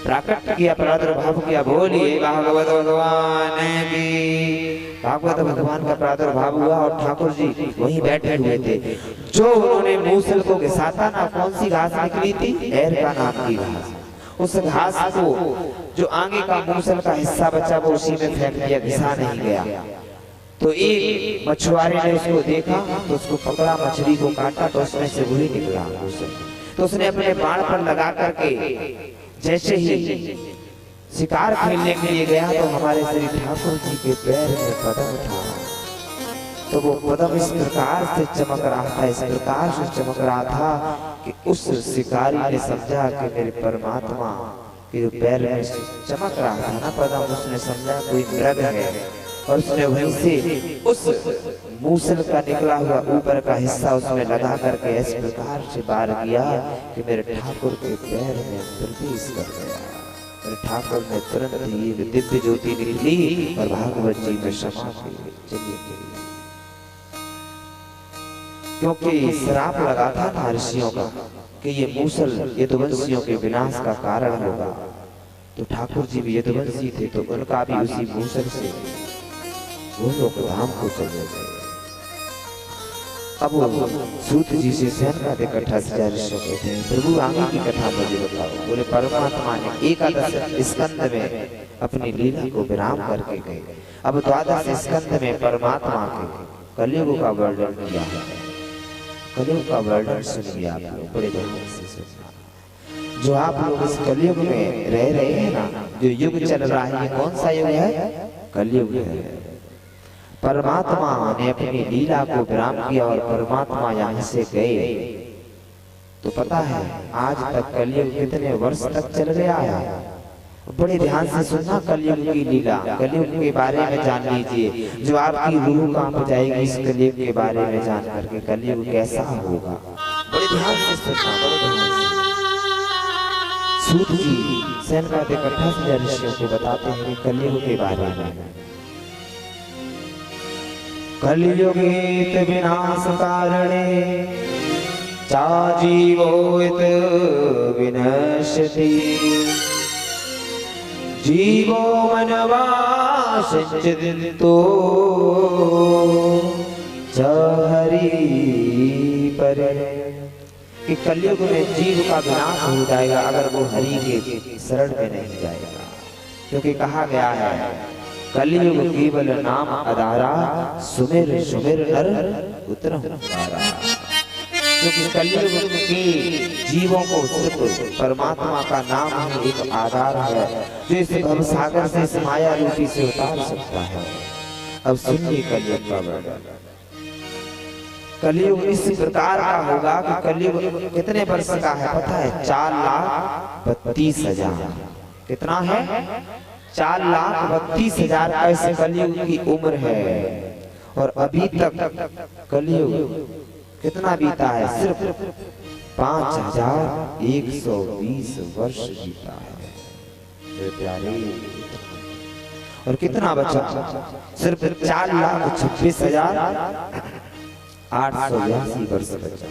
Speaker 1: प्रकट किया, प्रादुर्भाव किया। बोलिए भागवत भगवान की। भागवत भगवान का प्रादुर्भाव हुआ और ठाकुर जी वहीं बैठे हुए थे। जो उन्होंने मूसल को घिसाता ना, कौन सी घास निकली थी? एर का नाम की घास। उस घास को जो आगे का मूसल का हिस्सा बचा वो उसी में फेंक दिया, घिसा नहीं गया। तो एक मछुआरे ने उसको देखा, तो उसको पकड़ा, मछली को काटा, तो उसमें से वही निकला मूसल। तो उसने अपने बाण पर लगा करके जैसे ही शिकार खेलने के लिए गया, तो हमारे श्री ठाकुर जी के पैर में पदम था। तो वो पदम इस प्रकार से चमक रहा था, इस प्रकार से चमक रहा था कि उस शिकारी ने समझा कि मेरे परमात्मा के पैर में चमक रहा था ना पदम, उसने समझा कोई मृग है, और उसने वहीं से उस मूसल का निकला हुआ ऊपर का हिस्सा उसमें लगा करके इस प्रकार से वार किया कि मेरे ठाकुर के पैर में प्रवेश कर गया। मेरे ठाकुर ने तुरंत ही दिव्य ज्योति निकली और भागवत जी में समा चली गई। क्योंकि श्राप लगा था ना ऋषियों का कि ये मूसल यदुवंशियों के विनाश का कारण होगा। तो ठाकुर जी भी यदुवंशी थे, तो उनका भी उसी मूसल से वो लोग धाम को चले गए। अब वो सूत जी से सहन का इकट्ठा ऋषियों कहते हैं, प्रभु आगे की कथा मुझे बताओ। बोले परमात्मा ने एकादश स्कंद में अपनी लीला को विराम करके गए। अब द्वादश स्कंद में परमात्मा के कलयुग का वर्णन किया है। कलयुग का वर्णन सुनिए आप लोग बड़े ध्यान से सुनिए। जो आप लोग इस कलयुग में रह रहे हैं ना, जो युग चल रहा है, ये कौन सा युग है? कलयुग है। परमात्मा ने अपनी लीला को विराम किया और परमात्मा यहाँ से गए। तो पता है आज तक कलयुग कितने वर्ष तक चल रहा है? बड़े ध्यान से सुनना कलयुग की लीला, कलयुग के बारे में जान लीजिए। जो आपकी रूह कांप जाएगी इस कलयुग के बारे में जान करके, कलयुग कैसा होगा। बड़े ध्यान से सुनना, बड़े ध्यान से। सूत जी सहन का इकट्ठा से ऋषियों को बताते हैं कलयुग के बारे में। कलियुगीत विनाश कारणे चा जीवोत विनश्यति जीवो मनवासंचितो च हरि पर। कि कलयुग में जीव का विनाश हो जाएगा अगर वो हरि के शरण में नहीं जाएगा। क्योंकि कहा गया है कलयुग केवल नाम आधारा, सुमिर सुमिर नर उतर हुंकारा। क्योंकि कलयुग के जीवों को सिर्फ परमात्मा का नाम ही एक आधार है, जो इस भव सागर से इस माया रूपी से उतार सकता है। अब सुनिए कलयुग का वर्णन। कलयुग इस प्रकार का होगा कि कलयुग कितने वर्ष का है पता है? 4,32,000। कितना है? 4,32,000 ऐसे कलयुग की उम्र है। और अभी तक कलयुग कितना बीता है? सिर्फ 5,120 वर्ष बीता है प्यारे। और कितना बचा? सिर्फ 4,26,882 वर्ष बचा।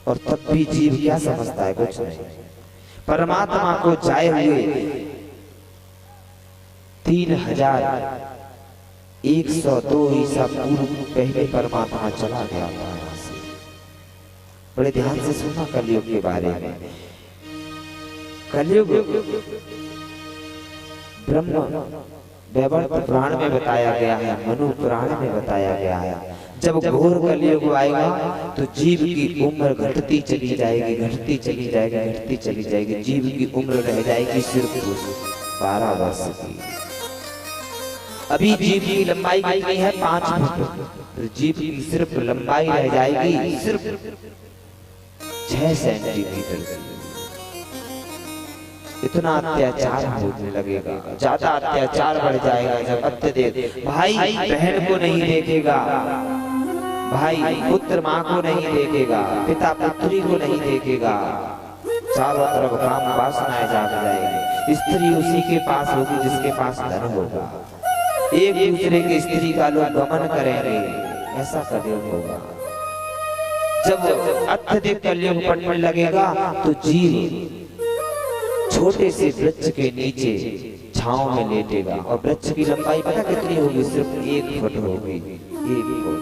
Speaker 1: और तब भी जीव क्या समझता है? कुछ नहीं। परमात्मा को जाए हुए 3,102 ईसा पूर्व पहले परमात्मा चला गया था यहाँ से। बड़े ध्यान से सुनना कलयुग के बारे में। कलयुग ब्रह्म वैवर्त पुराण में बताया गया है, मनु पुराण में बताया गया है। जब घोर कलयुग आएगा तो जीव की उम्र घटती चली जाएगी, घटती चली जाएगी, घटती चली जाएगी। जीव की उम्र रह जाएगी सिर्फ 12 वर्ष की। अभी जीव की लंबाई कितनी है? 5 फुट। तो जीव की सिर्फ लंबाई रह जाएगी सिर्फ 6 सेंटीमीटर की। इतना अत्याचार होने लगेगा, ज्यादा अत्याचार बढ़ जाएगा। जब अत्यधिक भाई बहन को नहीं देखेगा, भाई पुत्र माँ को नहीं देखेगा, पिता पुत्री को नहीं देखेगा, चारों तरफ काम वासनाएं जाग जाएंगी। स्त्री उसी के पास होगी जिसके पास धन होगा। एक दूसरे की स्त्री का लोग गमन करेंगे, ऐसा कलयुग होगा। जब अत्यधिक कलयुग पड़ने लगेगा तो जीव छोटे से वृक्ष के नीचे छांव में लेटेगा और वृक्ष की लंबाई पता कितनी होगी? सिर्फ 1 फुट होगी। 1 फुट,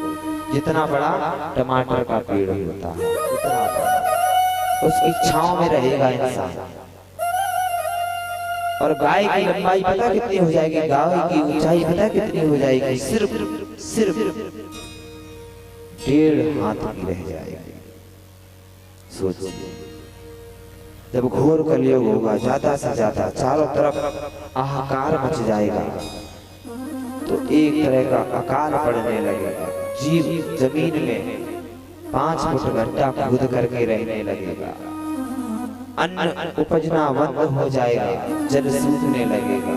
Speaker 1: जितना बड़ा टमाटर का पेड़ होता है उतना बड़ा, उसकी छांव में रहेगा इंसान। और गाय की लंबाई पता कितनी हो जाएगी? गाय की ऊंचाई पता कितनी हो जाएगी? सिर्फ 1.5 हाथ की रह जाएगी। सोचिए, जब घोर कलयुग होगा, ज्यादा से ज्यादा चारों तरफ हाहाकार मच जाएगा तो एक तरह का अकाल पड़ने लगेगा। जीव जमीन में 5 फुट गड्ढा खोद करके रहने लगेगा। अन्न उपजना बंद हो जाएगा, जल सूखने लगेगा।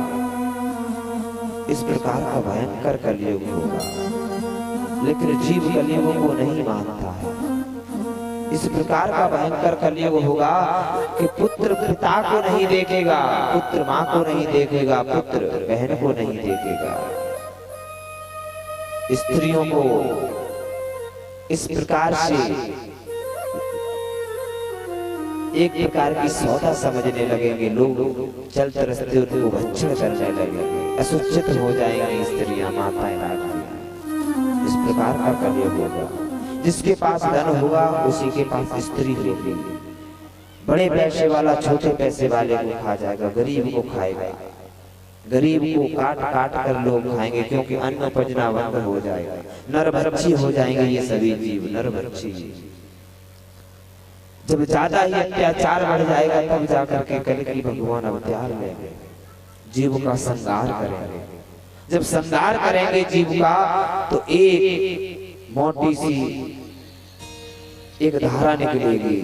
Speaker 1: इस प्रकार का भयंकर कलयुग होगा, लेकिन जीव कलयुग को नहीं मानता है। इस प्रकार का भयंकर कलयुग होगा कि पुत्र पिता को नहीं देखेगा, पुत्र माँ को नहीं देखेगा, पुत्र बहन को नहीं देखेगा। स्त्रियों को इस प्रकार से एक प्रकार की सौदा समझने लगेंगे। लोग चलते रास्ते उनको भक्षण करने लगेंगे, असुचित हो जाएंगी स्त्रियां, माताएं, नारियां। इस प्रकार का कलयुग होगा। जिसके पास धन होगा उसी के पास स्त्री होगी। बड़े पैसे वाला छोटे पैसे वाले को खा जाएगा, गरीब को खाएगा। गरीब को काट काट कर लोग खाएंगे, क्योंकि अन्न उपजना बंद हो जाएगा। नरभक्षी हो जाएंगे ये सभी जीव, नरभक्षी। जब ज्यादा ही अत्याचार बढ़ जाएगा तब जाकर के कल की भगवान अवतार लेंगे, जीव का संहार करेंगे। जब संहार करेंगे जीव का तो एक मोटी सी एक धारा निकलेगी।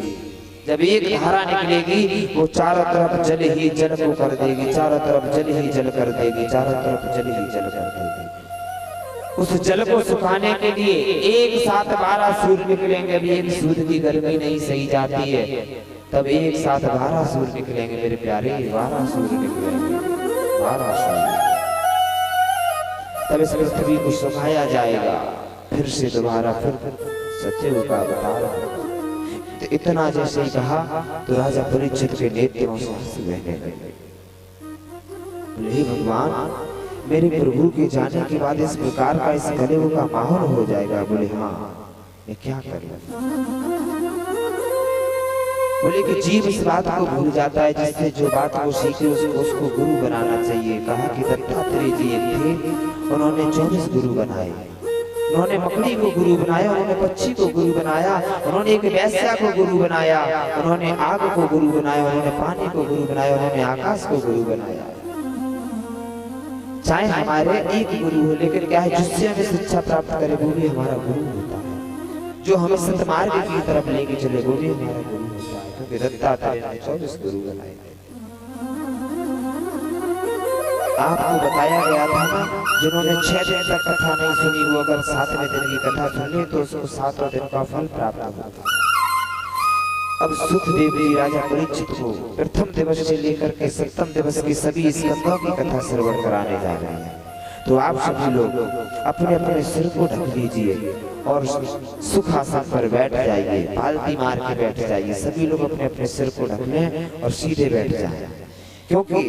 Speaker 1: जब एक धारा निकलेगी वो चारों तरफ जल ही जल को कर देगी, चारों तरफ जल ही जल कर देगी, चारों तरफ जल ही जल कर देगी। उस जल को सुखाने के लिए एक साथ 12 सूर्य निकलेंगे। अभी एक सूर्य की गर्मी नहीं सही जाती है, तब एक साथ 12 सूर्य निकलेंगे मेरे प्यारे, 12 सूर्य निकलेंगे, 12 सूर्य। तब इस पृथ्वी को सुखाया जाएगा, फिर से दोबारा फिर सत्य का अवतार होगा। तो इतना जैसे ही कहा तो राजा परीक्षित के नेत्रों से आंसू बहने लगे। हे भगवान, मेरे प्रभु के जाने के बाद इस प्रकार का इस कलयुग का माहौल हो जाएगा। बोले हाँ, मैं क्या करूं? बोले कि जीव इस बात को भूल जाता है जिससे जो बात को सीखे उसको गुरु बनाना चाहिए। कहा कि दत्तात्रेय जी थे, उन्होंने 24 गुरु बनाए। उन्होंने मकड़ी को गुरु बनाया, उन्होंने पक्षी को गुरु बनाया, उन्होंने एक वैश्या को गुरु बनाया, उन्होंने आग को गुरु बनाया, उन्होंने पानी को गुरु बनाया, उन्होंने आकाश को गुरु बनाया। चाहे हमारे एक गुरु हो, लेकिन क्या है, जिससे हमें शिक्षा प्राप्त करे वो भी हमारा गुरु होता है। जो हमें सतमार्ग की तरफ लेके चले वो भी हमारा गुरु होता है। क्योंकि दत्तात्रेय ने 24 गुरु बनाए। आपको बताया गया था ना, जिन्होंने 6 दिन तक कथा नहीं सुनी वो अगर 7वें दिन की कथा सुन ले तो उसको 7वें दिन का फल प्राप्त होता। अब सुखदेव जी राजा परीक्षित को प्रथम दिवस से लेकर के 7वें दिवस की सभी स्कंदों की कथा श्रवण कराने जा रहे हैं। तो आप सभी लोग अपने अपने सिर को ढक लीजिए और सुखासन पर बैठ जाइए, पालती मार के बैठ जाइए। सभी लोग अपने अपने सिर को ढक लें और सीधे बैठ जाएं, क्योंकि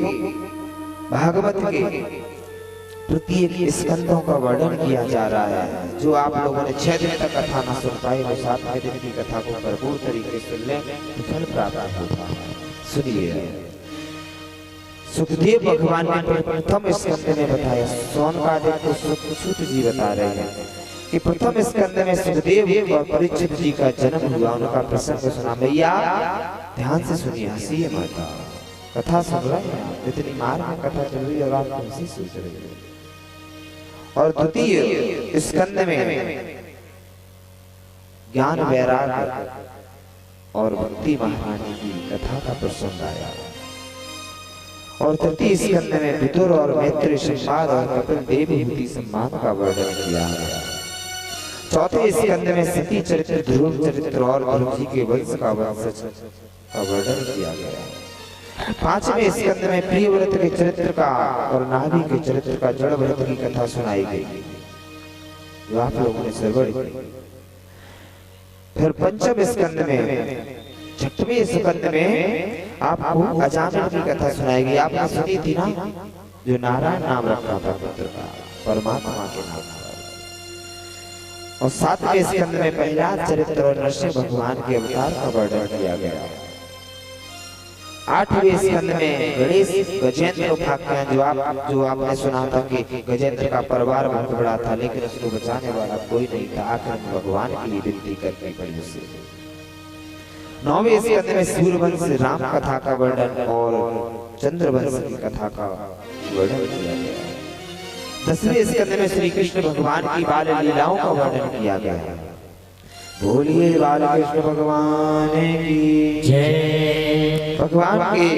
Speaker 1: भागवत के प्रत्येक स्कंदों का वर्णन किया जा रहा है। जो आप लोगों ने 6 दिन तक कथा न सुन पाए वो 7वें दिन की कथा को भरपूर तरीके से सुन लें तो फल प्राप्त होता है। सुनिए, सुखदेव भगवान ने प्रथम स्कंद में बताया। शौनकादिक को सूत जी बता रहे हैं कि प्रथम स्कंद में सुखदेव और परीक्षित जी का जन्म हुआ, उनका प्रसंग सुना। मैया ध्यान से सुनिए, हंसी है माता, कथा सुन रहे हैं, इतनी मार में कथा चल रही है और आप हंसी सोच रहे हैं। और द्वितीय स्कंद में ज्ञान वैराग्य और भक्ति महारानी की कथा का प्रसंग आया। और तृतीय स्कंद में विदुर और मैत्री संवाद और कपिल देवहूति सम्मान का वर्णन किया गया। चौथे स्कंद में सती चरित्र, ध्रुव चरित्र और ध्रुव जी के वंश का वर्णन किया गया। पांचवें स्कंद में प्रियव्रत के चरित्र का और नाभि के चरित्र का जड़ व्रत की कथा सुनाई गई, जो आप लोगों ने श्रवण की। फिर पंचम स्कंद में, छठवें स्कंद में आपको अजामिल की कथा सुनाएगी। आपने सुनी थी ना, जो नारायण नाम रखा था पुत्र का, परमात्मा के नाम का। और सातवें स्कंद में प्रहलाद चरित्र और नरसिंह भगवान के अवतार का वर्णन किया गया। आठवें स्कंद में गणेश गजेंद्र उपाख्यान, जो आपने सुना था कि गजेंद्र का परिवार बहुत बड़ा था, लेकिन उसको बचाने वाला कोई नहीं था, आखिर भगवान की विनती करनी पड़ी उसे। नौवें स्कंद में सूर्यवंश राम कथा का वर्णन और चंद्रवंश की कथा का वर्णन किया गया। 10वें स्कंद में श्री कृष्ण भगवान की बाल लीलाओं का वर्णन किया गया। बोलिए बाल कृष्ण भगवान की जय। भगवान के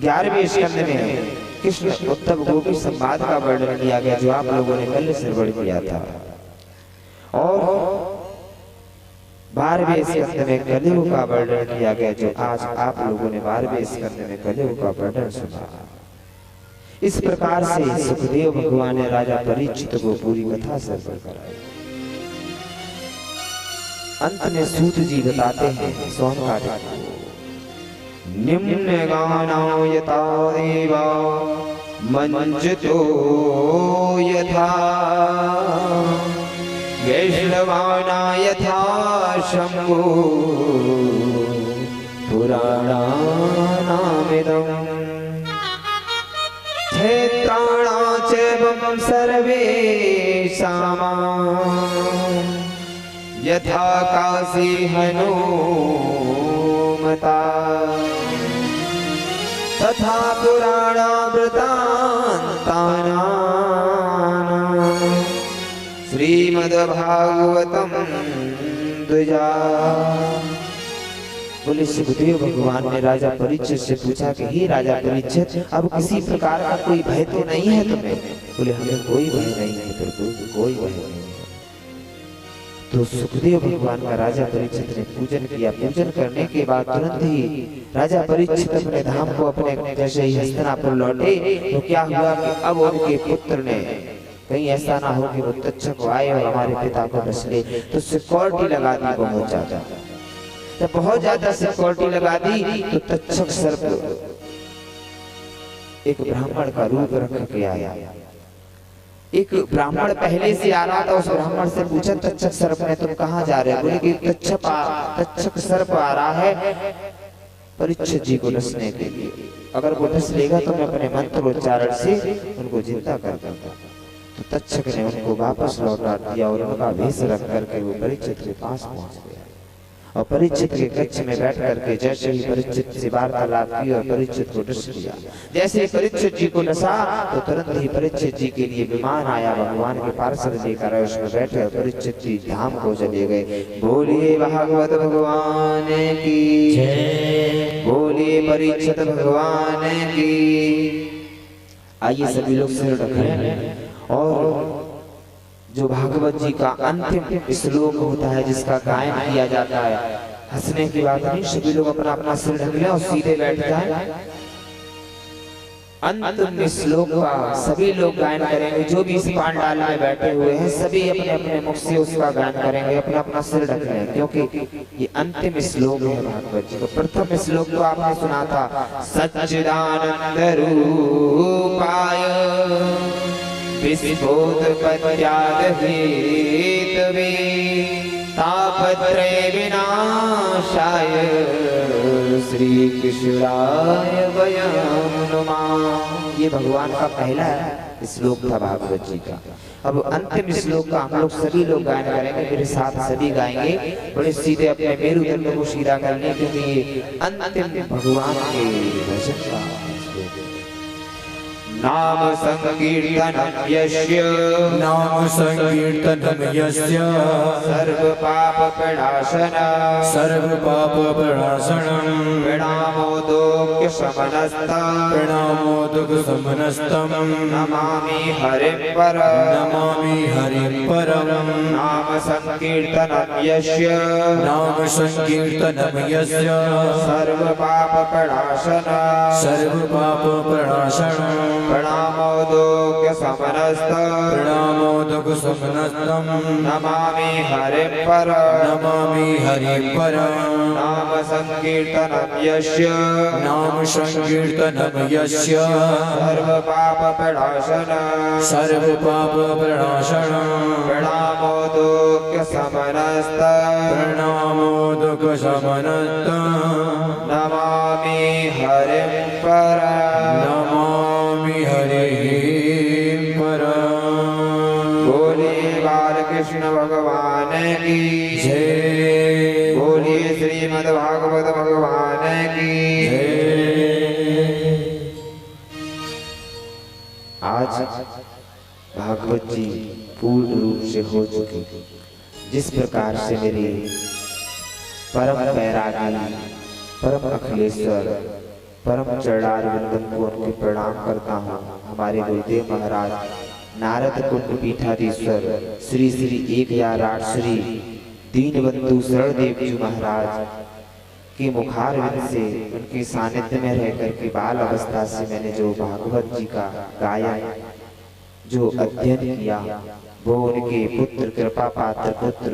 Speaker 1: 11वें स्कंद में कृष्ण उद्धव गोपी संवाद का वर्णन किया गया, जो आप लोगों ने कल श्रवण किया था। और 12वें स्कंद में कलियुग का वर्णन किया गया, जो आज आप लोगों ने 12वें स्कंद में कलियुग का वर्णन सुना। इस प्रकार से सुखदेव भगवान ने राजा परीक्षित को पूरी कथा श्रवण कराई। अंत में सूत जी बताते हैं शौनकादिक को, निम्न गानो यथा देवा मंजतो यथा वैष्णवाना यथा शंभो पुराणानामिदं क्षेत्राणा चैवं सर्वेषाम् यथा काशी हनुमता तथा पुराणामृतान्तानाम् श्रीमद्भागवतम द्विजा। बोले सुखदेव भगवान ने राजा परीक्षित से पूछा कि हे राजा परीक्षित, अब किसी प्रकार का कोई भय तो नहीं है तुम्हें? बोले हमें कोई भय नहीं है, कोई भय नहीं है। तो सुखदेव भगवान का राजा परीक्षित ने पूजन किया। पूजन करने के बाद तुरंत ही राजा परीक्षित अपने धाम को, अपने जैसे ही हस्तिनापुर लौटे, तो क्या हुआ कि अब उनके पुत्र ने, कहीं ऐसा ना हो कि वो तक्षक आए और हमारे पिता को डस ले, तो सिक्योरिटी लगा दी बहुत ज्यादा। जब बहुत ज्यादा सिक्योरिटी लगा दी तो तक्षक सर्प एक ब्राह्मण का रूप रख के आया। एक ब्राह्मण पहले से आ रहा था, उस ब्राह्मण से पूछा तक्षक सर्प ने तुम कहाँ जा रहे हो? बोले कि तक्षक सर्प आ रहा है परीक्षित जी को डसने के लिए, अगर वो डस लेगा तो मैं अपने मंत्र उच्चारण से उनको जिंदा कर दूंगा। तो तक्षक ने उनको वापस लौटा दिया और उनका वेश रख करके वो परीक्षित के पास पहुंच गया। और परीक्षित के कक्ष में बैठ करके जैसे ही परीक्षित से वार्तालाप की और परीक्षित को डस लिया। जैसे परीक्षित जी को डसा तो तुरंत ही परीक्षित जी के लिए विमान आया, भगवान के पार्षद लेकर आए, उसमें बैठे और परीक्षित जी धाम को चले गए। बोलिए भागवत भगवान की जय, बोलिए परीक्षित भगवान की। आइए सभी लोग सिर रखें। और जो भागवत जी का अंतिम श्लोक होता है, जिसका गायन किया जाता है, हंसने की बात नहीं, सभी लोग अपना अपना सिर ढक लें और सीधे बैठ जाएं। अंतिम श्लोक का सभी लोग गायन करेंगे, जो भी इस पांडाल में बैठे हुए हैं सभी अपने अपने मुख से उसका गायन करेंगे, अपना अपना सिर ढक लें, क्योंकि ये अंतिम श्लोक है भागवत जी का। प्रथम श्लोक तो आपने सुना था, सच्चिदानंद रूपाय विस्फोट पत्याद हेतवे तापत्रय विनाशाय श्री कृष्णाय वयं नमः। ये भगवान का पहला श्लोक था भागवत जी का। अब अंतिम श्लोक का हम लोग सभी लोग गायन करेंगे, मेरे साथ सभी गाएंगे। बड़े सीधे अपने मेरुदंड को सीधा करने के लिए अंतिम भगवान के भजन का श्लोक। नाम संकीर्तनम यस्य,
Speaker 2: नाम संकीर्तनम यस्य
Speaker 1: सर्व पाप प्रणाशनम,
Speaker 2: सर्व पाप प्रणाशनम,
Speaker 1: प्रणामोदोक्य समनस्तम,
Speaker 2: प्रणामोदक समनस्तम,
Speaker 1: नमामि हरिं परम,
Speaker 2: नमामि हरिं परम।
Speaker 1: नाम संकीर्तनम यस्य,
Speaker 2: नाम संकीर्तनम यस्य
Speaker 1: सर्व पाप प्रणाशनम,
Speaker 2: सर्व पाप प्रणाशनम,
Speaker 1: प्रणामोदोक्य समनस्तम,
Speaker 2: प्रणामोदक समनस्तम,
Speaker 1: नमामि हरिं परम,
Speaker 2: नमामि हरिं परम।
Speaker 1: नाम संकीर्तनम यस्य,
Speaker 2: नाम संकीर्तनम यस्य
Speaker 1: सर्व पाप प्रणाशनम,
Speaker 2: सर्व पाप प्रणाशनम,
Speaker 1: प्रणामोदोक्य समनस्तम,
Speaker 2: प्रणामोदक समनस्तम,
Speaker 1: नमामि हरिं परम।
Speaker 2: नमामि हरिं परम।
Speaker 1: बोलिए बालकृष्ण भगवान की
Speaker 2: जय,
Speaker 1: बोलिए श्रीमद् भागवत भगवान की
Speaker 2: जय।
Speaker 1: आज भागवत जी पूर्ण रूप से हो चुकी। जिस प्रकार से मेरे परम बैरागी, परम अखिलेश्वर, परम चरणार वंदन को उनके प्रणाम करता हूँ। हमारे गुरुदेव महाराज नारद कुंड पीठाधीश्वर श्री श्री 1008 श्री दीनबंधु शरणदेव जी महाराज के मुखारविंद से उनके सानिध्य में रह करके बाल अवस्था से मैंने जो भागवत जी का गाया, जो अध्ययन किया, वो उनके पुत्र कृपा पात्र पुत्र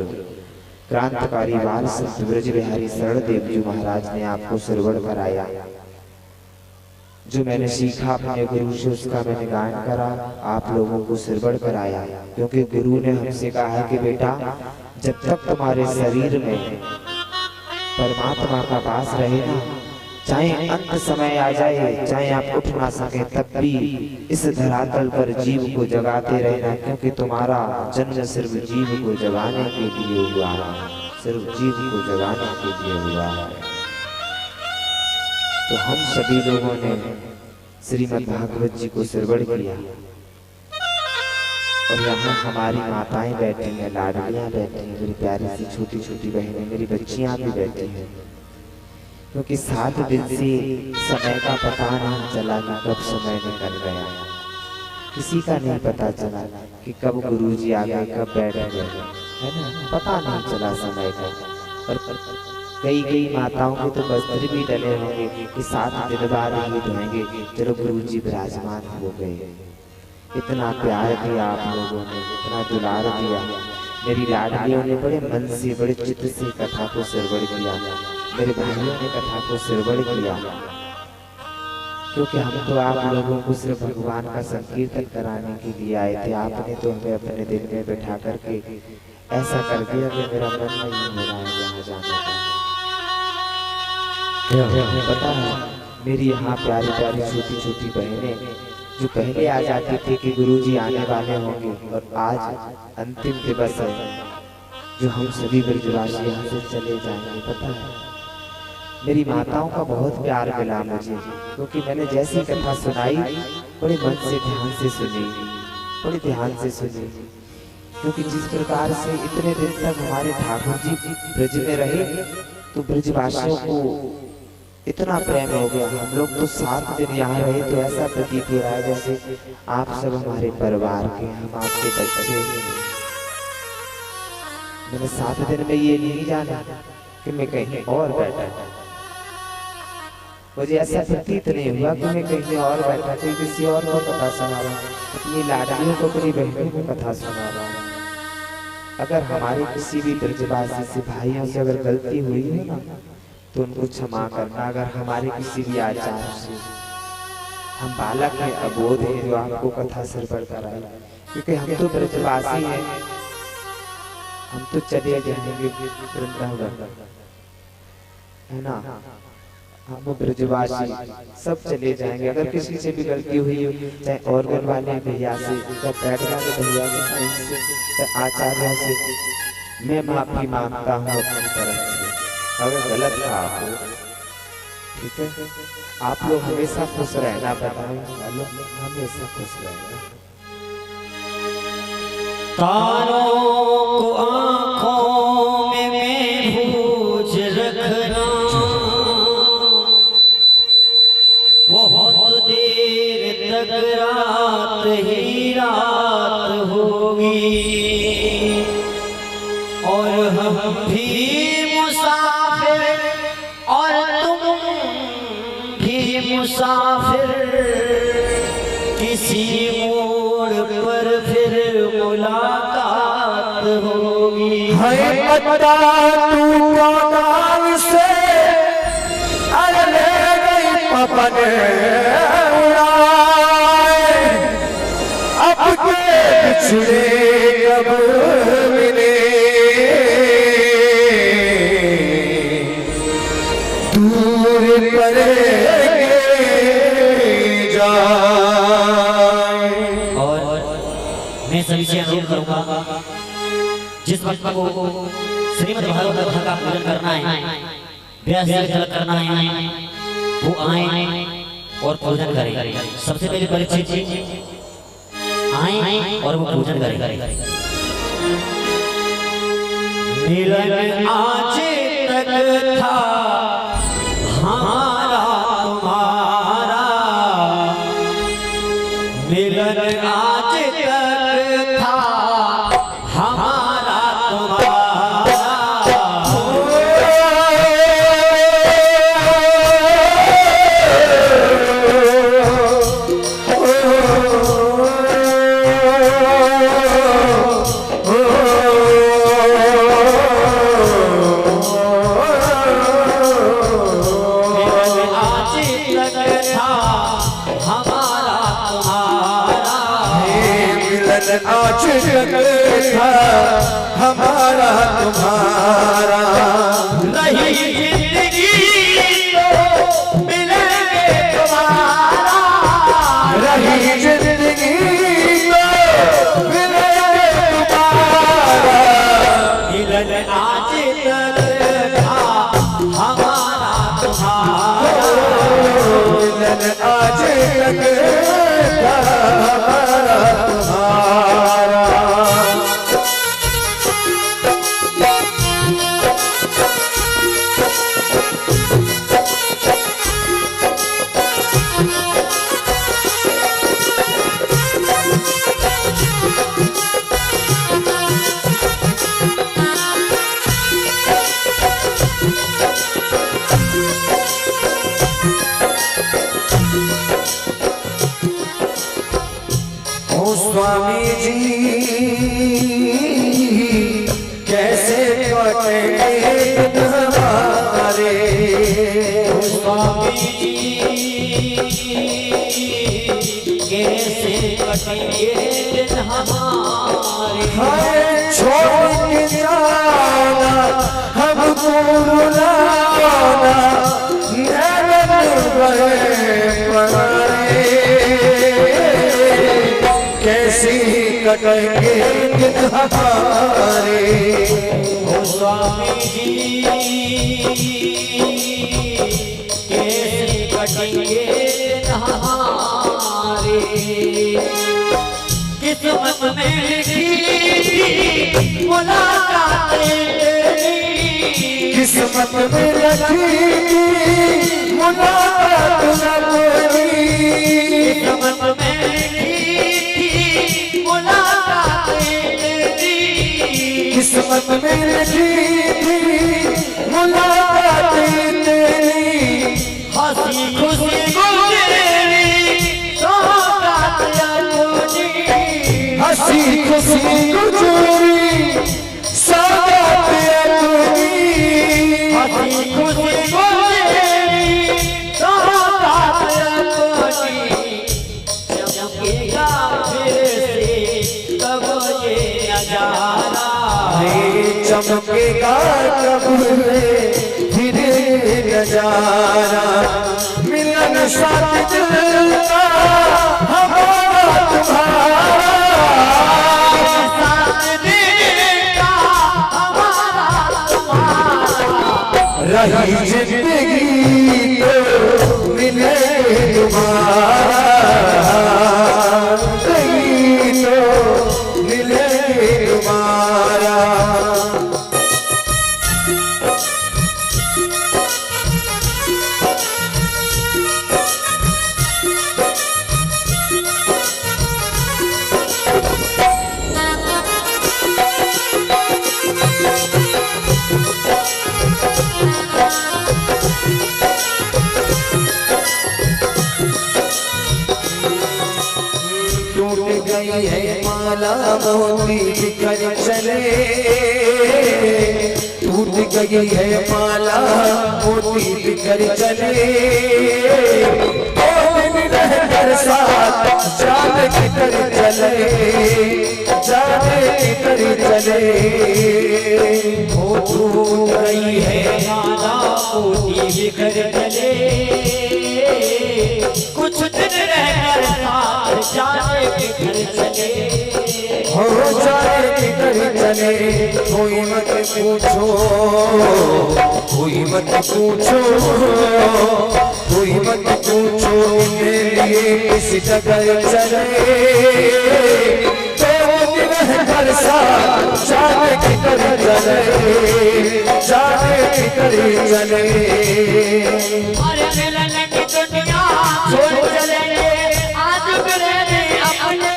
Speaker 1: क्रांतिकारी बाल संत ब्रज बिहारी शरणदेव जी महाराज ने आपको श्रवण कराया। जो मैंने सीखा अपने गुरु से उसका मैंने गायन करा, आप लोगों को श्रवण कराया। क्योंकि गुरु ने हमसे कहा है कि बेटा जब तक तुम्हारे शरीर में परमात्मा का वास रहे ना, चाहे अंत समय आ जाए, चाहे आप उठ ना सके, तब भी इस धरातल पर जीव को जगाते रहना। क्योंकि तुम्हारा जन्म सिर्फ जीव को जगाने के लिए हुआ है, सिर्फ जीव को जगाने के लिए हुआ है। तो हम सभी लोगों ने श्रीमद् भागवत जी को श्रवण किया। और यहाँ हमारी माताएं बैठी हैं, लाडलियां बैठी हैं, मेरी प्यारी सी छोटी छोटी बहनें, मेरी बच्चियां भी बैठी हैं। क्योंकि 7 दिन से समय का पता नहीं चला कि कब समय निकल गया। किसी का नहीं पता चला कि कब गुरुजी आ गए, कब बैठ गए, है ना, पता नहीं चला समय का। और कई माताओं के तो वस्त्र भी डले होंगे कि 7 दिन बाद ही धोएंगे, चलो गुरुजी विराजमान हो गए। इतना प्यार दिया आप लोगों ने, इतना दुलार दिया। मेरी लाडलियों ने बड़े मन से, बड़े चित्त से कथा को श्रवण किया। मेरे भाइयों ने कथा को श्रवण किया। क्योंकि हम तो आप लोगों को सिर्फ भगवान का संकीर्तन कराने के लिए आए थे। आपने तो हमें अपने दिल में बैठा करके ऐसा कर दिया कि मेरा मन नहीं हो रहा है यहाँ जाने का। पता है मेरी यहाँ प्यारी प्यारी छोटी छोटी बहनें जो पहले आ जाती थी कि गुरुजी आने वाले होंगे, और आज अंतिम दिवस है जो हम सभी ब्रजवासी यहाँ से चले जाएंगे। पता है मेरी माताओं का बहुत प्यार मिला मुझे, क्योंकि मैंने जैसी कथा सुनाई बड़े मन से ध्यान से सुनी, बड़े ध्यान से सुनी। क्योंकि जिस प्रकार से इतने दिन तक हमारे ठाकुर जी ब्रज में रहे, तो ब्रजवासियों को इतना प्रेम हो गया। हम लोग तो 7 दिन यहाँ रहे, तो ऐसा प्रतीत हो रहा है जैसे आप सब हमारे परिवार के, हम आपके बच्चे। मैंने 7 दिन में ये नहीं जाना कि मैं कहीं और बैठा, मुझे ऐसा प्रतीत नहीं हुआ कि मैं कहीं और बैठा था, किसी और को कथा सुना रहा हूँ, अपनी लाडलियों को, अपनी बहनों को कथा सुना रहा हूँ। अगर हमारे किसी भी ब्रजवासी से, भाइयों से अगर गलती हुई है ना, तो उनको क्षमा करना। अगर हमारे किसी भी आचार से, हम बालक हैं, अबोध हैं, जो आपको कथा श्रवण कराए, क्योंकि हम तो ब्रजवासी हैं, हम तो चले जाएंगे वृंदावन, है ना, हम ब्रजवासी सब चले जाएंगे। अगर किसी से भी गलती हुई हो, चाहे ऑर्गन वाले भैया से, चाहे बैठ वाले भैया से, चाहे आचार्यों से, मैं माफी मांगता हूँ अपनी तरफ से अगर गलत कहा हो। ठीक है, आप लोग हमेशा खुश रहना, बताएं हमेशा खुश रहना।
Speaker 8: तारों को आँखों में भूज रखना, बहुत देर तक रात ही रात होगी और हम भी मुसाफिर और तुम भी मुसाफिर, किसी मोड़ पर फिर मुलाकात होगी।
Speaker 2: है पता तू कौन से अरे गई पपने उड़ाए, अब के बिछड़े कब मिले दूर पड़ेंगे जाए।
Speaker 8: और मैं सभी से अनुरोध करूंगा, जिस वक्त को श्रीमद् भागवत कथा का पूजन करना है, व्यास जी का करना है, वो आए और पूजन करें। सबसे पहले परीक्षित जी आए और वो पूजन करें। मिलन आज तक था हमारा तुम्हारा, मिलन आज तक था हमारा तुम्हारा।
Speaker 2: आज तक था हमारा तुम्हारा,
Speaker 8: नहीं जिंदगी तो मिलेंगे तुम्हारा,
Speaker 2: रही जिंदगी तो मिलेंगे तुम्हारा।
Speaker 8: मिलन आज तक था हमारा तुम्हारा,
Speaker 2: मिलन आज तक था हमारा तुम्हारा। स्वामी जी कैसे कटेंगे दिन हमारे,
Speaker 8: स्वामी जी कैसे कटेंगे दिन हमारे।
Speaker 2: हाय छोड़ के जाना हमको रुलाना, नैनन बहे परारे, कैसी कटेंगे दिन हमारे।
Speaker 8: ओ स्वामी जी कैसे कटेंगे दिन हमारे। किस्मत में लिखी थी मुलाकातें तेरी,
Speaker 2: किस्मत में लिखी थी मुलाकात न कोई,
Speaker 8: किस्मत में मुलाकातें तेरी,
Speaker 2: किस्मत में लिखी थी मुलाकातें तेरी,
Speaker 8: हंसी खुशी गुजरी सौगात तुझी,
Speaker 2: हंसी खुशी गुजरी सौगात तुझी,
Speaker 8: हंसी खुशी गुजरी सौगात तुझी। चमकेगा फिर से तब ये नजारा,
Speaker 2: आहे चमकेगा कब फिर नजारा मिलन साथ दिल का हमारा तुम्हारा रही जिंदगी तो मिले तुम्हारा रही तो मिले तुम्हारा है माला मोती बिखर चले टूट गई है माला मोती बिखर चले रहकर साथ जाने किधर चले जाने किधर चले हो टूट गई है माला मोती बिखर चले कुछ दिन रहकर साथ जाने किधर चले हो जाने किधर चले कोई मत पूछो कोई मत पूछो कोई मत पूछो मेरे लिए किस जगह चले तो रहकर साथ जाने किधर चले जाने किधर चले
Speaker 9: अरे मिलन की दुनिया छोड़ चलेंगे आज मिलेंगे अपने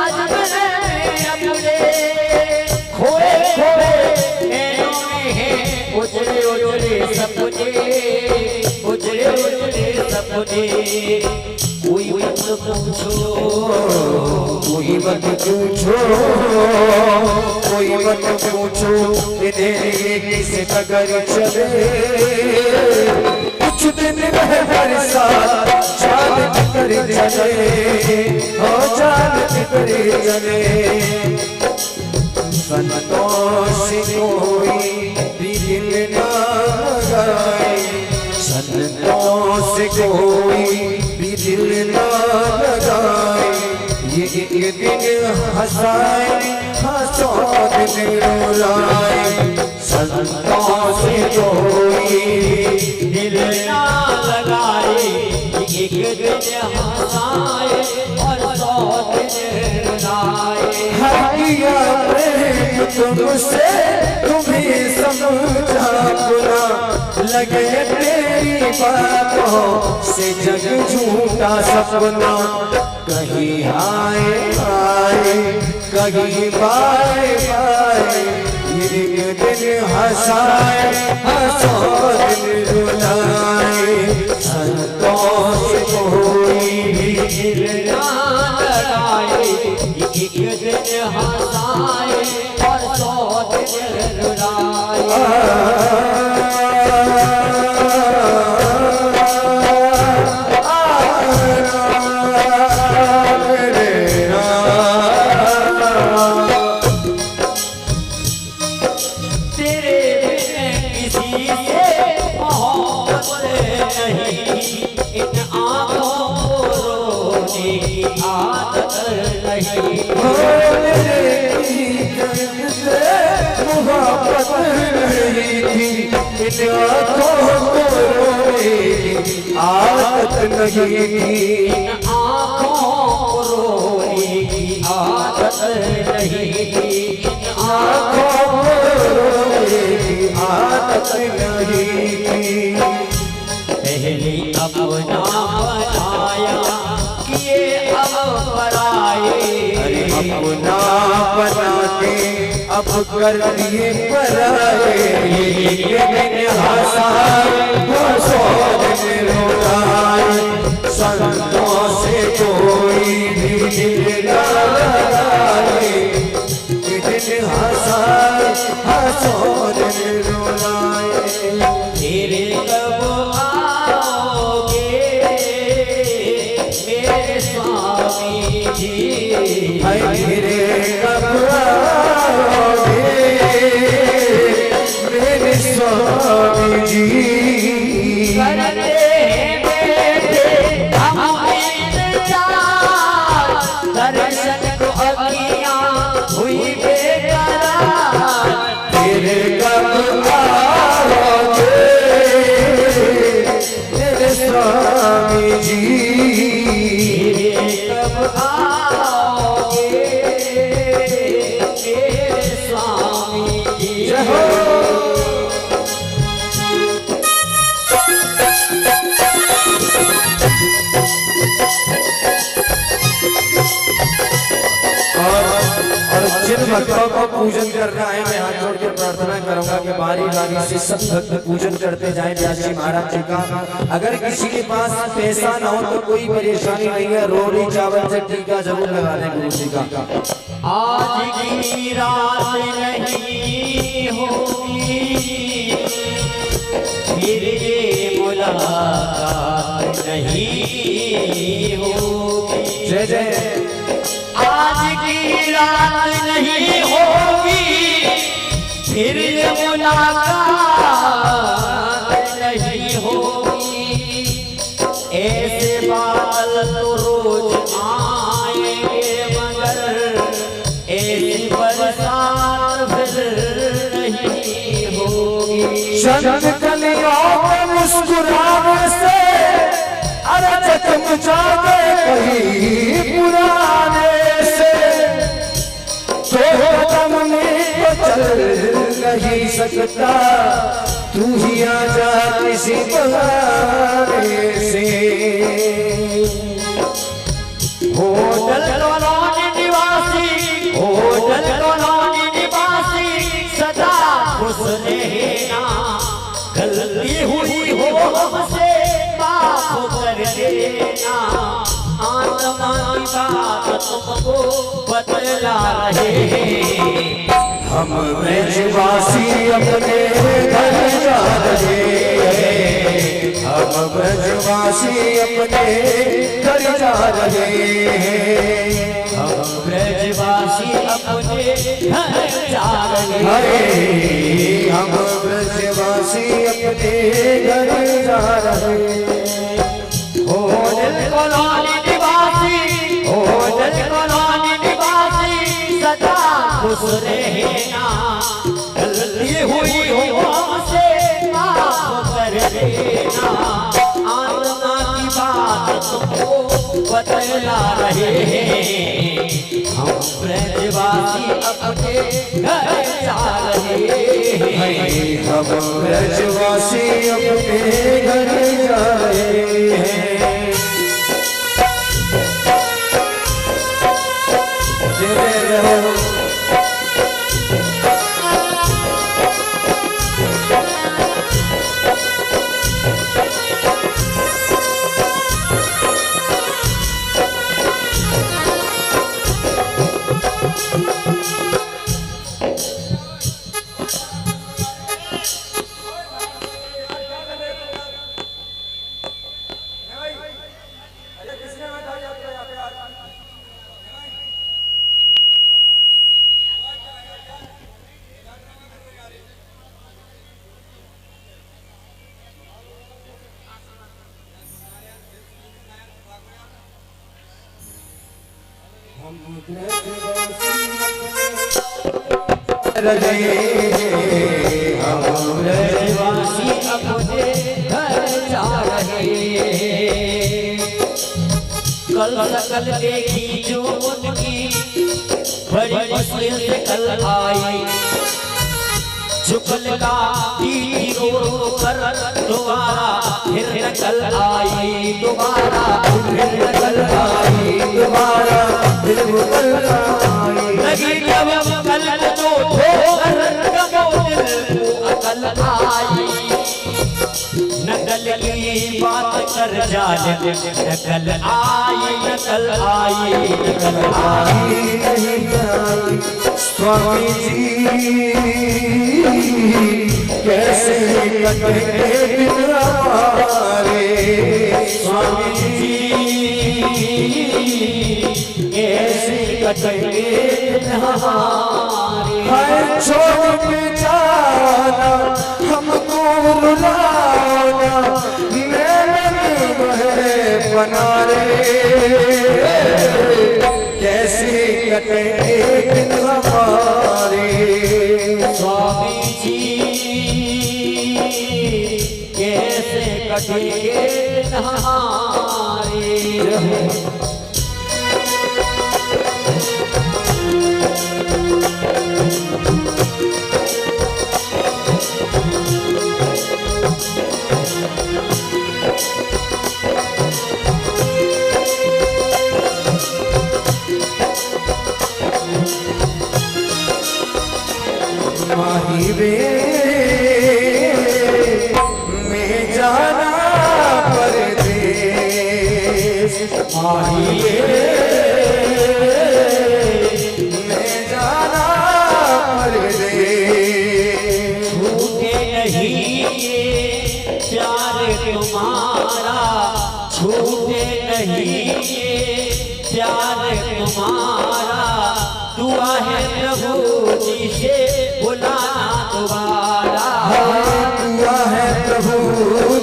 Speaker 9: आज मिलेंगे अपने खोए खोए नैनों में है उजड़े उजड़े सपने उजड़े उजड़े सपने कोई मत पूछो
Speaker 2: कोई मत पूछो कोई मत पूछो इन्हें किस नगर चले कुछ दिन रहकर साथ जान किधर चले हो जान किधर चले संतोष कोई भी दिल ना लगाए संतोष कोई भी दिल ना लगाए ये दिन हंसाए हंसो दिन रुलाए संतोष कोई
Speaker 9: दिल ना लगाए एक दिन हंसाए और 100 दिन रुलाए
Speaker 2: हकिया प्रेम तुमसे तुम्हें समझा बुरा लगे तेरी बातों से जग झूठा सपना कहीं आए आए कहीं बाए बाए एक दिन हंसाए हंसो दिन रुलाए संतोष कोई भी
Speaker 9: दिल ना लगाए एक दिन हंसाए और 100 दिन रुलाए
Speaker 2: आदत नहीं थी
Speaker 9: आँखों को रोने की आदत नहीं थी
Speaker 2: आँखों को रोने की आदत नहीं थी
Speaker 9: पहले अपना बनाया किए अब पराए
Speaker 2: अपना बना के अब कर दिए पराए ये दिन हंसाए हंसो दिन रुलाए संतों से कोई भी दिल ना लगाए ये दिन हंसाए हंसो दिन रुलाए
Speaker 9: तेरे कब आओगे मेरे स्वामी जी
Speaker 2: मेरे कब स्वामी जी
Speaker 9: करते बैठे हम इंतजार, दर्शन को अखियां हुई बेकरार,
Speaker 2: तेरे कब आओगे मेरे स्वामी जी,
Speaker 9: कब आओगे मेरे स्वामी जी।
Speaker 2: जय हो। और जिन भक्तों को पूजन करना है मैं हाथ जोड़ के प्रार्थना करूंगा कि बारी बारी से सब भक्त पूजन करते जाएं व्यास जी महाराज जी का। अगर किसी के पास पैसा ना हो तो कोई परेशानी नहीं है, रोटी चावल से टीका जरूर लगा दें गुरु जी का।
Speaker 9: आज की रात नहीं होगी फिर ये मुलाकात नहीं होगी,
Speaker 2: जय जय।
Speaker 9: आज की रात नहीं होगी फिर ये मुलाकात नहीं होगी, ऐसे बादल तो रोज आएंगे मगर ऐसी बरसात फिर नहीं होगी।
Speaker 2: चंद कलियों में मुस्कुराने से अरे चमचा दे कहीं पुराने से, तो दम में तो चल नहीं सकता, तू ही आजा किसी बहाने से।
Speaker 9: होटल कॉलोनी निवासी, होटल कॉलोनी निवासी सदा खुश रहना, गलती हुई हो हमसे माफ कर देना, आत्मा की बात तुमको बतला रहे हैं।
Speaker 2: हम ब्रजवासी अपने घर जा रहे हैं, हम ब्रजवासी अपने घर जा रहे हैं,
Speaker 9: हम ब्रजवासी अपने घर जा रहे हैं,
Speaker 2: हम ब्रजवासी अपने घर जा रहे हैं।
Speaker 9: होटल कॉलोनी निवासी, होटल कॉलोनी निवासी सदा खुश रहना, गलती हुई हो हमसे माफ कर देना, आत्मा की बात तुमको बतला रहे हैं। हम ब्रजवासी अपने घर जा रहे हैं,
Speaker 2: हम ब्रजवासी अपने घर जा रहे हैं। जय रहो।
Speaker 9: हम ब्रजवासी अपने घर जा रहे हैं। कल सकल देखी जो उनकी बड़ी मुश्किल से कल आई, चुकल का रो कर दोबारा फिर कल आई, दोबारा फिर कल आई,
Speaker 2: दोबारा फिर कल आई।
Speaker 9: लगी जब कल तो ठोकर कबो दिल को अकल आई, नकल की बात कर जालिम नकल आई, नकल आई, नकल आई।
Speaker 2: नहीं आई स्वामी जी कैसे कटेंगे दिन हमारे,
Speaker 9: स्वामी जी कैसे कटेंगे दिन हमारे।
Speaker 2: हाय छोड़ के जाना हमको रुलाना नैनन बहे बना रे कैसे कटे दिन हमारे
Speaker 9: स्वामी जी कैसे कटेंगे दिन हमारे
Speaker 2: माही वे में जाना परदेस माही वे में जाना परदेस
Speaker 9: छूटे नहीं ये प्यार तुम्हारा छूटे नहीं ये प्यार तुम्हारा दुआ है प्रभु जी से बुलाना दोबारा
Speaker 2: दुआ है प्रभु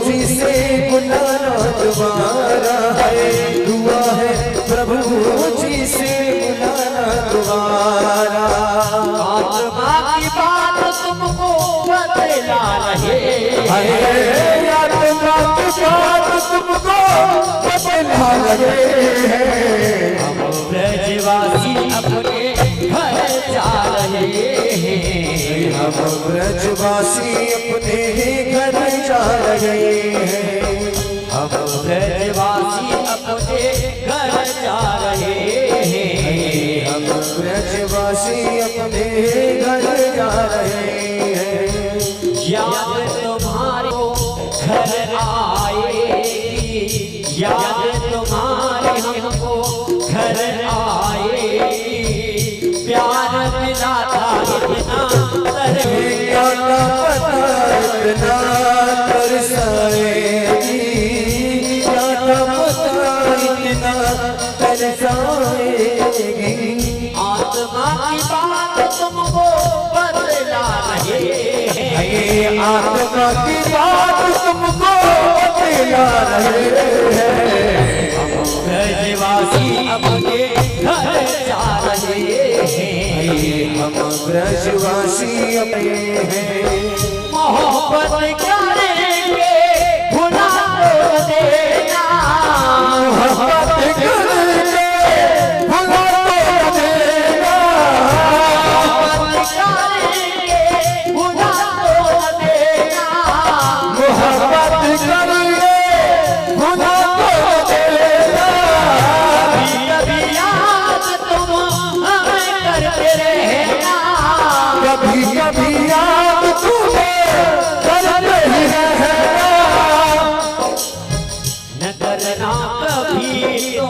Speaker 2: जी से बुलाना दोबारा है दुआ है प्रभु जी से बुलाना दोबारा
Speaker 9: आत्मा की बात तुमको बतला रहे
Speaker 2: आत्मा की बात तुमको बतला रहे
Speaker 9: हम ब्रजवासी अपने घर जा रहे हैं
Speaker 2: हम ब्रजवासी अपने घर जा रहे हैं
Speaker 9: हम ब्रजवासी अपने घर जा रहे हैं
Speaker 2: हम ब्रजवासी अपने घर जा रहे हैं
Speaker 9: याद तुम्हारे घर आएगी याद तुम्हारे हमको घर आएगी प्यार मिला था इतना
Speaker 2: क्या पता इतना तरसाएगी क्या पता इतना तरसाएगी
Speaker 9: आत्मा की बात तुमको बतला रहे हैं
Speaker 2: आत्मा की बात तुमको बतला रहे हैं
Speaker 9: ब्रजवासी अपने घर जा रहे हैं
Speaker 2: हम ब्रजवासी अपने हैं
Speaker 9: मोहब्बत करेंगे भुला तो देना
Speaker 2: मोहब्बत करेंगे भुला तो देना
Speaker 9: मोहब्बत करेंगे भुला तो देना
Speaker 2: मोहब्बत करेंगे भुला तो देना
Speaker 9: कभी याद तुम हमें करते रहना
Speaker 2: कभी कभी याद तुम्हें करते ही रहना
Speaker 9: न करना कभी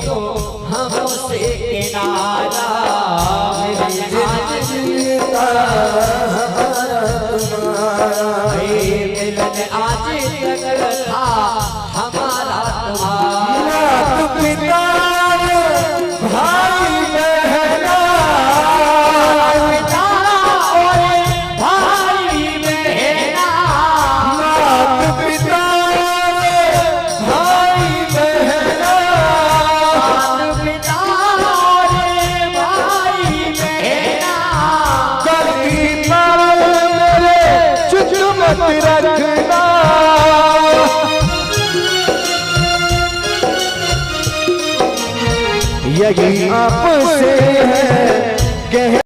Speaker 9: तुम हमसे किनारा
Speaker 2: जीता हमारा तुम्हारा
Speaker 9: मिलन आज तक था हमारा तुम्हारा
Speaker 2: माता पिता भाई बहना
Speaker 9: पिता और भाई बहना
Speaker 2: माता पिता भाई बहना
Speaker 9: पिता और भाई बहना
Speaker 2: कभी पर मेरे चुप मत रखना यही आपसे है